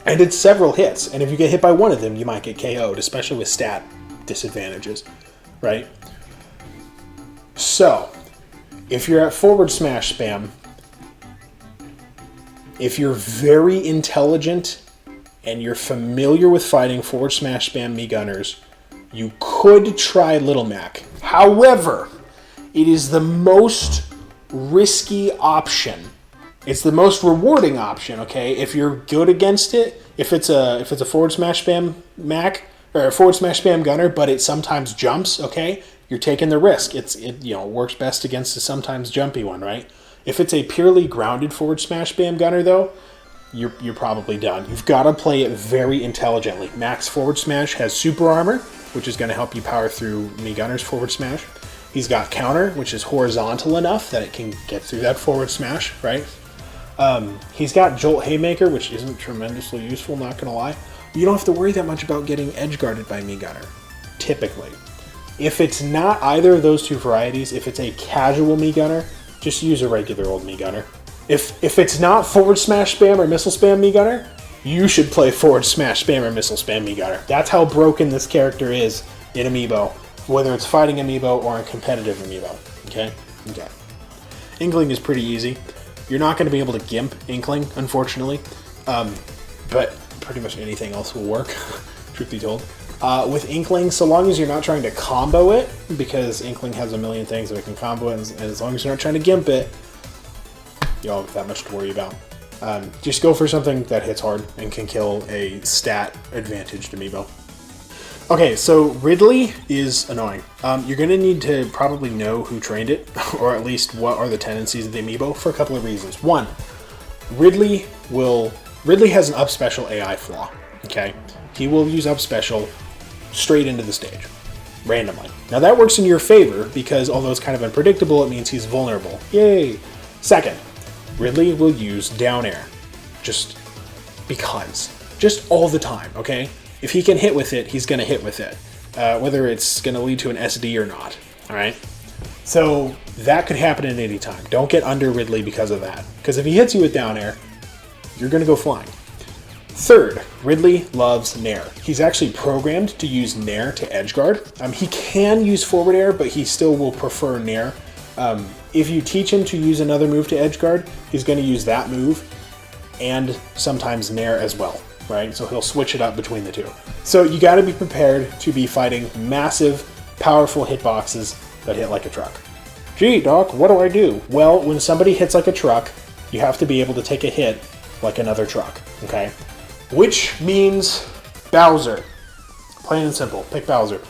And it's several hits, and if you get hit by one of them, you might get KO'd, especially with stat disadvantages, right? So, if you're at forward smash spam, if you're very intelligent and you're familiar with fighting forward smash spam Mii Gunners, you could try Little Mac. However, it is the most risky option. It's the most rewarding option, okay? If you're good against it, if it's a forward smash spam Mac or a forward smash spam Gunner, but it sometimes jumps, okay? You're taking the risk. It works best against a sometimes jumpy one, right? If it's a purely grounded forward smash spam Gunner though, you're probably done. You've got to play it very intelligently. Max forward smash has super armor, which is going to help you power through Mii Gunner's forward smash. He's got counter, which is horizontal enough that it can get through that forward smash, right? He's got Jolt Haymaker, which isn't tremendously useful, not gonna lie. You don't have to worry that much about getting edge guarded by Mii Gunner, typically. If it's not either of those two varieties, if it's a casual Mii Gunner, just use a regular old Mii Gunner. If it's not forward smash spam or missile spam Mii Gunner, you should play forward smash spam or missile spam Mii Gunner. That's how broken this character is in Amiibo, whether it's fighting Amiibo or a competitive Amiibo, okay? Okay. Inkling is pretty easy. You're not going to be able to gimp Inkling, unfortunately, but pretty much anything else will work, truth be told. With Inkling, so long as you're not trying to combo it, because Inkling has a million things that it can combo it, and as long as you're not trying to gimp it, you don't have that much to worry about. Just go for something that hits hard and can kill a stat advantaged Amiibo. Okay, so Ridley is annoying. You're going to need to probably know who trained it, or at least what are the tendencies of the Amiibo, for a couple of reasons. One, Ridley has an up special AI flaw, okay? He will use up special straight into the stage, randomly. Now that works in your favor, because although it's kind of unpredictable, it means he's vulnerable. Yay! Second, Ridley will use down air, just because. Just all the time, okay? If he can hit with it, he's going to hit with it, whether it's going to lead to an SD or not, all right? So that could happen at any time. Don't get under Ridley because of that, because if he hits you with down air, you're going to go flying. Third, Ridley loves Nair. He's actually programmed to use Nair to edgeguard. He can use forward air, but he still will prefer Nair. If you teach him to use another move to edgeguard, he's going to use that move and sometimes Nair as well. Right? So he'll switch it up between the two. So you got to be prepared to be fighting massive, powerful hitboxes that hit like a truck. Gee, Doc, what do I do? Well, when somebody hits like a truck, you have to be able to take a hit like another truck, okay? Which means Bowser. Plain and simple, pick Bowser.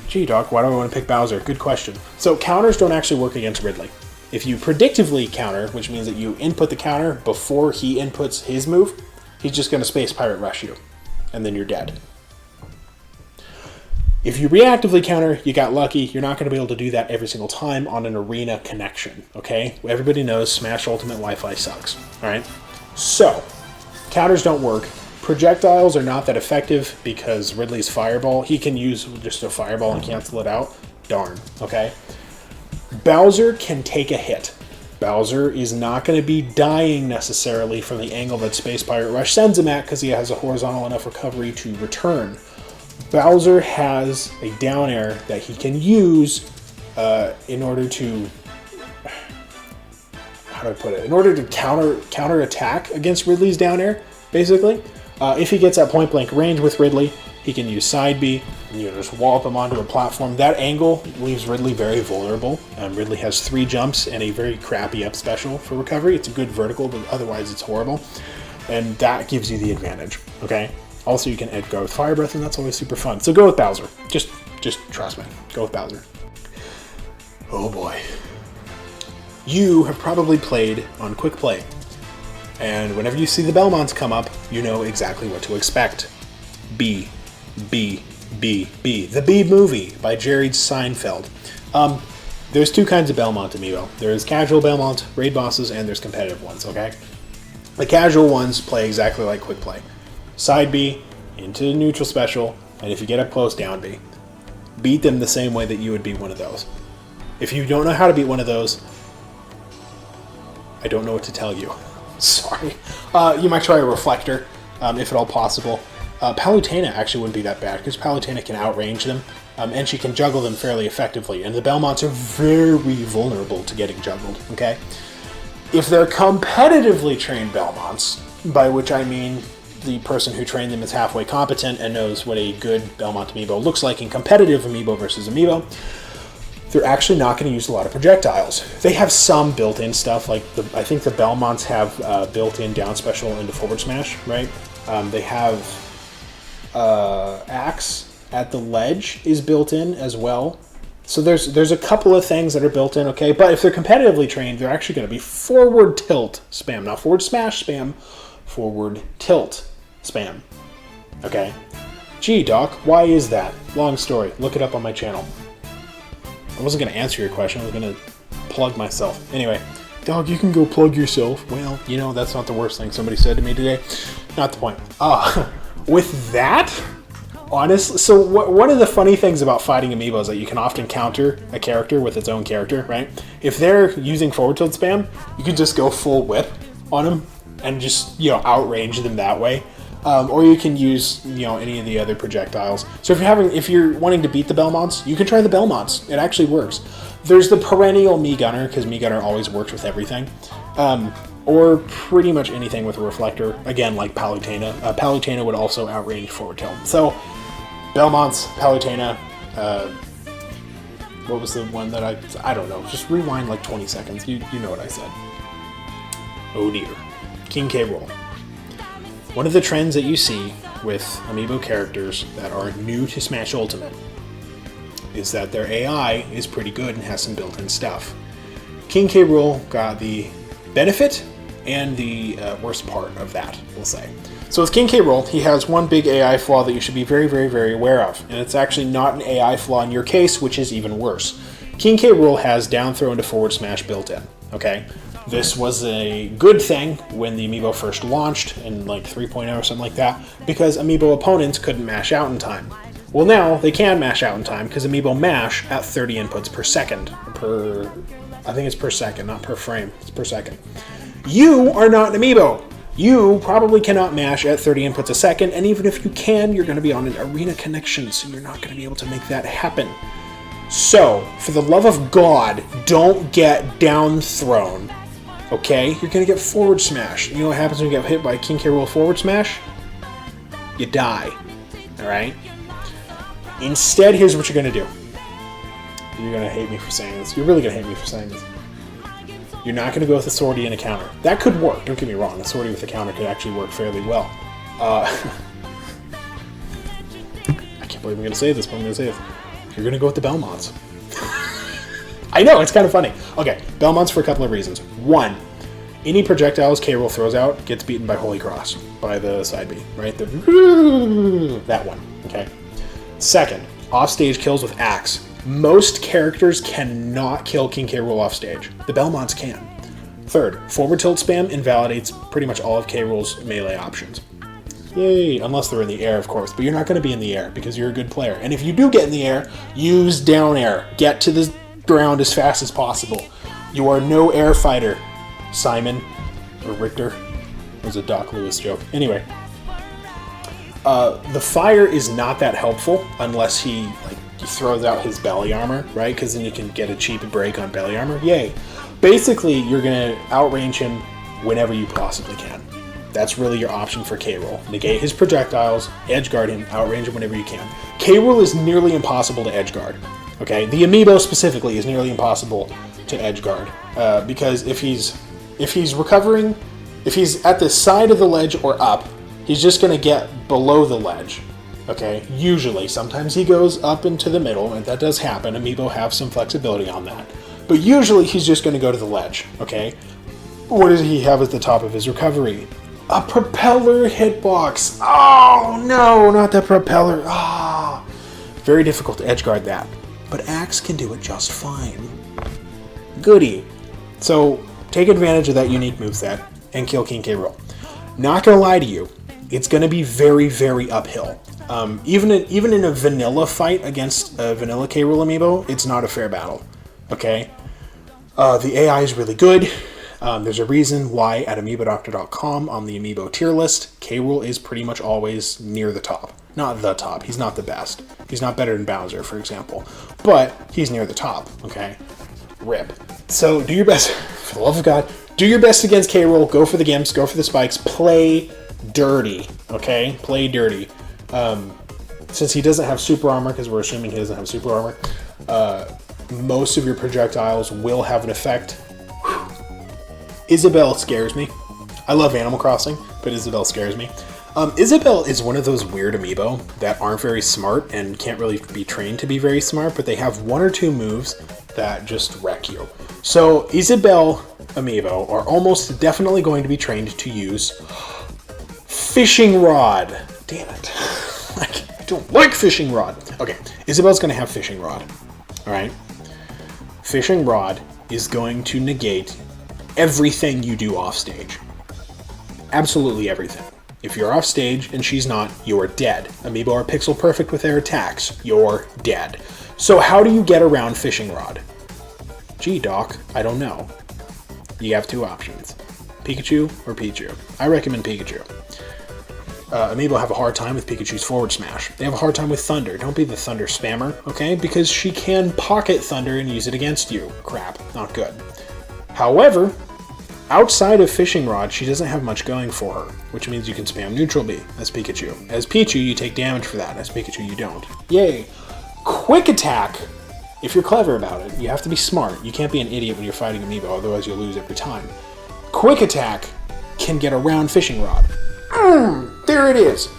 Gee, Doc, why do I want to pick Bowser? Good question. So counters don't actually work against Ridley. If you predictively counter, which means that you input the counter before he inputs his move, he's just going to Space Pirate Rush you, and then you're dead. If you reactively counter, you got lucky. You're not going to be able to do that every single time on an arena connection, okay? Everybody knows Smash Ultimate Wi-Fi sucks, all right? So, counters don't work. Projectiles are not that effective because Ridley's Fireball, he can use just a Fireball and cancel it out. Darn, okay? Bowser can take a hit. Bowser is not going to be dying necessarily from the angle that Space Pirate Rush sends him at because he has a horizontal enough recovery to return. Bowser has a down air that he can use in order to, how do I put it? In order to counter attack against Ridley's down air, basically. If he gets at point blank range with Ridley, he can use side B and just wallop him onto a platform. That angle leaves Ridley very vulnerable. Ridley has 3 jumps and a very crappy up special for recovery. It's a good vertical, but otherwise it's horrible. And that gives you the advantage, okay? Also, you can edge guard with Fire Breath, and that's always super fun. So go with Bowser. Just trust me. Go with Bowser. Oh boy. You have probably played on Quick Play. And whenever you see the Belmonts come up, you know exactly what to expect. B. The Bee Movie by Jerry Seinfeld. there's two kinds of Belmont amiibo. There's casual Belmont Raid Bosses, and there's competitive ones, okay? The casual ones play exactly like Quick Play. Side B, into neutral special, and if you get up close, down B. Beat them the same way that you would beat one of those. If you don't know how to beat one of those, I don't know what to tell you. Sorry. You might try a Reflector, if at all possible. Palutena actually wouldn't be that bad, because Palutena can outrange them, and she can juggle them fairly effectively, and the Belmonts are very vulnerable to getting juggled, okay? If they're competitively trained Belmonts, by which I mean the person who trained them is halfway competent and knows what a good Belmont amiibo looks like in competitive amiibo versus amiibo, they're actually not going to use a lot of projectiles. They have some built-in stuff, like I think the Belmonts have built-in down special into forward smash, right? They have Axe at the ledge is built in as well. So there's a couple of things that are built in, okay? But if they're competitively trained, they're actually going to be forward tilt spam. Not forward smash spam, forward tilt spam, okay? Gee, Doc, why is that? Long story. Look it up on my channel. I wasn't going to answer your question. I was going to plug myself. Anyway, Dog, you can go plug yourself. Well, you know, that's not the worst thing somebody said to me today. Not the point. With that, honestly, so one of the funny things about fighting amiibo is that you can often counter a character with its own character, right? If they're using forward tilt spam, you can just go full whip on them and just, you know, outrange them that way. Or you can use, you know, any of the other projectiles. So if you're wanting to beat the Belmonts, you can try the Belmonts. It actually works. There's the perennial Mii Gunner, because Mii Gunner always works with everything. Or pretty much anything with a reflector. Again, like Palutena. Palutena would also outrange forward tilt. So, Belmonts, Palutena, what was the one that I don't know. Just rewind like 20 seconds. You know what I said. Oh dear. King K. Rool. One of the trends that you see with amiibo characters that are new to Smash Ultimate is that their AI is pretty good and has some built-in stuff. King K. Rool got the benefit and the worst part of that, we'll say. So with King K. Rool, he has one big AI flaw that you should be very, very, very aware of, and it's actually not an AI flaw in your case, which is even worse. King K. Rool has down throw into forward smash built in, okay? This was a good thing when the amiibo first launched in like 3.0 or something like that, because amiibo opponents couldn't mash out in time. Well, now they can mash out in time because amiibo mash at 30 inputs per second. I think it's per second, not per frame. It's per second. You are not an amiibo. You probably cannot mash at 30 inputs a second, and even if you can, you're going to be on an arena connection, so you're not going to be able to make that happen. So, for the love of God, don't get down thrown. Okay? You're going to get forward smash. You know what happens when you get hit by King K. Rool forward smash? You die. Alright? Instead, here's what you're going to do. You're going to hate me for saying this. You're really going to hate me for saying this. You're not going to go with a swordy and a counter. That could work. Don't get me wrong. A swordy with a counter could actually work fairly well. I can't believe I'm going to say this, but I'm going to say it. You're going to go with the Belmonts. I know, it's kind of funny. Okay, Belmonts for a couple of reasons. One, any projectiles K. Rool throws out gets beaten by Holy Cross, by the side B, right? That one, okay? Second, offstage kills with Axe. Most characters cannot kill King K. Rool offstage. The Belmonts can. Third, forward tilt spam invalidates pretty much all of K. Rool's melee options. Yay, unless they're in the air, of course. But you're not going to be in the air because you're a good player. And if you do get in the air, use down air. Get to the ground as fast as possible. You are no air fighter, Simon or Richter. It was a Doc Lewis joke. Anyway, the fire is not that helpful unless he throws out his belly armor, right? Because then you can get a cheap break on belly armor. Yay. Basically, you're going to outrange him whenever you possibly can. That's really your option for K. Rool. Negate his projectiles, edge guard him, outrange him whenever you can. K. Rool is nearly impossible to edge guard. Okay, the amiibo specifically is nearly impossible to edge guard because if he's recovering, if he's at the side of the ledge or up, he's just going to get below the ledge. Okay, usually. Sometimes he goes up into the middle, and that does happen. Amiibo have some flexibility on that. But usually he's just going to go to the ledge, okay? What does he have at the top of his recovery? A propeller hitbox. Oh, no, not the propeller. Ah, very difficult to edgeguard that. But Axe can do it just fine. goody. So take advantage of that unique moveset and kill King K. Rool. Not gonna lie to you, it's gonna be very, very uphill. Even in a vanilla fight against a vanilla K. Rool amiibo, it's not a fair battle. Okay? The AI is really good. There's a reason why at AmiiboDoctor.com on the amiibo tier list, K. Rool is pretty much always near the top. Not the top. He's not the best. He's not better than Bowser, for example. But he's near the top, okay? Rip. So do your best. For the love of God, do your best against K. Rool. Go for the gimps. Go for the spikes. Play dirty, okay? Play dirty. Since he doesn't have super armor, because we're assuming he doesn't have super armor, most of your projectiles will have an effect. Isabelle scares me. I love Animal Crossing, but Isabelle scares me. Isabelle is one of those weird amiibo that aren't very smart and can't really be trained to be very smart, but they have one or two moves that just wreck you. So Isabelle amiibo are almost definitely going to be trained to use Fishing Rod. Damn it. I don't like Fishing Rod. Okay, Isabelle's going to have Fishing Rod. Alright? Fishing Rod is going to negate everything you do off stage. Absolutely everything. If you're off stage and she's not, you're dead. Amiibo are pixel perfect with their attacks. You're dead. So how do you get around Fishing Rod? Gee, Doc, I don't know. You have two options. Pikachu or Pichu. I recommend Pikachu. Amiibo have a hard time with Pikachu's forward smash. They have a hard time with Thunder. Don't be the Thunder spammer, okay? Because she can pocket Thunder and use it against you. Crap, not good. However, outside of Fishing Rod, she doesn't have much going for her, which means you can spam Neutral B as Pikachu. As Pichu, you take damage for that. As Pikachu, you don't. Yay! Quick Attack! If you're clever about it, you have to be smart. You can't be an idiot when you're fighting Amiibo, otherwise you'll lose every time. Quick Attack can get around Fishing Rod. There it is!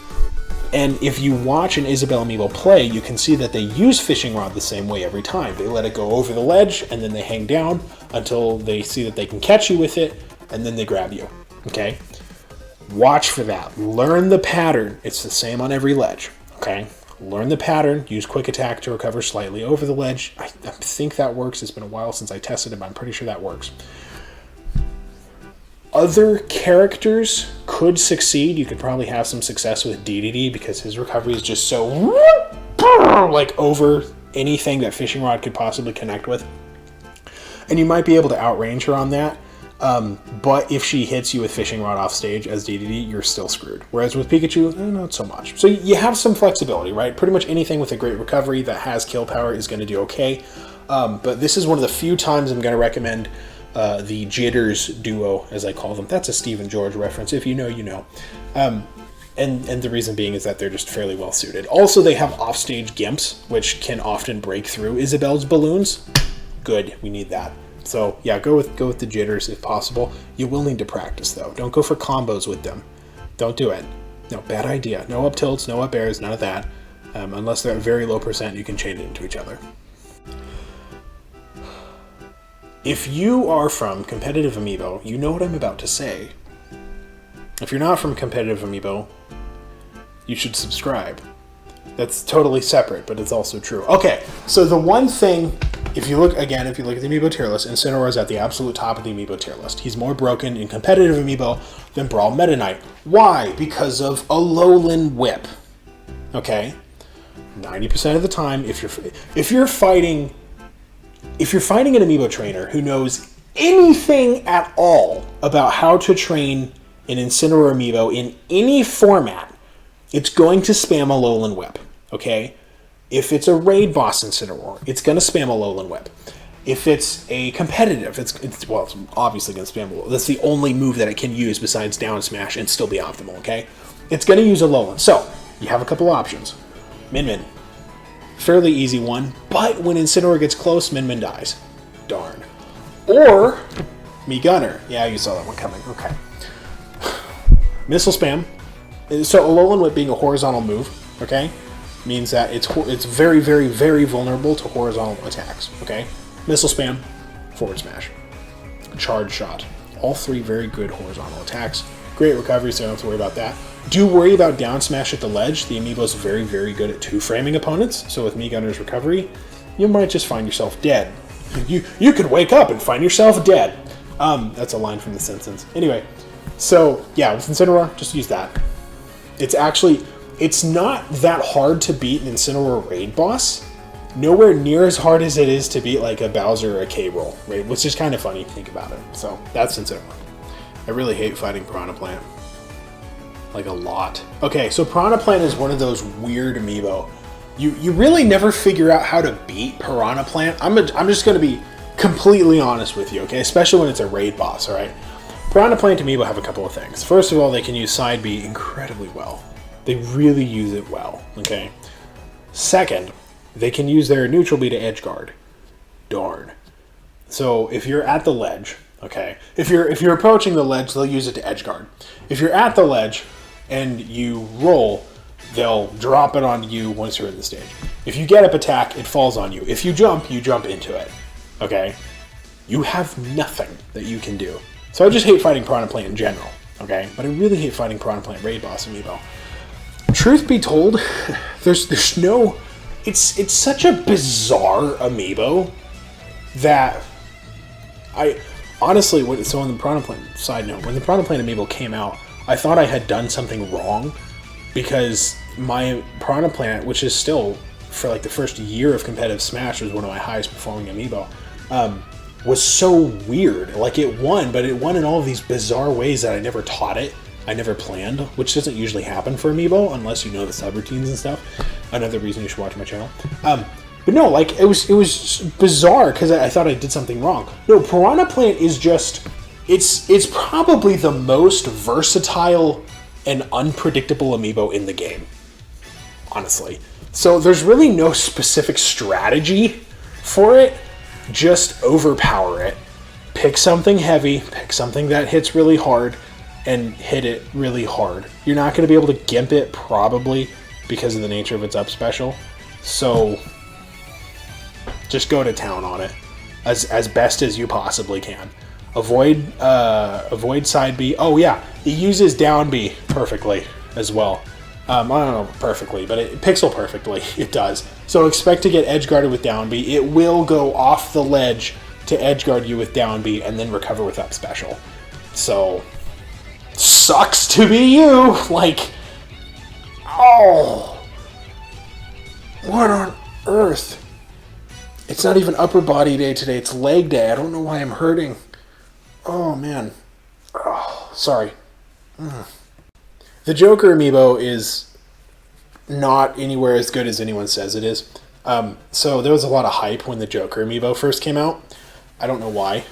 And if you watch an Isabelle amiibo play, you can see that they use Fishing Rod the same way every time. They let it go over the ledge, and then they hang down until they see that they can catch you with it, and then they grab you, okay? Watch for that. Learn the pattern. It's the same on every ledge, okay? Learn the pattern. Use Quick Attack to recover slightly over the ledge. I think that works. It's been a while since I tested it, but I'm pretty sure that works. Other characters could succeed. You could probably have some success with DDD because his recovery is just so like over anything that Fishing Rod could possibly connect with. And you might be able to outrange her on that. But if she hits you with Fishing Rod off stage as DDD, you're still screwed. Whereas with Pikachu, not so much. So you have some flexibility, right? Pretty much anything with a great recovery that has kill power is going to do okay. But this is one of the few times I'm going to recommend the Jitters duo, as I call them. That's a Stephen George reference. If you know, you know. And the reason being is that they're just fairly well suited. Also, they have offstage gimps, which can often break through Isabelle's balloons. Good, we need that. So yeah, go with the Jitters if possible. You will need to practice though. Don't go for combos with them. Don't do it. No, bad idea. No up tilts, no up airs, none of that. Unless they're at very low percent, you can chain it into each other. If you are from competitive Amiibo, you know what I'm about to say. If you're not from competitive Amiibo, you should subscribe. That's totally separate, but it's also true. Okay, so the one thing, if you look at the Amiibo tier list, Incineroar is at the absolute top of the Amiibo tier list. He's more broken in competitive Amiibo than Brawl Meta Knight. Why? Because of Alolan Whip. Okay? 90% of the time, if you're fighting an Amiibo trainer who knows anything at all about how to train an Incineroar Amiibo in any format, it's going to spam Alolan Whip, okay? If it's a Raid Boss Incineroar, it's going to spam Alolan Whip. If it's a competitive, it's obviously going to spam Alolan. That's the only move that it can use besides down smash and still be optimal, okay? It's going to use Alolan. So, you have a couple options. Min. Fairly easy one, but when Incineroar gets close, Min dies. Darn. Or Mii Gunner. Yeah, you saw that one coming. Okay. Missile spam. So Alolan Whip being a horizontal move, okay, means that it's very, very, very vulnerable to horizontal attacks, okay? Missile spam, forward smash, charge shot. All three very good horizontal attacks. Great recovery, so you don't have to worry about that. Do worry about down smash at the ledge. The Amiibo is very, very good at two-framing opponents, so with Mii Gunner's recovery, you might just find yourself dead. You could wake up and find yourself dead. That's a line from The Simpsons. Anyway, so yeah, with Incineroar, just use that. It's not that hard to beat an Incineroar Raid Boss. Nowhere near as hard as it is to beat like a Bowser or a K-Roll, right? Which is kind of funny to think about it. So that's Incineroar. I really hate fighting Piranha Plant. Like a lot. Okay, so Piranha Plant is one of those weird amiibo. You really never figure out how to beat Piranha Plant. I'm just going to be completely honest with you, okay? Especially when it's a raid boss, all right? Piranha Plant amiibo have a couple of things. First of all, they can use side B incredibly well. They really use it well, okay? Second, they can use their neutral B to edge guard. Darn. So if you're at the ledge, okay? If you're approaching the ledge, they'll use it to edge guard. If you're at the ledge and you roll, they'll drop it on you once you're in the stage. If you get up attack, it falls on you. If you jump into it. Okay? You have nothing that you can do. So I just hate fighting Piranha Plant in general. Okay? But I really hate fighting Piranha Plant Raid Boss amiibo. Truth be told, there's no... It's such a bizarre amiibo that I... Honestly, so on the Piranha Plant side note, when the Piranha Plant amiibo came out, I thought I had done something wrong because my Piranha Plant, which is still, for like the first year of competitive Smash, was one of my highest performing amiibo, was so weird. Like it won, but it won in all of these bizarre ways that I never taught it. I never planned, which doesn't usually happen for amiibo unless you know the subroutines and stuff. Another reason you should watch my channel. But no, like it was bizarre because I thought I did something wrong. No, Piranha Plant is just it's probably the most versatile and unpredictable amiibo in the game. Honestly. So there's really no specific strategy for it. Just overpower it. Pick something heavy, pick something that hits really hard, and hit it really hard. You're not going to be able to gimp it, probably, because of the nature of its up special. So just go to town on it as best as you possibly can. Avoid side B. Oh yeah, it uses down B perfectly as well. I don't know perfectly, but it pixel perfectly. It does. So expect to get edge guarded with down B. It will go off the ledge to edge guard you with down B and then recover with up special. So sucks to be you. Like, oh, what on earth? It's not even upper body day today. It's leg day. I don't know why I'm hurting. Oh man. Oh, sorry. The Joker amiibo is not anywhere as good as anyone says it is. So there was a lot of hype when the Joker amiibo first came out. I don't know why.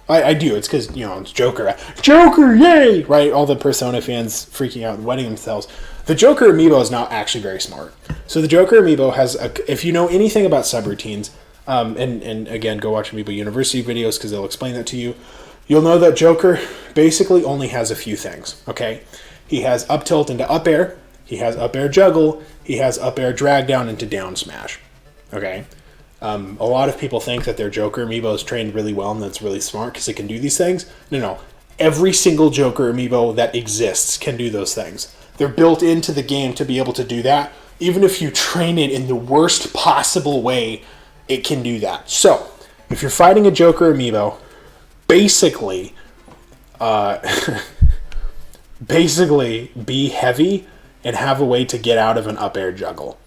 I do. It's because, you know, it's Joker. Joker, yay! Right? All the Persona fans freaking out and wetting themselves. The Joker amiibo is not actually very smart. So the Joker amiibo has, if you know anything about subroutines, and again, go watch Amiibo University videos because they'll explain that to you, you'll know that Joker basically only has a few things, okay? He has up tilt into up air, he has up air juggle, he has up air drag down into down smash, okay? A lot of people think that their Joker amiibo is trained really well and that's really smart because it can do these things. No. Every single Joker amiibo that exists can do those things. They're built into the game to be able to do that. Even if you train it in the worst possible way, it can do that. So, if you're fighting a Joker amiibo, basically be heavy and have a way to get out of an up air juggle.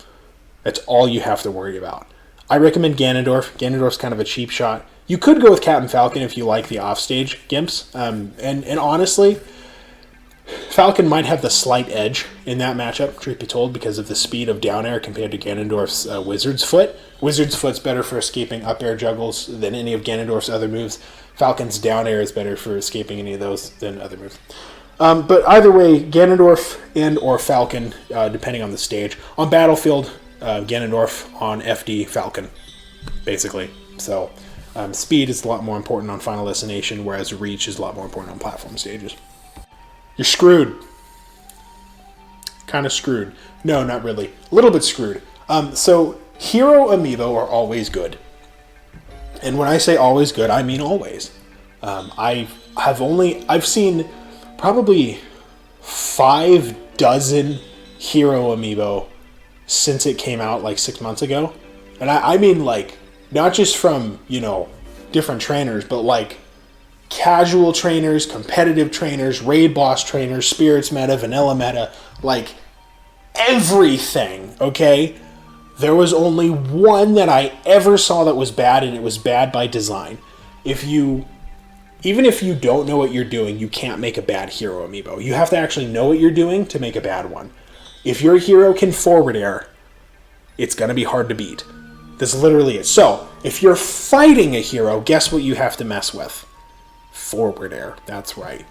That's all you have to worry about. I recommend Ganondorf. Ganondorf's kind of a cheap shot. You could go with Captain Falcon if you like the offstage gimps. And honestly, Falcon might have the slight edge in that matchup, truth be told, because of the speed of down air compared to Ganondorf's Wizard's Foot. Wizard's Foot's better for escaping up air juggles than any of Ganondorf's other moves. Falcon's down air is better for escaping any of those than other moves. But either way, Ganondorf and or Falcon, depending on the stage. On Battlefield, Ganondorf. On FD, Falcon, basically. So speed is a lot more important on Final Destination, whereas reach is a lot more important on platform stages. You're screwed. Kind of screwed. No, not really. A little bit screwed. So hero amiibo are always good. And when I say always good, I mean always. I've seen probably 6 hero amiibo since it came out like 6 months ago. And I mean like, not just from, you know, different trainers, but like casual trainers, competitive trainers, Raid Boss trainers, Spirits meta, Vanilla meta, like everything, okay? There was only one that I ever saw that was bad, and it was bad by design. Even if you don't know what you're doing, you can't make a bad hero amiibo. You have to actually know what you're doing to make a bad one. If your hero can forward air, it's going to be hard to beat. This literally is. So, if you're fighting a hero, guess what you have to mess with? Forward air. That's right.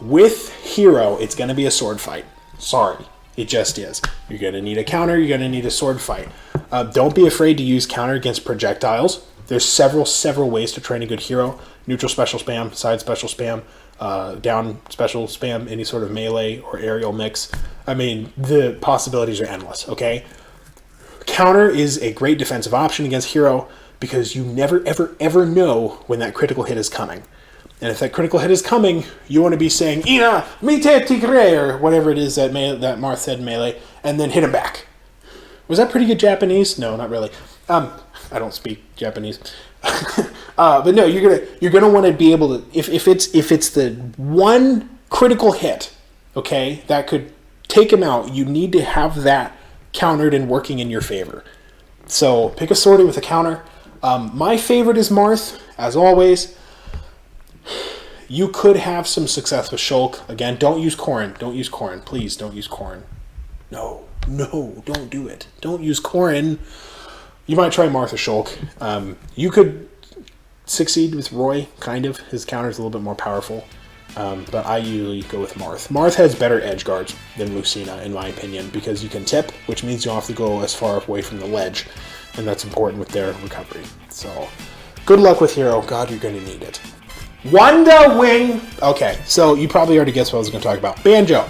With hero, it's going to be a sword fight. Sorry. It just is. You're going to need a counter. You're going to need a sword fight. Don't be afraid to use counter against projectiles. There's several ways to train a good hero. Neutral special spam, side special spam, down special spam, any sort of melee or aerial mix. I mean, the possibilities are endless, okay? Counter is a great defensive option against hero because you never, ever know when that critical hit is coming. And if that critical hit is coming, you want to be saying, Ina, mite tigre, or whatever it is that Marth said in melee, and then hit him back. Was that pretty good Japanese? No, not really. I don't speak Japanese. But no, you're gonna want to be able to, if it's the one critical hit, okay, that could take him out, you need to have that countered and working in your favor. So pick a sortie with a counter. My favorite is Marth, as always. You could have some success with Shulk. Again, don't use Corrin. Don't use Corrin. Please don't use Corrin. No, don't do it. Don't use Corrin. You might try Marth or Shulk. You could succeed with Roy, kind of. His counter is a little bit more powerful. But I usually go with Marth. Marth has better edge guards than Lucina, in my opinion, because you can tip, which means you don't have to go as far away from the ledge. And that's important with their recovery. So, good luck with Hero. God, you're going to need it. Wanda Wing! Okay, so you probably already guessed what I was going to talk about. Banjo.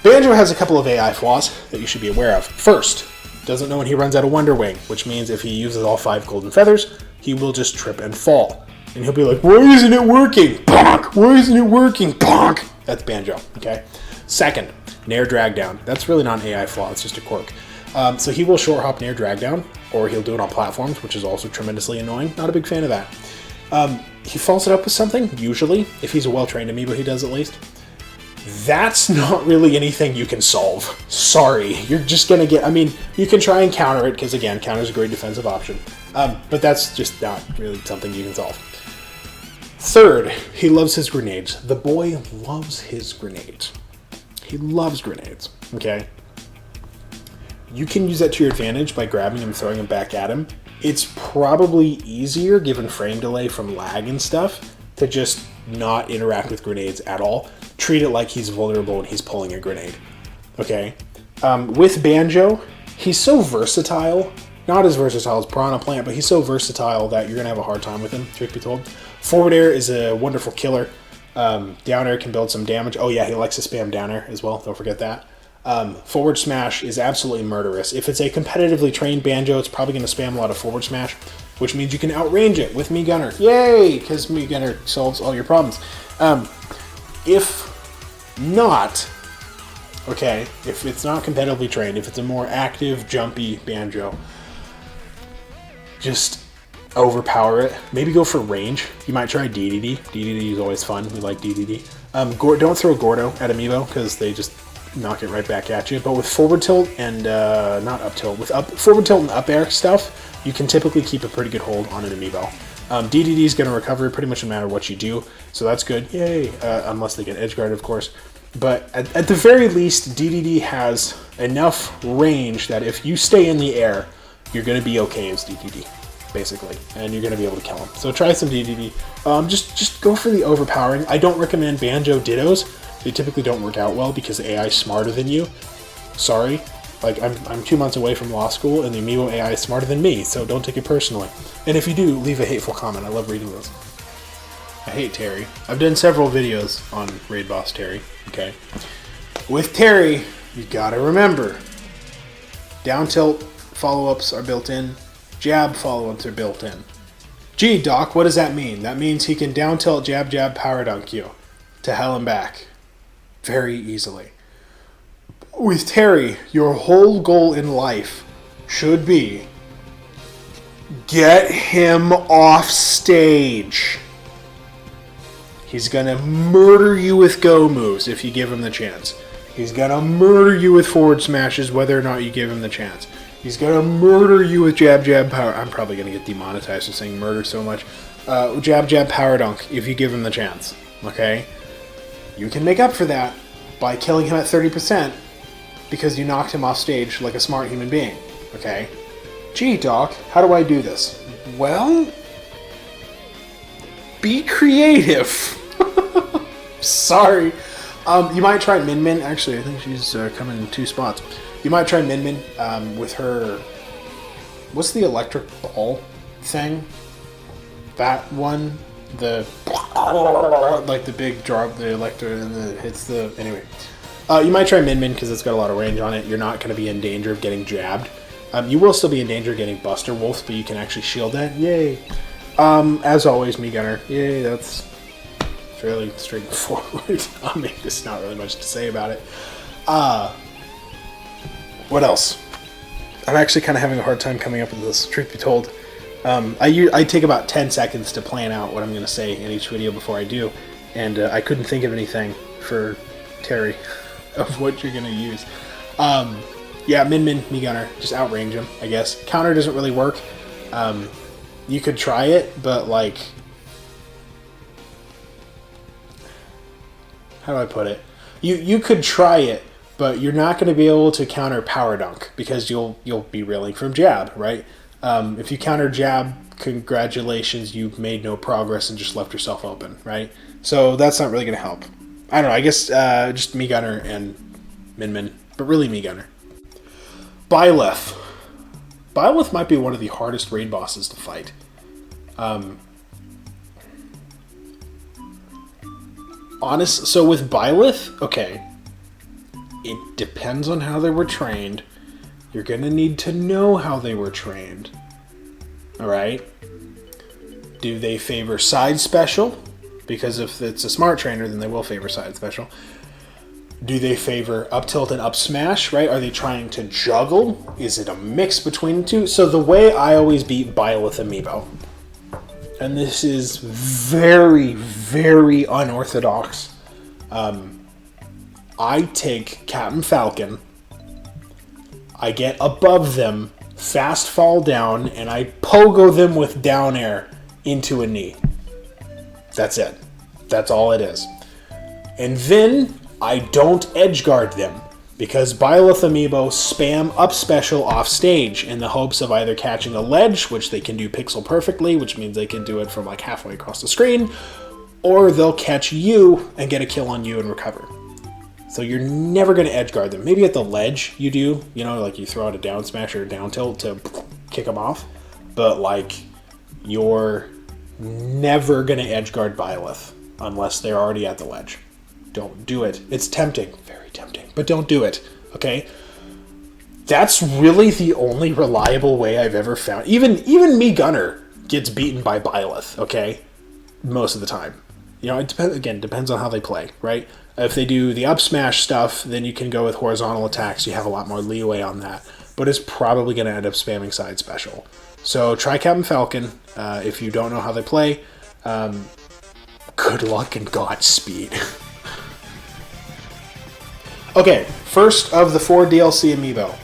Banjo has a couple of AI flaws that you should be aware of. First, doesn't know when he runs out of Wonder Wing, which means if he uses all 5 golden feathers, he will just trip and fall. And he'll be like, why isn't it working? Bonk! Why isn't it working? Bonk! That's Banjo, okay? Second, Nair Drag Down. That's really not an AI flaw, it's just a quirk. So he will short hop Nair Drag Down, or he'll do it on platforms, which is also tremendously annoying. Not a big fan of that. He follows it up with something, usually. If he's a well-trained amiibo, he does at least. That's not really anything you can solve. Sorry. You're just going to get... I mean, you can try and counter it, because again, counter is a great defensive option. But that's just not really something you can solve. Third, he loves his grenades. The boy loves his grenades. He loves grenades, okay? You can use that to your advantage by grabbing him and throwing him back at him. It's probably easier, given frame delay from lag and stuff, to just not interact with grenades at all. Treat it like he's vulnerable and he's pulling a grenade, okay? With Banjo, he's so versatile. Not as versatile as Piranha Plant, but he's so versatile that you're going to have a hard time with him, truth be told. Forward air is a wonderful killer. Down air can build some damage. Oh yeah, he likes to spam down air as well, don't forget that. Forward smash is absolutely murderous. If it's a competitively trained Banjo, it's probably going to spam a lot of forward smash, which means you can outrange it with Mii Gunner. Yay! Because Mii Gunner solves all your problems. If not, okay, if it's not competitively trained, if it's a more active, jumpy Banjo, just overpower it. Maybe go for range. You might try DDD. DDD is always fun. We like DDD. Don't throw Gordo at Amiibo because they just knock it right back at you. But with forward tilt and not up tilt, with forward tilt and up air stuff, you can typically keep a pretty good hold on an Amiibo. DDD is going to recover pretty much no matter what you do, so that's good. Yay! Unless they get edge guard, of course. But at the very least, DDD has enough range that if you stay in the air, you're going to be okay as DDD. Basically, and you're going to be able to kill him. So try some DDD. Just go for the overpowering. I don't recommend Banjo Dittos. They typically don't work out well because the AI is smarter than you. Sorry. Like, I'm 2 months away from law school, and the Amiibo AI is smarter than me, so don't take it personally. And if you do, leave a hateful comment. I love reading those. I hate Terry. I've done several videos on Raid Boss Terry, okay? With Terry, you gotta remember, down tilt follow-ups are built in. Jab follow-ups are built in. Gee, Doc, what does that mean? That means he can down tilt, jab, jab, power dunk you to hell and back very easily. With Terry, your whole goal in life should be Get him off stage. He's gonna murder you with go moves if you give him the chance. He's gonna murder you with forward smashes whether or not you give him the chance. He's gonna murder you with jab, jab, power. I'm probably gonna get demonetized for saying murder so much. Jab, jab, power dunk if you give him the chance. Okay? You can make up for that by killing him at 30% because you knocked him off stage like a smart human being. Okay? Gee, Doc, how do I do this? Well, be creative. Sorry. You might try Min Min. Actually, I think she's coming in 2 spots. You might try Min Min with her... What's the electric ball thing? That one? The... Like the big drop, the electric, and the hits the... Anyway. You might try Min Min because it's got a lot of range on it. You're not going to be in danger of getting jabbed. You will still be in danger of getting Buster Wolf, but you can actually shield that. Yay! As always, Mii Gunner. Yay, that's fairly straightforward. There's not really much to say about it. What else? I'm actually kind of having a hard time coming up with this, truth be told. I take about 10 seconds to plan out what I'm going to say in each video before I do, and I couldn't think of anything for Terry of what you're going to use. Yeah, Min Min, Mii Gunner, just outrange him, I guess. Counter doesn't really work. You could try it, but like... How do I put it? You could try it, but you're not going to be able to counter Power Dunk because you'll be reeling from jab, right? If you counter jab, congratulations, you've made no progress and just left yourself open, right? So that's not really going to help. I don't know, I guess just Mii Gunner and Min Min, but really Mii Gunner. Byleth. Byleth might be one of the hardest raid bosses to fight. So with Byleth, okay, it depends on how they were trained. You're going to need to know how they were trained. Alright? Do they favor side special? Because if it's a smart trainer, then they will favor side special. Do they favor up tilt and up smash, right? Are they trying to juggle? Is it a mix between the two? So the way I always beat Byleth Amiibo, and this is very, very unorthodox, I take Captain Falcon, I get above them, fast fall down, and I pogo them with down air into a knee. That's it. That's all it is. And then I don't edgeguard them, because Byleth Amiibo spam up special off stage in the hopes of either catching a ledge, which they can do pixel perfectly, which means they can do it from like halfway across the screen, or they'll catch you and get a kill on you and recover. So you're never going to edgeguard them. Maybe at the ledge you do, you know, like you throw out a down smash or a down tilt to kick them off, but like you're never going to edgeguard Byleth unless they're already at the ledge. Don't do it. It's tempting. Very tempting. But don't do it. Okay? That's really the only reliable way I've ever found. Even Mii Gunner gets beaten by Byleth, okay? Most of the time. You know, it depends on how they play, right? If they do the up smash stuff, then you can go with horizontal attacks. You have a lot more leeway on that. But it's probably going to end up spamming side special. So try Captain Falcon if you don't know how they play. Good luck and Godspeed. Okay, first of the 4 DLC Amiibo.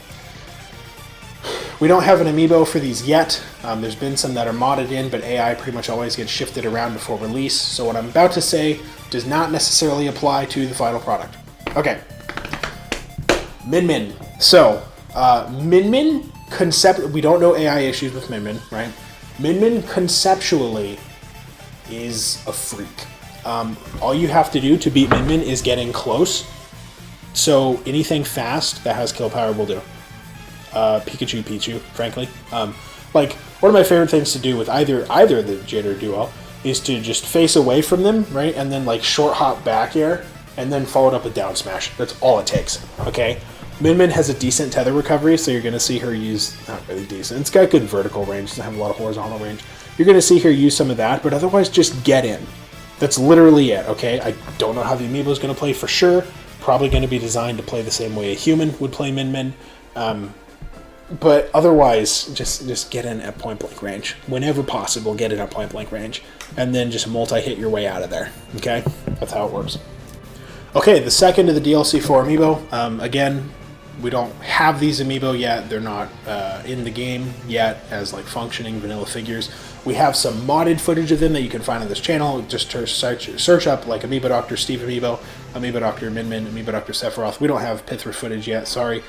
We don't have an Amiibo for these yet. There's been some that are modded in, but AI pretty much always gets shifted around before release. So what I'm about to say does not necessarily apply to the final product. Okay. Min Min. So, Min Min, we don't know AI issues with Min Min, right? Min Min conceptually is a freak. All you have to do to beat Min Min is getting close. So anything fast that has kill power will do. Pichu, frankly. Like, one of my favorite things to do with either the Jitter duo is to just face away from them, right? And then, like, short hop back air, and then follow it up with down smash. That's all it takes, okay? Min Min has a decent tether recovery, so you're going to see her use... Not really decent. It's got good vertical range. It doesn't have a lot of horizontal range. You're going to see her use some of that, but otherwise just get in. That's literally it, okay? I don't know how the Amiibo is going to play for sure. Probably going to be designed to play the same way a human would play Min Min. But otherwise, just get in at point blank range. Whenever possible, get in at point blank range. And then just multi-hit your way out of there. Okay? That's how it works. Okay, the second of the DLC for Amiibo. Again, we don't have these Amiibo yet. They're not in the game yet as like functioning vanilla figures. We have some modded footage of them that you can find on this channel. Just search up like Amiibo Dr. Steve Amiibo, Amiibo Dr. Min Min, Amiibo Dr. Sephiroth. We don't have Pithra footage yet, sorry.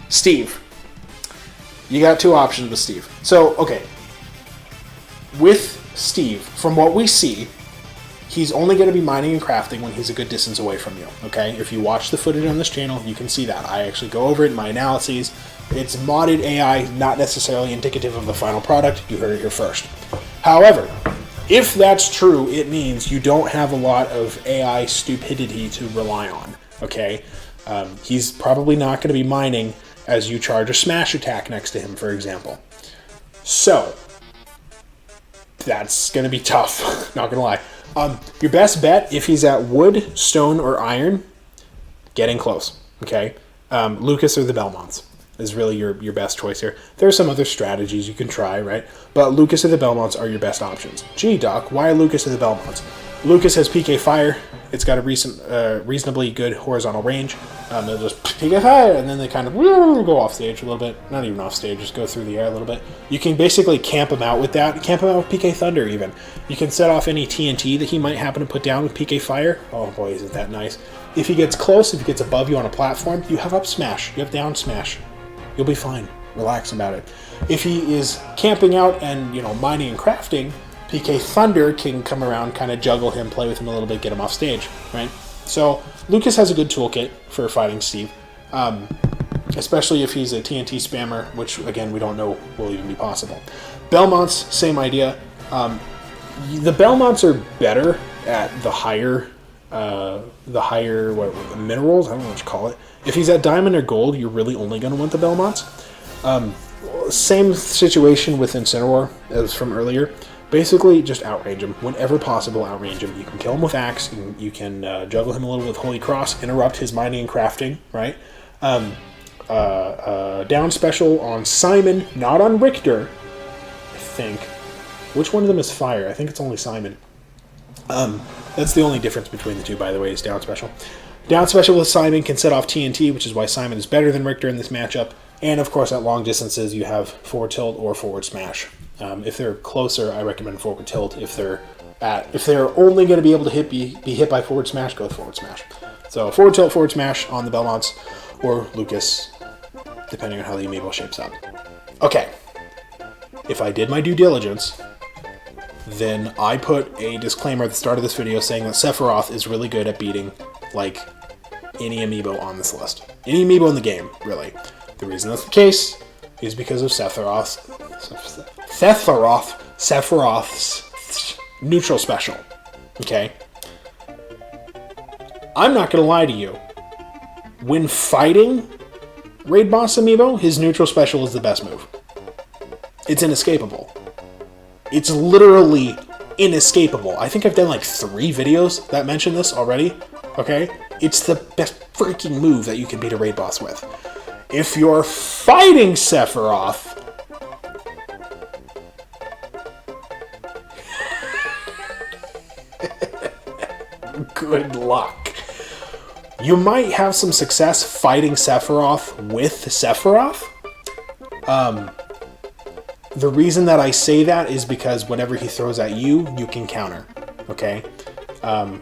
Steve. You got two options with Steve. So, okay. With Steve, from what we see, he's only going to be mining and crafting when he's a good distance away from you, okay? If you watch the footage on this channel, you can see that. I actually go over it in my analyses. It's modded AI, not necessarily indicative of the final product. You heard it here first. However, if that's true, it means you don't have a lot of AI stupidity to rely on, okay? He's probably not going to be mining as you charge a smash attack next to him, for example. So, that's going to be tough, not going to lie. Your best bet, if he's at wood, stone, or iron, getting close, okay? Lucas or the Belmonts is really your best choice here. There are some other strategies you can try, right? But Lucas or the Belmonts are your best options. Gee, Doc, why Lucas or the Belmonts? Lucas has PK Fire. It's got a reasonably good horizontal range. They'll just PK Fire, and then they kind of go off stage a little bit. Not even off stage, just go through the air a little bit. You can basically camp him out with that. Camp him out with PK Thunder, even. You can set off any TNT that he might happen to put down with PK Fire. Oh boy, isn't that nice. If he gets close, if he gets above you on a platform, you have up smash. You have down smash. You'll be fine. Relax about it. If he is camping out and, mining and crafting, PK Thunder can come around, kind of juggle him, play with him a little bit, get him off stage, right? So, Lucas has a good toolkit for fighting Steve, especially if he's a TNT spammer, which, again, we don't know will even be possible. Belmonts, same idea. The Belmonts are better at the higher minerals, I don't know what you call it. If he's at diamond or gold, you're really only going to want the Belmonts. Same situation with Incineroar as from earlier. Basically, just outrange him. Whenever possible, outrange him. You can kill him with Axe. You can juggle him a little with Holy Cross, interrupt his mining and crafting, right? Down special on Simon, not on Richter, I think. Which one of them is fire? I think it's only Simon. That's the only difference between the two, by the way, is down special. Down special with Simon can set off TNT, which is why Simon is better than Richter in this matchup. And of course, at long distances, you have forward tilt or forward smash. If they're closer, I recommend forward tilt. If they're only going to be able to be hit by forward smash, go with forward smash. So forward tilt, forward smash on the Belmonts or Lucas, depending on how the Amiibo shapes up. Okay, if I did my due diligence, then I put a disclaimer at the start of this video saying that Sephiroth is really good at beating, like, any Amiibo on this list. Any Amiibo in the game, really. The reason that's the case is because of Sephiroth's neutral special. Okay? I'm not going to lie to you. When fighting Raid Boss Amiibo, his neutral special is the best move. It's inescapable. It's literally inescapable. I think I've done like 3 videos that mention this already. Okay? It's the best freaking move that you can beat a Raid Boss with. If you're fighting Sephiroth, good luck. You might have some success fighting Sephiroth with Sephiroth. The reason that I say that is because whatever he throws at you, you can counter. Okay?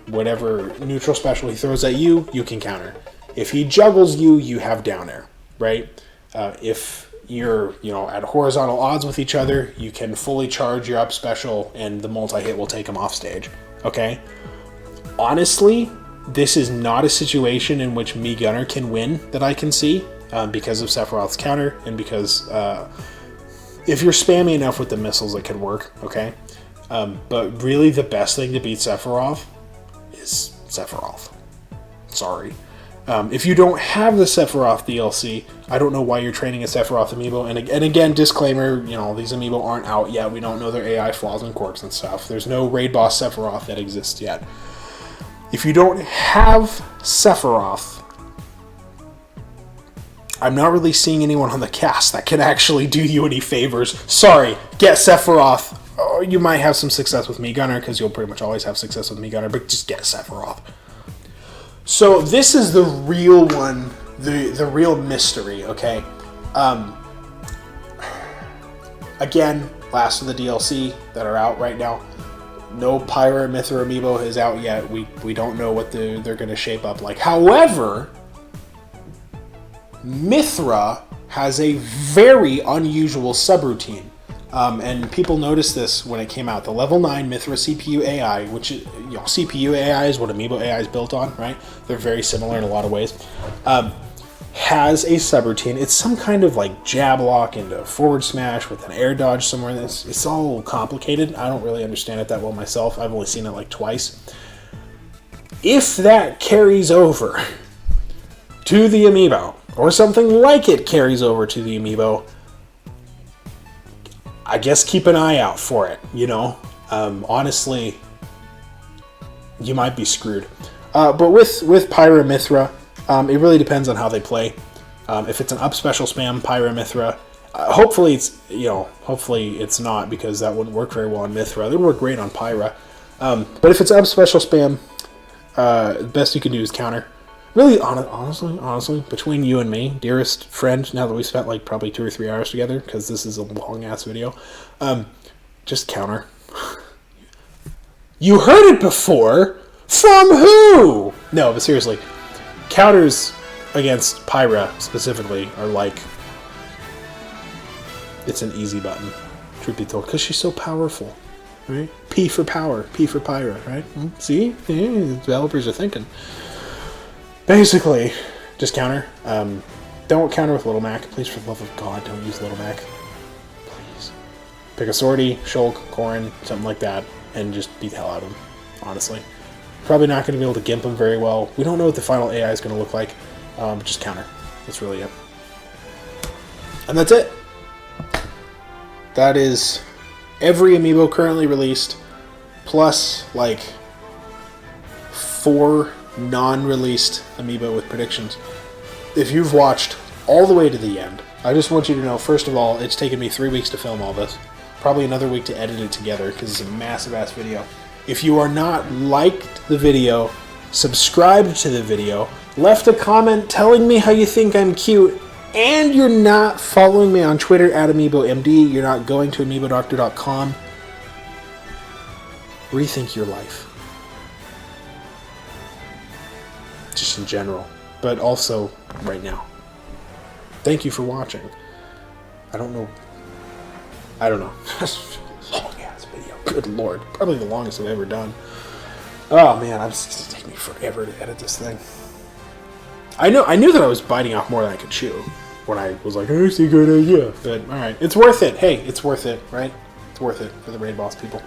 Whatever neutral special he throws at you, you can counter. If he juggles you, you have down air, right? If you're, at horizontal odds with each other, you can fully charge your up special and the multi-hit will take him off stage. Okay? Honestly, this is not a situation in which Mii Gunner can win that I can see because of Sephiroth's counter and because if you're spammy enough with the missiles, it can work, okay? But really the best thing to beat Sephiroth is Sephiroth. Sorry. If you don't have the Sephiroth DLC, I don't know why you're training a Sephiroth Amiibo. And again, disclaimer, these Amiibo aren't out yet. We don't know their AI flaws and quirks and stuff. There's no Raid Boss Sephiroth that exists yet. If you don't have Sephiroth, I'm not really seeing anyone on the cast that can actually do you any favors. Sorry, get Sephiroth. Oh, you might have some success with Mii Gunner, because you'll pretty much always have success with Mii Gunner, but just get Sephiroth. So this is the real one, the real mystery, okay? Again, last of the DLC that are out right now. No Pyra Mythra amiibo is out yet. We don't know what they're going to shape up like. However, Mythra has a very unusual subroutine. And people noticed this when it came out. The level 9 Mythra CPU AI, which CPU AI is what Amiibo AI is built on, right? They're very similar in a lot of ways. Has a subroutine. It's some kind of like jab lock into forward smash with an air dodge somewhere. It's all complicated. I don't really understand it that well myself. I've only seen it like twice. If that carries over to the Amiibo, or something like it carries over to the Amiibo, I guess keep an eye out for it, you know? Honestly, you might be screwed. But with Pyra Mythra, it really depends on how they play. If it's an up special spam Pyra Mythra, hopefully it's not, because that wouldn't work very well on Mythra. It would work great on Pyra. But if it's up special spam, the best you can do is counter. Really, honestly, between you and me, dearest friend, now that we spent like probably 2 or 3 hours together, because this is a long-ass video, just counter. You heard it before! From who? No, but seriously, counters against Pyra, specifically, are like... It's an easy button, truth be told, because she's so powerful, right? P for power, P for Pyra, right? See? Yeah, developers are thinking. Basically, just counter. Don't counter with Little Mac. Please, for the love of God, don't use Little Mac. Please. Pick a Swordy, Shulk, Corrin, something like that, and just beat the hell out of him, honestly. Probably not going to be able to gimp him very well. We don't know what the final AI is going to look like. But just counter. That's really it. And that's it. That is every Amiibo currently released, plus, like, 4 non-released Amiibo with predictions. If you've watched all the way to the end, I just want you to know, first of all, it's taken me 3 weeks to film all this. Probably another week to edit it together, because it's a massive-ass video. If you are not liked the video, subscribed to the video, left a comment telling me how you think I'm cute, and you're not following me on Twitter at AmiiboMD, you're not going to AmiiboDoctor.com, rethink your life. Just in general, but also right now. Thank you for watching. I don't know. Long ass video. Good lord. Probably the longest I've ever done. Oh man, it's gonna take me forever to edit this thing. I knew that I was biting off more than I could chew when I was like, oh, it's a good idea. But alright, it's worth it. Hey, it's worth it, right? It's worth it for the Raid Boss people.